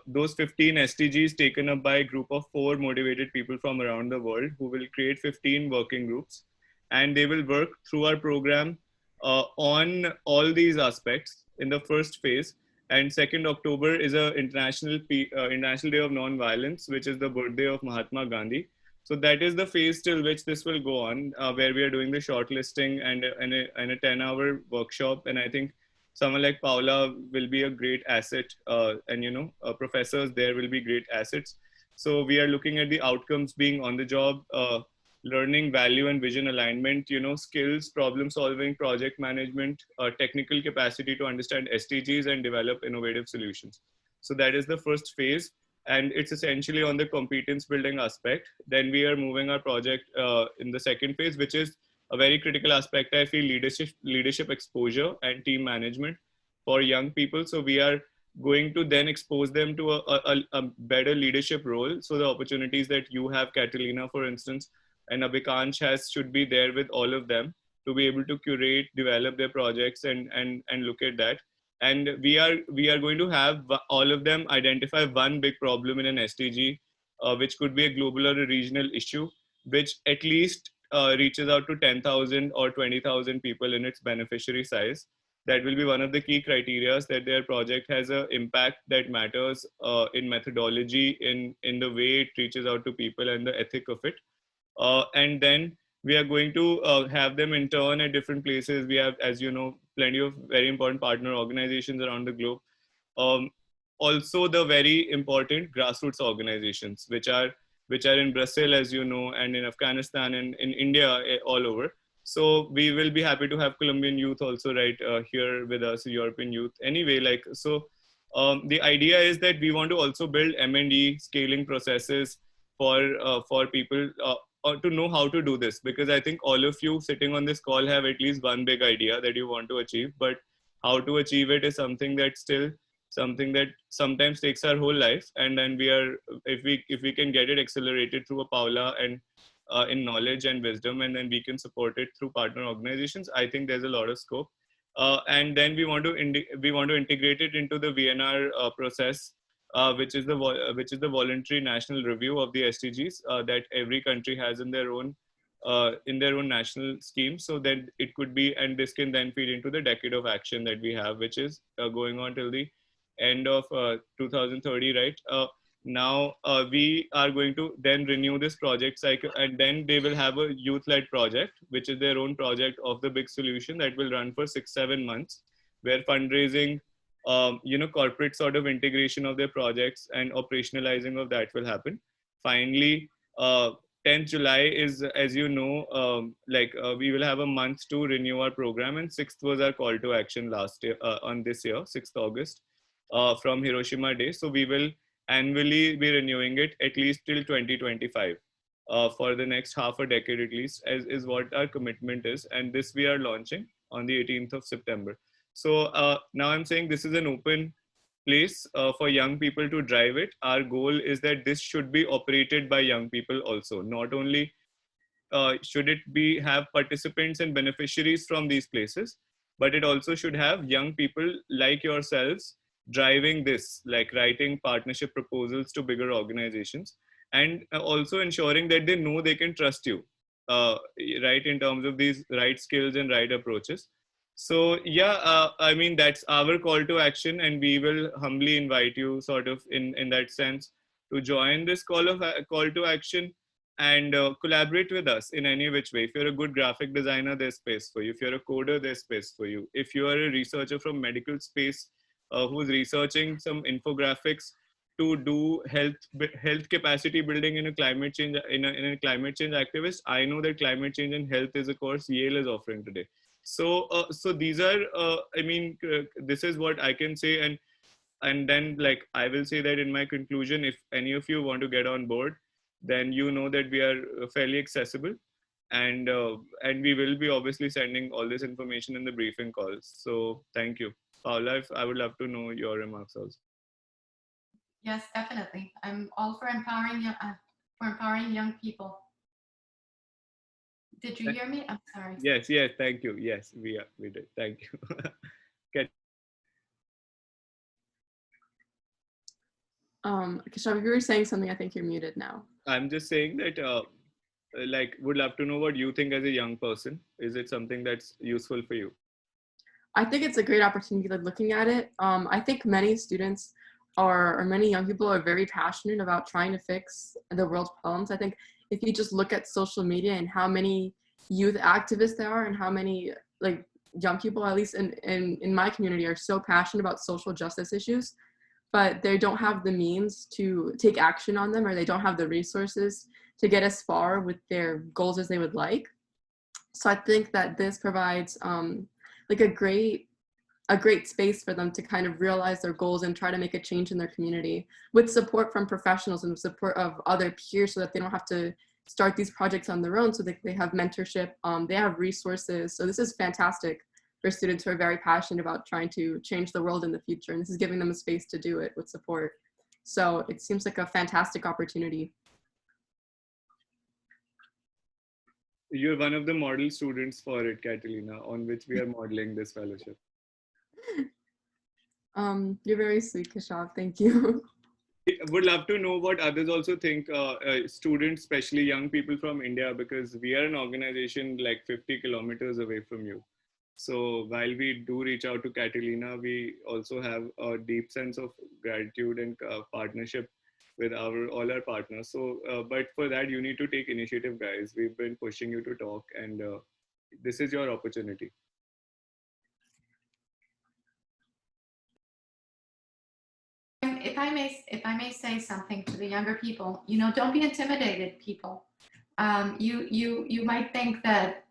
those 15 SDGs taken up by a group of 4 motivated people from around the world, who will create 15 working groups, and they will work through our program on all these aspects in the first phase. And 2nd October is a International Day of Non-Violence, which is the birthday of Mahatma Gandhi. So that is the phase till which this will go on, where we are doing the shortlisting and a 10-hour workshop. And I think someone like Paula will be a great asset, and professors there will be great assets. So we are looking at the outcomes being on the job learning, value and vision alignment, skills, problem solving, project management, technical capacity to understand SDGs and develop innovative solutions. So that is the first phase, and it's essentially on the competence building aspect. Then we are moving our project in the second phase, which is a very critical aspect, I feel, leadership exposure and team management for young people. So we are going to then expose them to a better leadership role. So the opportunities that you have, Catalina, for instance, and Abhikansh has, should be there with all of them to be able to curate, develop their projects, and look at that. And we are going to have all of them identify one big problem in an SDG, which could be a global or a regional issue, which at least reaches out to 10,000 or 20,000 people in its beneficiary size. That will be one of the key criteria, that their project has an impact that matters in methodology, in the way it reaches out to people, and the ethic of it. And then we are going to have them intern at different places. We have, as you know, plenty of very important partner organizations around the globe. Um, Also, the very important grassroots organizations, which are in Brazil, as you know, and in Afghanistan and in India, all over. So we will be happy to have Colombian youth also right here with us, European youth. Anyway, like so, the idea is that we want to also build M&E scaling processes for people to know how to do this, because I think all of you sitting on this call have at least one big idea that you want to achieve, but how to achieve it is something that still something that sometimes takes our whole life. And then we are, if we can get it accelerated through a Paula and in knowledge and wisdom, and then we can support it through partner organizations, I think there's a lot of scope. And then we want to integrate it into the VNR process, which is the voluntary national review of the SDGs that every country has in their own national scheme. So that it could be, and this can then feed into the decade of action that we have, which is going on till the end of 2030, right? Now we are going to then renew this project cycle, and then they will have a youth-led project, which is their own project of the big solution that will run for 6-7 months, where fundraising, corporate sort of integration of their projects and operationalizing of that will happen. Finally, 10th July is, as you know, we will have a month to renew our program, and 6th was our call to action last year, on this year, 6th August, from Hiroshima Day. So we will annually be renewing it at least till 2025, for the next half a decade at least, as is what our commitment is. And this we are launching on the 18th of September. So now I'm saying this is an open place for young people to drive it. Our goal is that this should be operated by young people also. Not only should it have participants and beneficiaries from these places, but it also should have young people like yourselves driving this, like writing partnership proposals to bigger organizations, and also ensuring that they know they can trust you, right, in terms of these right skills and right approaches. So yeah, I mean, that's our call to action, and we will humbly invite you sort of in that sense to join this call to action and collaborate with us in any which way. If you're a good graphic designer, there's space for you. If you're a coder, there's space for you. If you are a researcher from medical space who's researching some infographics to do health capacity building in a climate change in a climate change activist, I know that climate change and health is a course Yale is offering today. So so these are this is what I can say. And then, like, I will say that in my conclusion, if any of you want to get on board, then you know that we are fairly accessible, and we will be obviously sending all this information in the briefing calls. So thank you. Paula, I would love to know your remarks also. Yes, definitely. I'm all for empowering young people. Did you hear me? I'm sorry. Yes, thank you. Yes, we did. Thank you. Kashav, if you were saying something, I think you're muted now. I'm just saying that, would love to know what you think as a young person. Is it something that's useful for you? I think it's a great opportunity, like looking at it. I think many students or many young people are very passionate about trying to fix the world's problems. I think if you just look at social media and how many youth activists there are, and how many like young people, at least in my community, are so passionate about social justice issues, but they don't have the means to take action on them, or they don't have the resources to get as far with their goals as they would like. So I think that this provides like a great space for them to kind of realize their goals and try to make a change in their community with support from professionals and support of other peers, so that they don't have to start these projects on their own, so that they have mentorship, they have resources. So this is fantastic for students who are very passionate about trying to change the world in the future. And this is giving them a space to do it with support. So it seems like a fantastic opportunity. You're one of the model students for it, Catalina, on which we are modeling this fellowship. You're very sweet, Kashav. Thank you. Would love to know what others also think, students, especially young people from India, because we are an organization like 50 kilometers away from you. So while we do reach out to Catalina, we also have a deep sense of gratitude and partnership with all our partners. So, but for that, you need to take initiative, guys. We've been pushing you to talk, and this is your opportunity. If I may say something to the younger people, you know, don't be intimidated, people. You might think that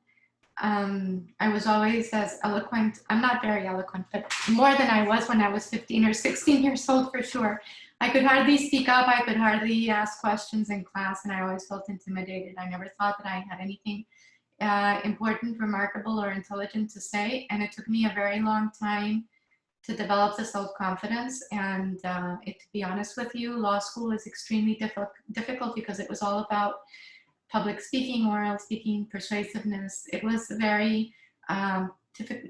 I was always as eloquent. I'm not very eloquent, but more than I was when I was 15 or 16 years old, for sure. I could hardly speak up. I could hardly ask questions in class, and I always felt intimidated. I never thought that I had anything important, remarkable, or intelligent to say. And it took me a very long time to develop the self-confidence. And to be honest with you, law school is extremely difficult because it was all about public speaking, oral speaking, persuasiveness. It was a very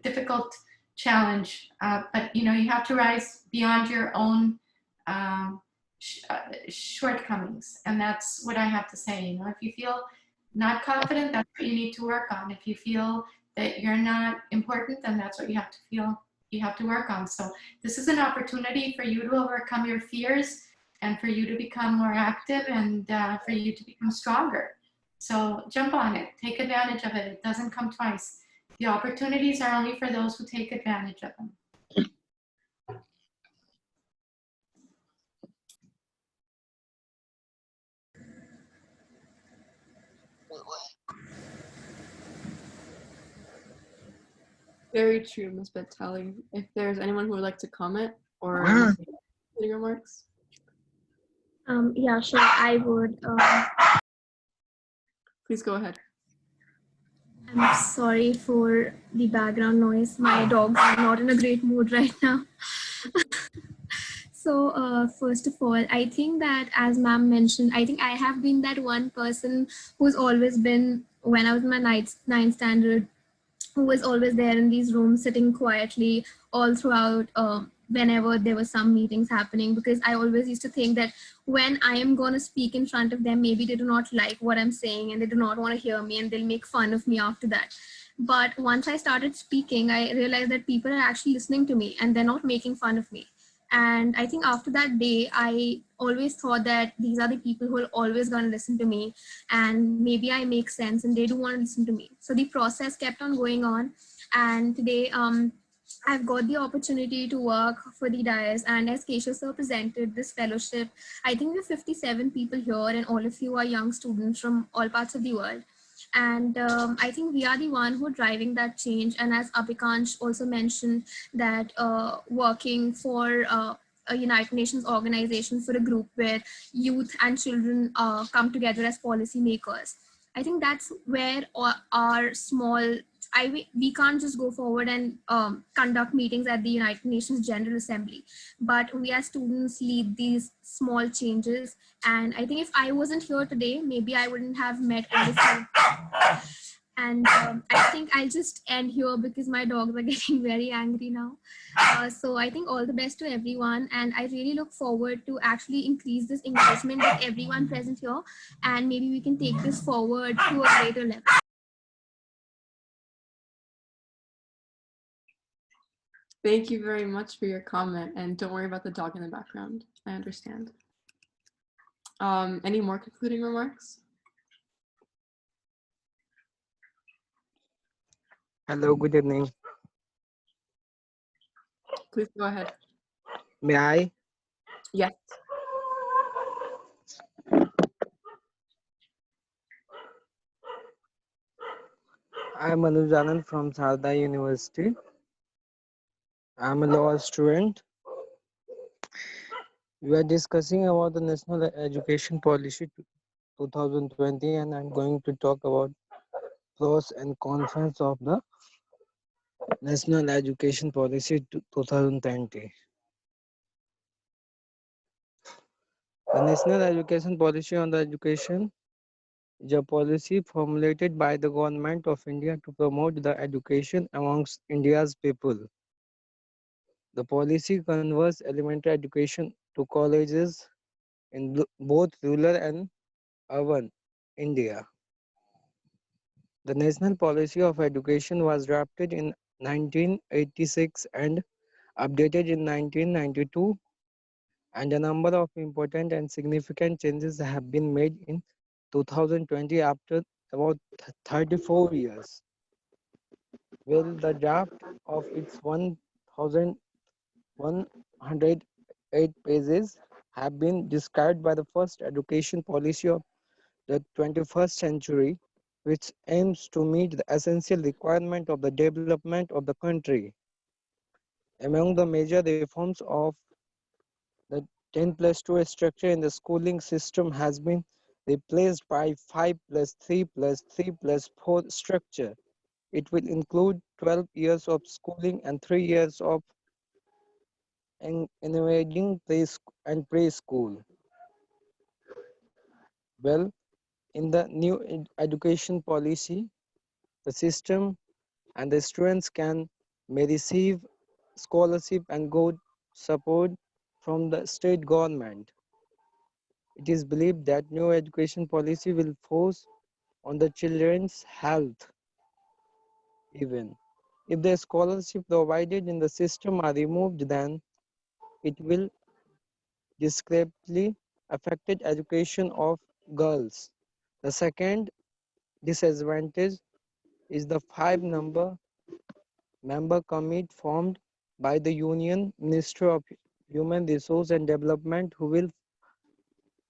difficult challenge, but you know, you have to rise beyond your own shortcomings, and that's what I have to say. You know, if you feel not confident, that's what you need to work on. If you feel that you're not important, then that's what you have to feel you have to work on. So this is an opportunity for you to overcome your fears and for you to become more active and for you to become stronger. So jump on it, take advantage of it. It doesn't come twice. The opportunities are only for those who take advantage of them. Very true, Ms. Betali. If there's anyone who would like to comment or any remarks. Yeah, sure, I would. Please go ahead. I'm sorry for the background noise. My dogs are not in a great mood right now. So first of all, I think that as ma'am mentioned, I think I have been that one person who's always been, when I was in my ninth standard, who was always there in these rooms sitting quietly all throughout whenever there were some meetings happening, because I always used to think that when I am going to speak in front of them, maybe they do not like what I'm saying and they do not want to hear me and they'll make fun of me after that. But once I started speaking, I realized that people are actually listening to me and they're not making fun of me. And I think after that day, I always thought that these are the people who are always going to listen to me, and maybe I make sense and they do want to listen to me. So the process kept on going on. And today, I've got the opportunity to work for the DIAS, and as Keshav sir presented this fellowship, I think we're 57 people here, and all of you are young students from all parts of the world. And I think we are the one who are driving that change. And as Abhikansh also mentioned, that working for a United Nations organization for a group where youth and children come together as policymakers. I think that's where our small, we can't just go forward and conduct meetings at the United Nations General Assembly, but we as students lead these small changes. And I think if I wasn't here today, maybe I wouldn't have met all of you. And I think I'll just end here because my dogs are getting very angry now. So I think all the best to everyone. And I really look forward to actually increase this engagement with everyone present here. And maybe we can take this forward to a greater level. Thank you very much for your comment. And don't worry about the dog in the background. I understand. Any more concluding remarks? Hello, good evening. Please go ahead. May I? Yes. I am Anuj Anand from Sharda University. I am a law student. We are discussing about the National Education Policy 2020, and I'm going to talk about pros and cons of the National Education Policy 2020. The National Education Policy on the Education is a policy formulated by the Government of India to promote the education amongst India's people. The policy converts elementary education to colleges in both rural and urban India. The National Policy of Education was drafted in 1986 and updated in 1992, and a number of important and significant changes have been made in 2020 after about 34 years. Well, the draft of its 1,108 pages have been described by the first education policy of the 21st century, which aims to meet the essential requirement of the development of the country. Among the major reforms of the 10+2 structure in the schooling system has been replaced by 5+3+3+4 structure. It will include 12 years of schooling and 3 years of encouraging and preschool. Well, in the new education policy, the system and the students may receive scholarship and good support from the state government. It is believed that new education policy will force on the children's health even. If the scholarship provided in the system are removed, then it will discrepancy affected education of girls. The second disadvantage is the member committee formed by the Union Ministry of Human Resource and Development who will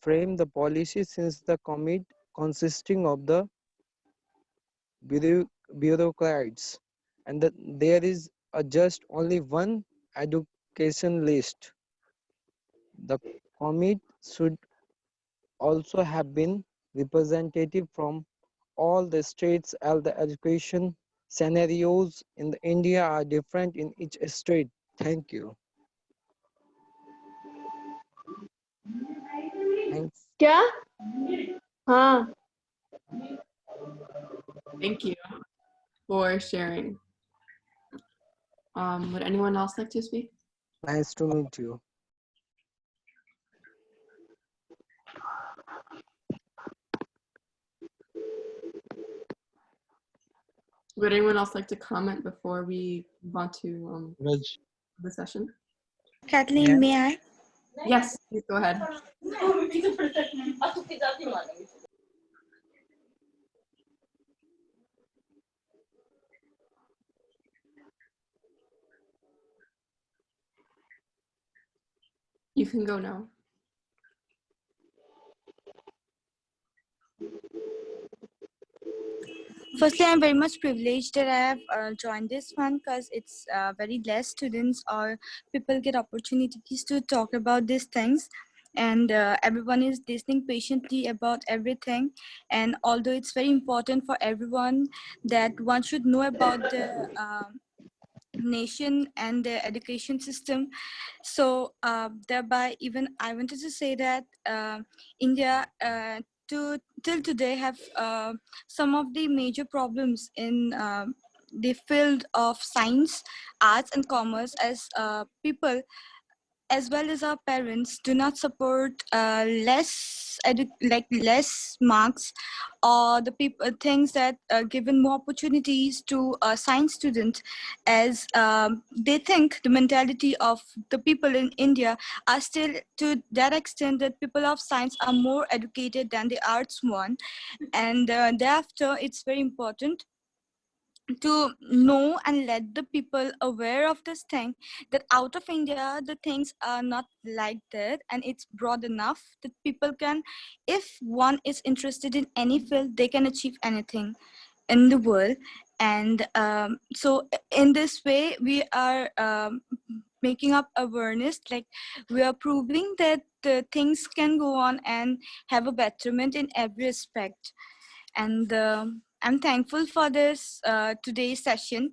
frame the policy, since the committee consisting of the bureaucrats and there is just only one education list. The committee should also have been representative from all the states, as the education scenarios in India are different in each state. Thank you. Thanks. क्या हाँ Thank you for sharing. Would anyone else like to speak? Nice to meet you. Would anyone else like to comment before we move on to the session? Kathleen, may I? Yes, please go ahead. You can go now. Firstly, I'm very much privileged that I have joined this one because it's very less students or people get opportunities to talk about these things, and everyone is listening patiently about everything. And although it's very important for everyone that one should know about the nation and the education system, so thereby even I wanted to say that India till today have some of the major problems in the field of science, arts and commerce, as people as well as our parents do not support less marks, or the people things that given more opportunities to science students, as they think the mentality of the people in India are still to that extent that people of science are more educated than the arts one. And thereafter it's very important to know and let the people aware of this thing, that out of India the things are not like that, and it's broad enough that people can, if one is interested in any field, they can achieve anything in the world. And so in this way we are making up awareness, like we are proving that things can go on and have a betterment in every aspect. And I'm thankful for this today's session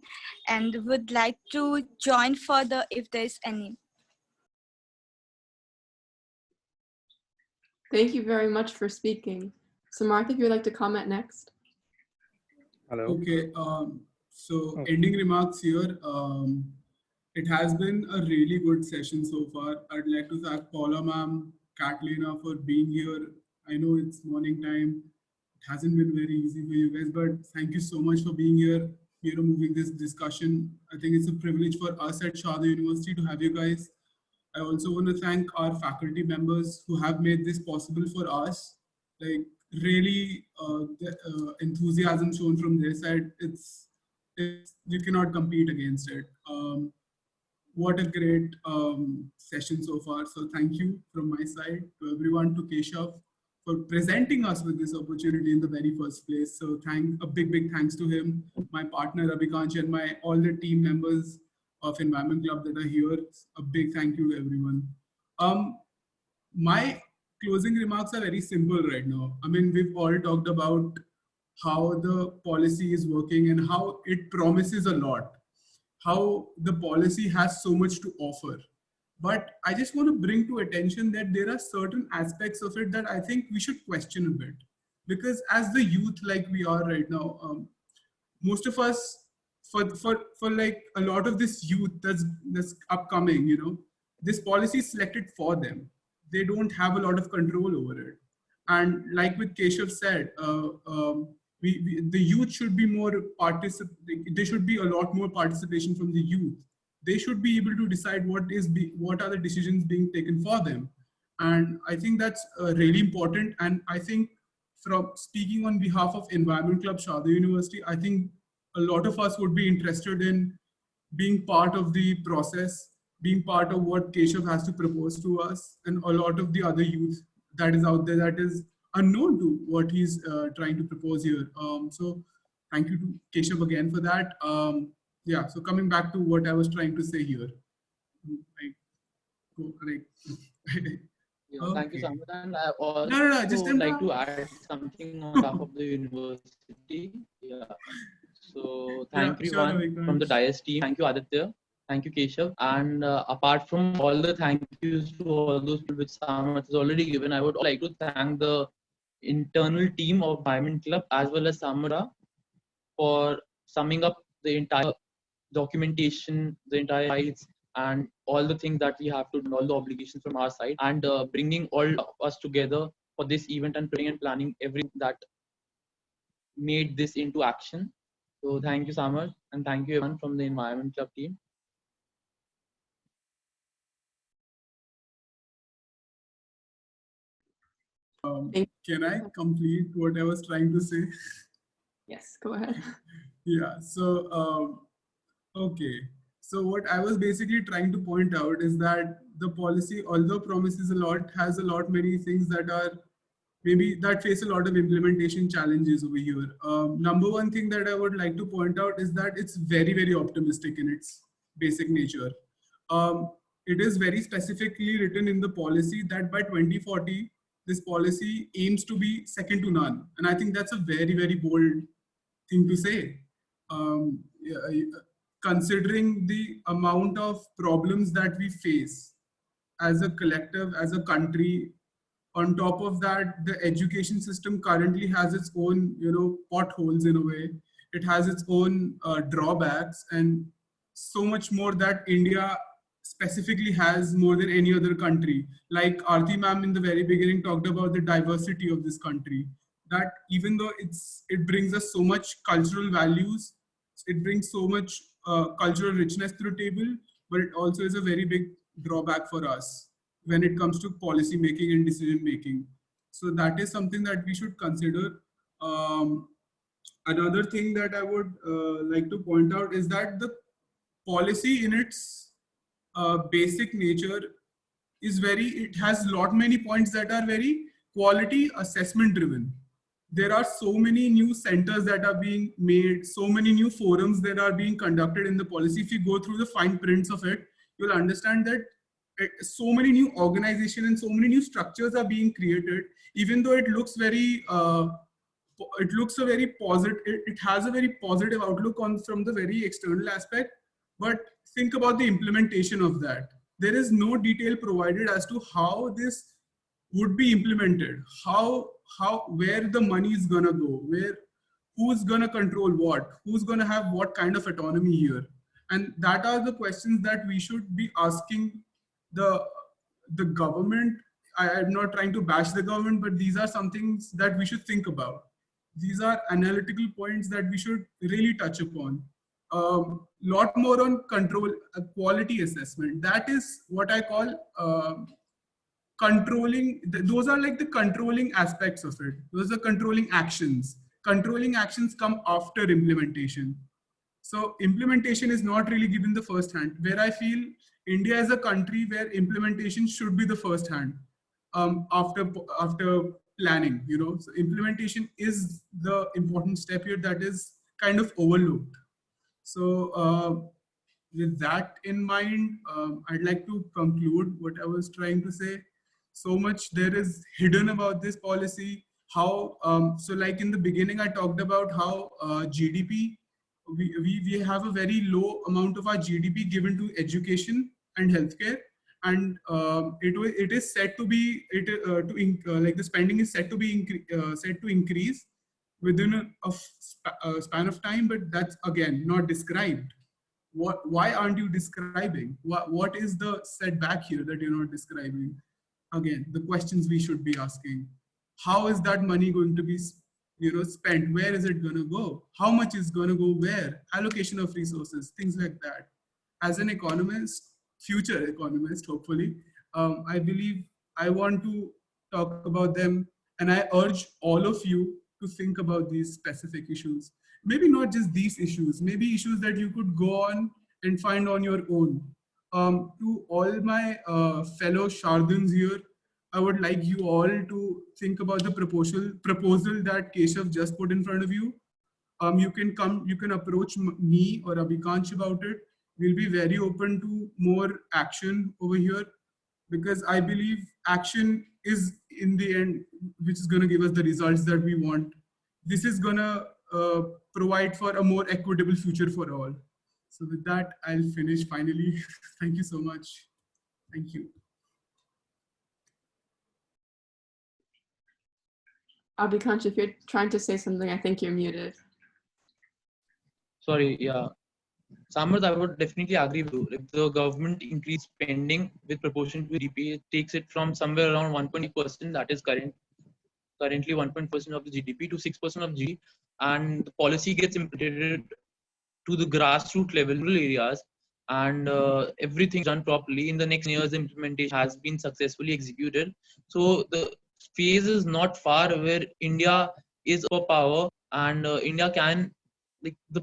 and would like to join further if there's any. Thank you very much for speaking. So Martha, if you would like to comment next. Hello. Okay, so ending remarks here. It has been a really good session so far. I'd like to thank Paula ma'am, Catalina for being here. I know it's morning time. It hasn't been very easy for you guys, but thank you so much for being here, moving this discussion. I think it's a privilege for us at Sharda University to have you guys. I also want to thank our faculty members who have made this possible for us. Like really, the enthusiasm shown from their side, it's you cannot compete against it. What a great session so far. So thank you from my side to everyone, to Keshav for presenting us with this opportunity in the very first place. So a big thanks to him, my partner Abhikansh, and all the team members of Environment Club that are here. A big thank you to everyone. My closing remarks are very simple right now. I mean, we've all talked about how the policy is working and how it promises a lot, how the policy has so much to offer. But I just want to bring to attention that there are certain aspects of it that I think we should question a bit. Because as the youth like we are right now, most of us, for like a lot of this youth that's upcoming, this policy is selected for them. They don't have a lot of control over it. And like with Keshav said, the youth should be more there should be a lot more participation from the youth. They should be able to decide what are the decisions being taken for them. And I think that's really important. And I think from speaking on behalf of Environment Club Sharda University, I think a lot of us would be interested in being part of the process, being part of what Keshav has to propose to us, and a lot of the other youth that is out there that is unknown to what he's trying to propose here. So thank you to Keshav again for that. Yeah, so coming back to what I was trying to say here. Yeah, thank you, Samad. And I also just like to add something on behalf of the university. Yeah. So thank you everyone from the DIAS team. Thank you, Aditya. Thank you, Keshav. And apart from all the thank yous to all those people which Samad has already given, I would like to thank the internal team of Environment Club as well as Samara for summing up the entire documentation, the entire rights, and all the things that we have to do, all the obligations from our side, and bringing all of us together for this event and planning everything that made this into action. So thank you, Samar, and thank you everyone from the Environment Club team. Can I complete what I was trying to say? Yes, go ahead. Yeah, so okay. So what I was basically trying to point out is that the policy, although promises a lot, has a lot many things that are maybe that face a lot of implementation challenges over here. Number one thing that I would like to point out is that it's very optimistic in its basic nature. It is very specifically written in the policy that by 2040, this policy aims to be second to none. And I think that's a very bold thing to say. Considering the amount of problems that we face as a collective, as a country, on top of that, the education system currently has its own, potholes in a way. It has its own drawbacks, and so much more that India specifically has more than any other country. Like Aarti ma'am in the very beginning talked about the diversity of this country. That even though it brings us so much cultural values, it brings so much cultural richness to the table, but it also is a very big drawback for us when it comes to policy making and decision making. So that is something that we should consider. Another thing that I would like to point out is that the policy in its basic nature is it has many points that are very quality assessment driven. There are so many new centers that are being made, so many new forums that are being conducted in the policy. If you go through the fine prints of it, you'll understand that so many new organizations and so many new structures are being created, even though it looks very it looks a very positive, it has a very positive outlook on from the very external aspect, but think about the implementation of that. There is no detail provided as to how this would be implemented, where the money is gonna go, who's gonna control what, who's gonna have what kind of autonomy here. And that are the questions that we should be asking the government. I'm not trying to bash the government, but these are some things that we should think about. These are analytical points that we should really touch upon. Lot more on control, quality assessment. That is what I call controlling. Those are like the controlling aspects of it. Those are controlling actions. Controlling actions come after implementation. So implementation is not really given the first hand, where I feel India is a country where implementation should be the first hand, after planning, So implementation is the important step here that is kind of overlooked. So with that in mind, I'd like to conclude what I was trying to say. So much there is hidden about this policy. How, so like in the beginning, I talked about how GDP, we have a very low amount of our GDP given to education and healthcare. And it is said to be, like the spending is said to be said to increase within a span of time, but that's again not described. Why aren't you describing? What is the setback here that you're not describing? Again, the questions we should be asking. How is that money going to be spent? Where is it going to go? How much is going to go where? Allocation of resources, things like that. As an economist, future economist, hopefully, I believe I want to talk about them, and I urge all of you to think about these specific issues. Maybe not just these issues, maybe issues that you could go on and find on your own. To all my fellow Shardans here, I would like you all to think about the proposal that Keshav just put in front of you. You can approach me or Abhikansh about it. We'll be very open to more action over here, because I believe action is in the end, which is going to give us the results that we want. This is going to provide for a more equitable future for all. So with that, I'll finish finally. Thank you so much. Thank you. Abhikansh, if you're trying to say something, I think you're muted. Sorry, yeah. Samarth, I would definitely agree with you. If the government increase spending with proportion to GDP, it takes it from somewhere around 1.8%, that is currently 1.4% of the GDP, to 6% of GDP, and the policy gets implemented to the grassroots level, rural areas, and everything's done properly. In the next years, the implementation has been successfully executed. So the phase is not far where India is a power, and India can, like, the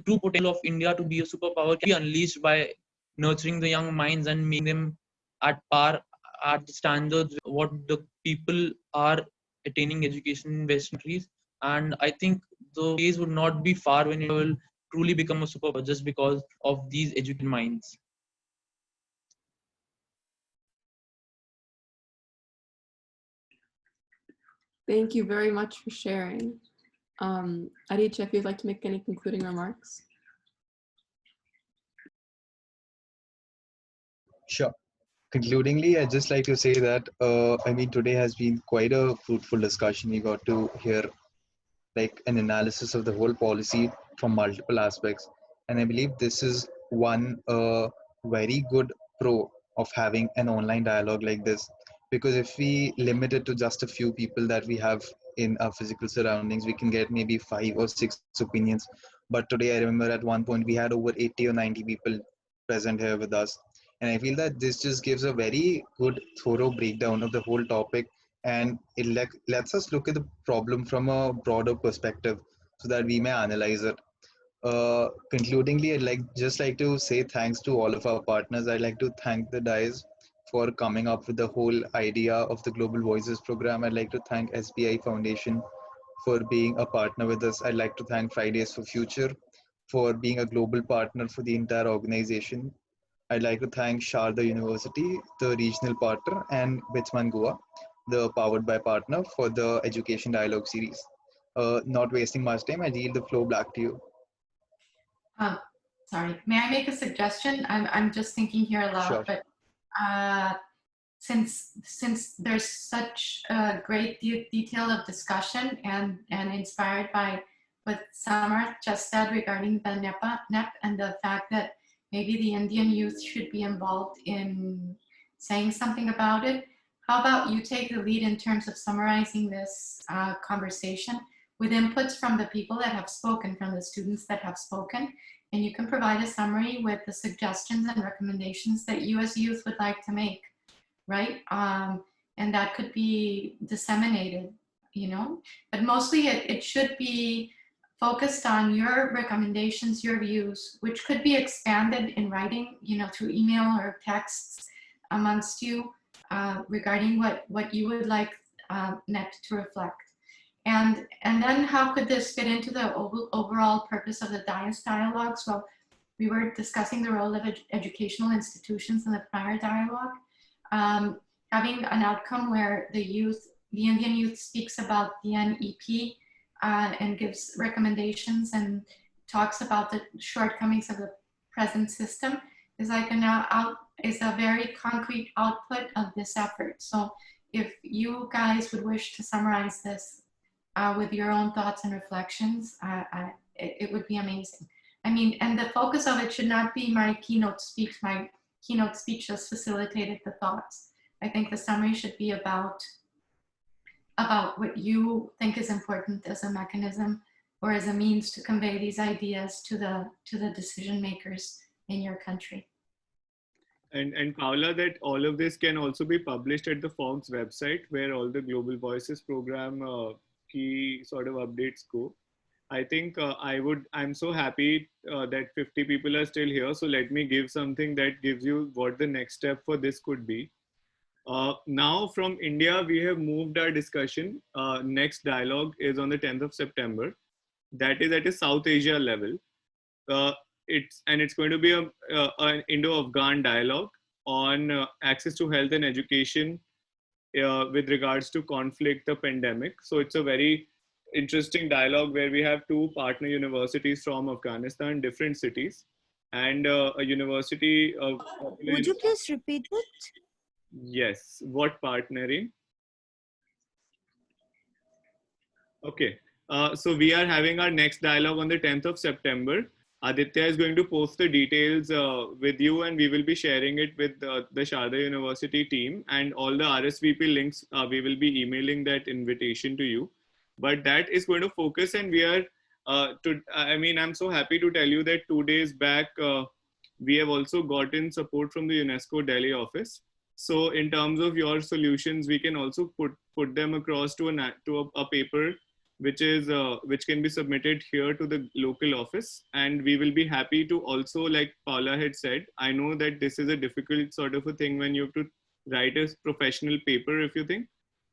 true potential of India to be a superpower can be unleashed by nurturing the young minds and making them at par, at the standards what the people are attaining education in Western countries. And I think the phase would not be far when it will truly become a superpower just because of these educated minds. Thank you very much for sharing. Aditya, if you'd like to make any concluding remarks. Sure. Concludingly, I'd just like to say that, I mean, today has been quite a fruitful discussion. We got to hear like an analysis of the whole policy from multiple aspects. And I believe this is one very good pro of having an online dialogue like this. Because if we limit it to just a few people that we have in our physical surroundings, we can get maybe 5 or 6 opinions. But today, I remember at one point we had over 80 or 90 people present here with us. And I feel that this just gives a very good, thorough breakdown of the whole topic, and it lets us look at the problem from a broader perspective so that we may analyze it. Concludingly, just like to say thanks to all of our partners. I'd like to thank the DICE for coming up with the whole idea of the Global Voices program. I'd like to thank SBI Foundation for being a partner with us. I'd like to thank Fridays for Future for being a global partner for the entire organization. I'd like to thank Sharda University, the regional partner, and Bitsman Goa, the powered by partner, for the education dialogue series. Not wasting much time, I yield the floor back to you. Um, Sorry, may I make a suggestion? I'm just thinking here aloud, Sure. but uh, since there's such a great detail of discussion and inspired by what Samar just said regarding the NEP and the fact that maybe the Indian youth should be involved in saying something about it, how about you take the lead in terms of summarizing this conversation with inputs from the people that have spoken, from the students that have spoken, and you can provide a summary with the suggestions and recommendations that you as youth would like to make, right? And that could be disseminated, but mostly it should be focused on your recommendations, your views, which could be expanded in writing, through email or texts amongst you regarding what you would like NET to reflect. And then how could this fit into the overall purpose of the DIAS dialogues? Well, we were discussing the role of educational institutions in the prior dialogue. Having an outcome where the Indian youth speaks about the NEP and gives recommendations and talks about the shortcomings of the present system is like is a very concrete output of this effort. So if you guys would wish to summarize this with your own thoughts and reflections, it would be amazing. I mean, and the focus of it should not be my keynote speech. My keynote speech just facilitated the thoughts. I think the summary should be about what you think is important as a mechanism or as a means to convey these ideas to the decision makers in your country. And Paula, that all of this can also be published at the FOG's website, where all the Global Voices program key sort of updates go. I think I'm so happy that 50 people are still here. So let me give something that gives you what the next step for this could be. Now from India, we have moved our discussion. Next dialogue is on the 10th of September. That is at a South Asia level. It's going to be an Indo-Afghan dialogue on access to health and education with regards to conflict, the pandemic. So it's a very interesting dialogue where we have two partner universities from Afghanistan, different cities, and a university of. Would you please repeat it? Yes, what partnering? Okay, so we are having our next dialogue on the 10th of September. Aditya is going to post the details with you, and we will be sharing it with the Sharda University team, and all the RSVP links, we will be emailing that invitation to you. But that is going to focus, and we are, I'm so happy to tell you that 2 days back, we have also gotten support from the UNESCO Delhi office. So in terms of your solutions, we can also put them across to a paper which can be submitted here to the local office, and we will be happy to also, like Paula had said, I know that this is a difficult sort of a thing when you have to write a professional paper, if you think.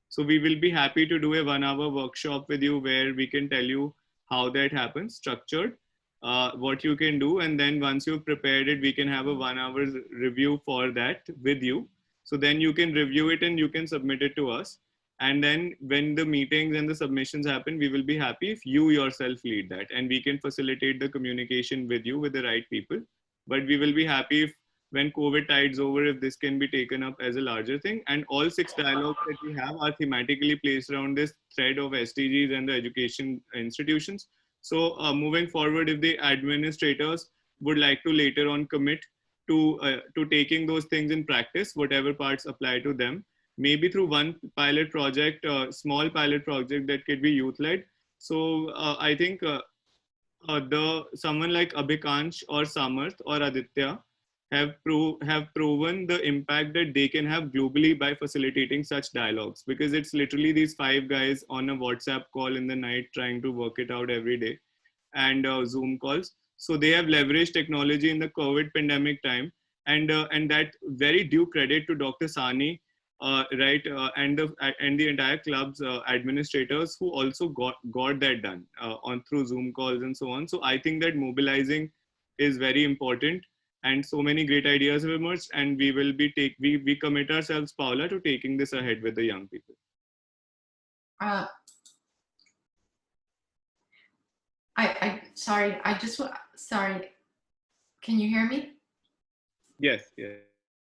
So we will be happy to do a 1-hour workshop with you where we can tell you how that happens, structured, what you can do, and then once you've prepared it, we can have a 1-hour review for that with you. So then you can review it and you can submit it to us. And then when the meetings and the submissions happen, we will be happy if you yourself lead that, and we can facilitate the communication with you, with the right people. But we will be happy if when COVID tides over, if this can be taken up as a larger thing. And all 6 dialogues that we have are thematically placed around this thread of SDGs and the education institutions. So moving forward, if the administrators would like to later on commit to taking those things in practice, whatever parts apply to them, maybe through one pilot project, small pilot project that could be youth-led. So I think someone like Abhikansh or Samarth or Aditya have proven the impact that they can have globally by facilitating such dialogues, because it's literally these 5 guys on a WhatsApp call in the night trying to work it out every day, and Zoom calls. So they have leveraged technology in the COVID pandemic time, and that very due credit to Dr. Sani, right, and the entire club's administrators who also got that done on through Zoom calls and so on. So I think that mobilizing is very important, and so many great ideas have emerged, and we will be we commit ourselves, Paula, to taking this ahead with the young people. sorry, sorry. Can you hear me? Yes, yes.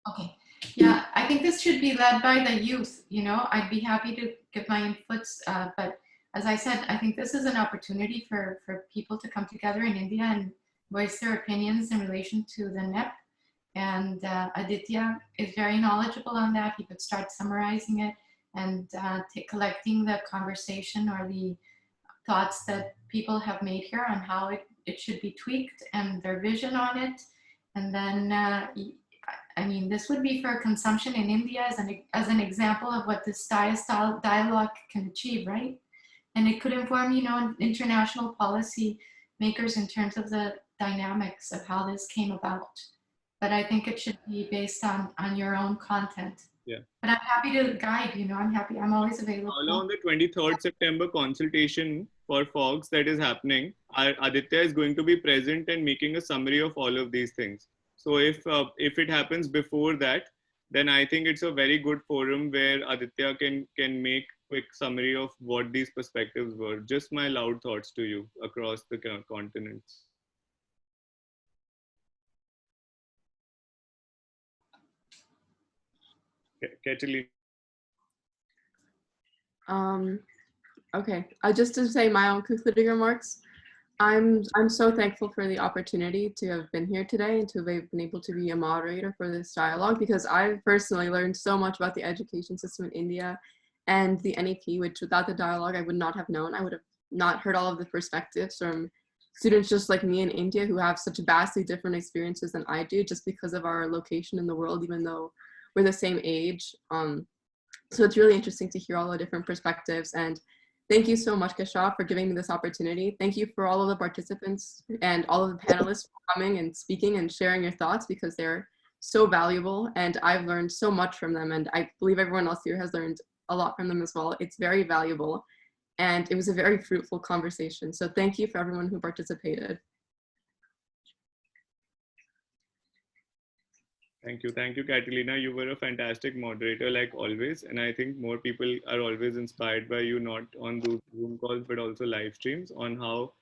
Okay. Yeah, I think this should be led by the youth. You know, I'd be happy to give my inputs, but as I said, I think this is an opportunity for people to come together in India and voice their opinions in relation to the NEP. And Aditya is very knowledgeable on that. He could start summarizing it and collecting the conversation or the thoughts that people have made here on how it should be tweaked and their vision on it. And then, I mean, this would be for consumption in India as an example of what this style dialogue can achieve, right? And it could inform, you know, international policy makers in terms of the dynamics of how this came about. But I think it should be based on your own content. Yeah. But I'm happy to guide, you know, I'm always available. On the 23rd September consultation for FOGS that is happening, Aditya is going to be present and making a summary of all of these things. So if it happens before that, then I think it's a very good forum where Aditya can make quick summary of what these perspectives were. Just my loud thoughts to you across the continents. Catalina. Okay, just to say my own concluding remarks, I'm so thankful for the opportunity to have been here today and to have been able to be a moderator for this dialogue, because I've personally learned so much about the education system in India and the NEP, which without the dialogue I would not have known. I would have not heard all of the perspectives from students just like me in India who have such vastly different experiences than I do, just because of our location in the world, even though we're the same age. So it's really interesting to hear all the different perspectives. And thank you so much, Kashaf, for giving me this opportunity. Thank you for all of the participants and all of the panelists for coming and speaking and sharing your thoughts, because they're so valuable and I've learned so much from them. And I believe everyone else here has learned a lot from them as well. It's very valuable and it was a very fruitful conversation. So thank you for everyone who participated. Thank you, Catalina. You were a fantastic moderator, like always. And I think more people are always inspired by you, not on those Zoom calls, but also live streams, on how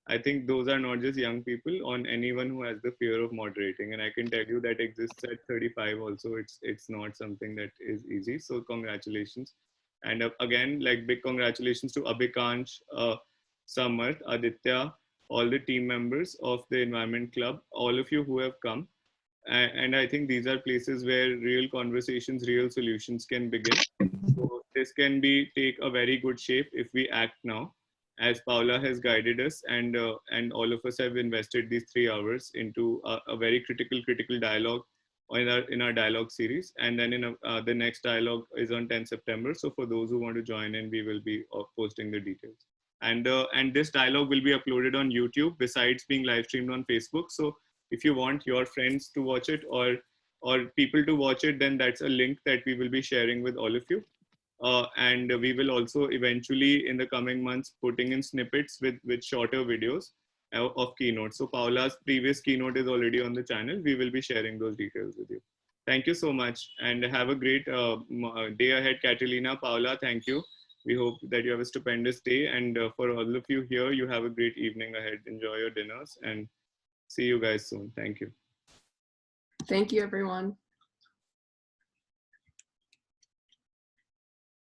I think those are not just young people, on anyone who has the fear of moderating. And I can tell you that exists at 35 also. It's not something that is easy. So congratulations. And again, like big congratulations to Abhikansh, Samarth, Aditya, all the team members of the Environment Club, all of you who have come. And I think these are places where real conversations, real solutions can begin. So this can take a very good shape if we act now, as Paula has guided us, and all of us have invested these 3 hours into a very critical dialogue in our dialogue series. And then the next dialogue is on 10 September. So for those who want to join in, we will be posting the details. And this dialogue will be uploaded on YouTube besides being live streamed on Facebook. So if you want your friends to watch it or people to watch it, then that's a link that we will be sharing with all of you. And we will also eventually in the coming months putting in snippets with shorter videos of keynotes. So Paula's previous keynote is already on the channel. We will be sharing those details with you. Thank you so much and have a great day ahead, Catalina. Paula, thank you. We hope that you have a stupendous day, and for all of you here, you have a great evening ahead. Enjoy your dinners and see you guys soon. Thank you. Thank you, everyone.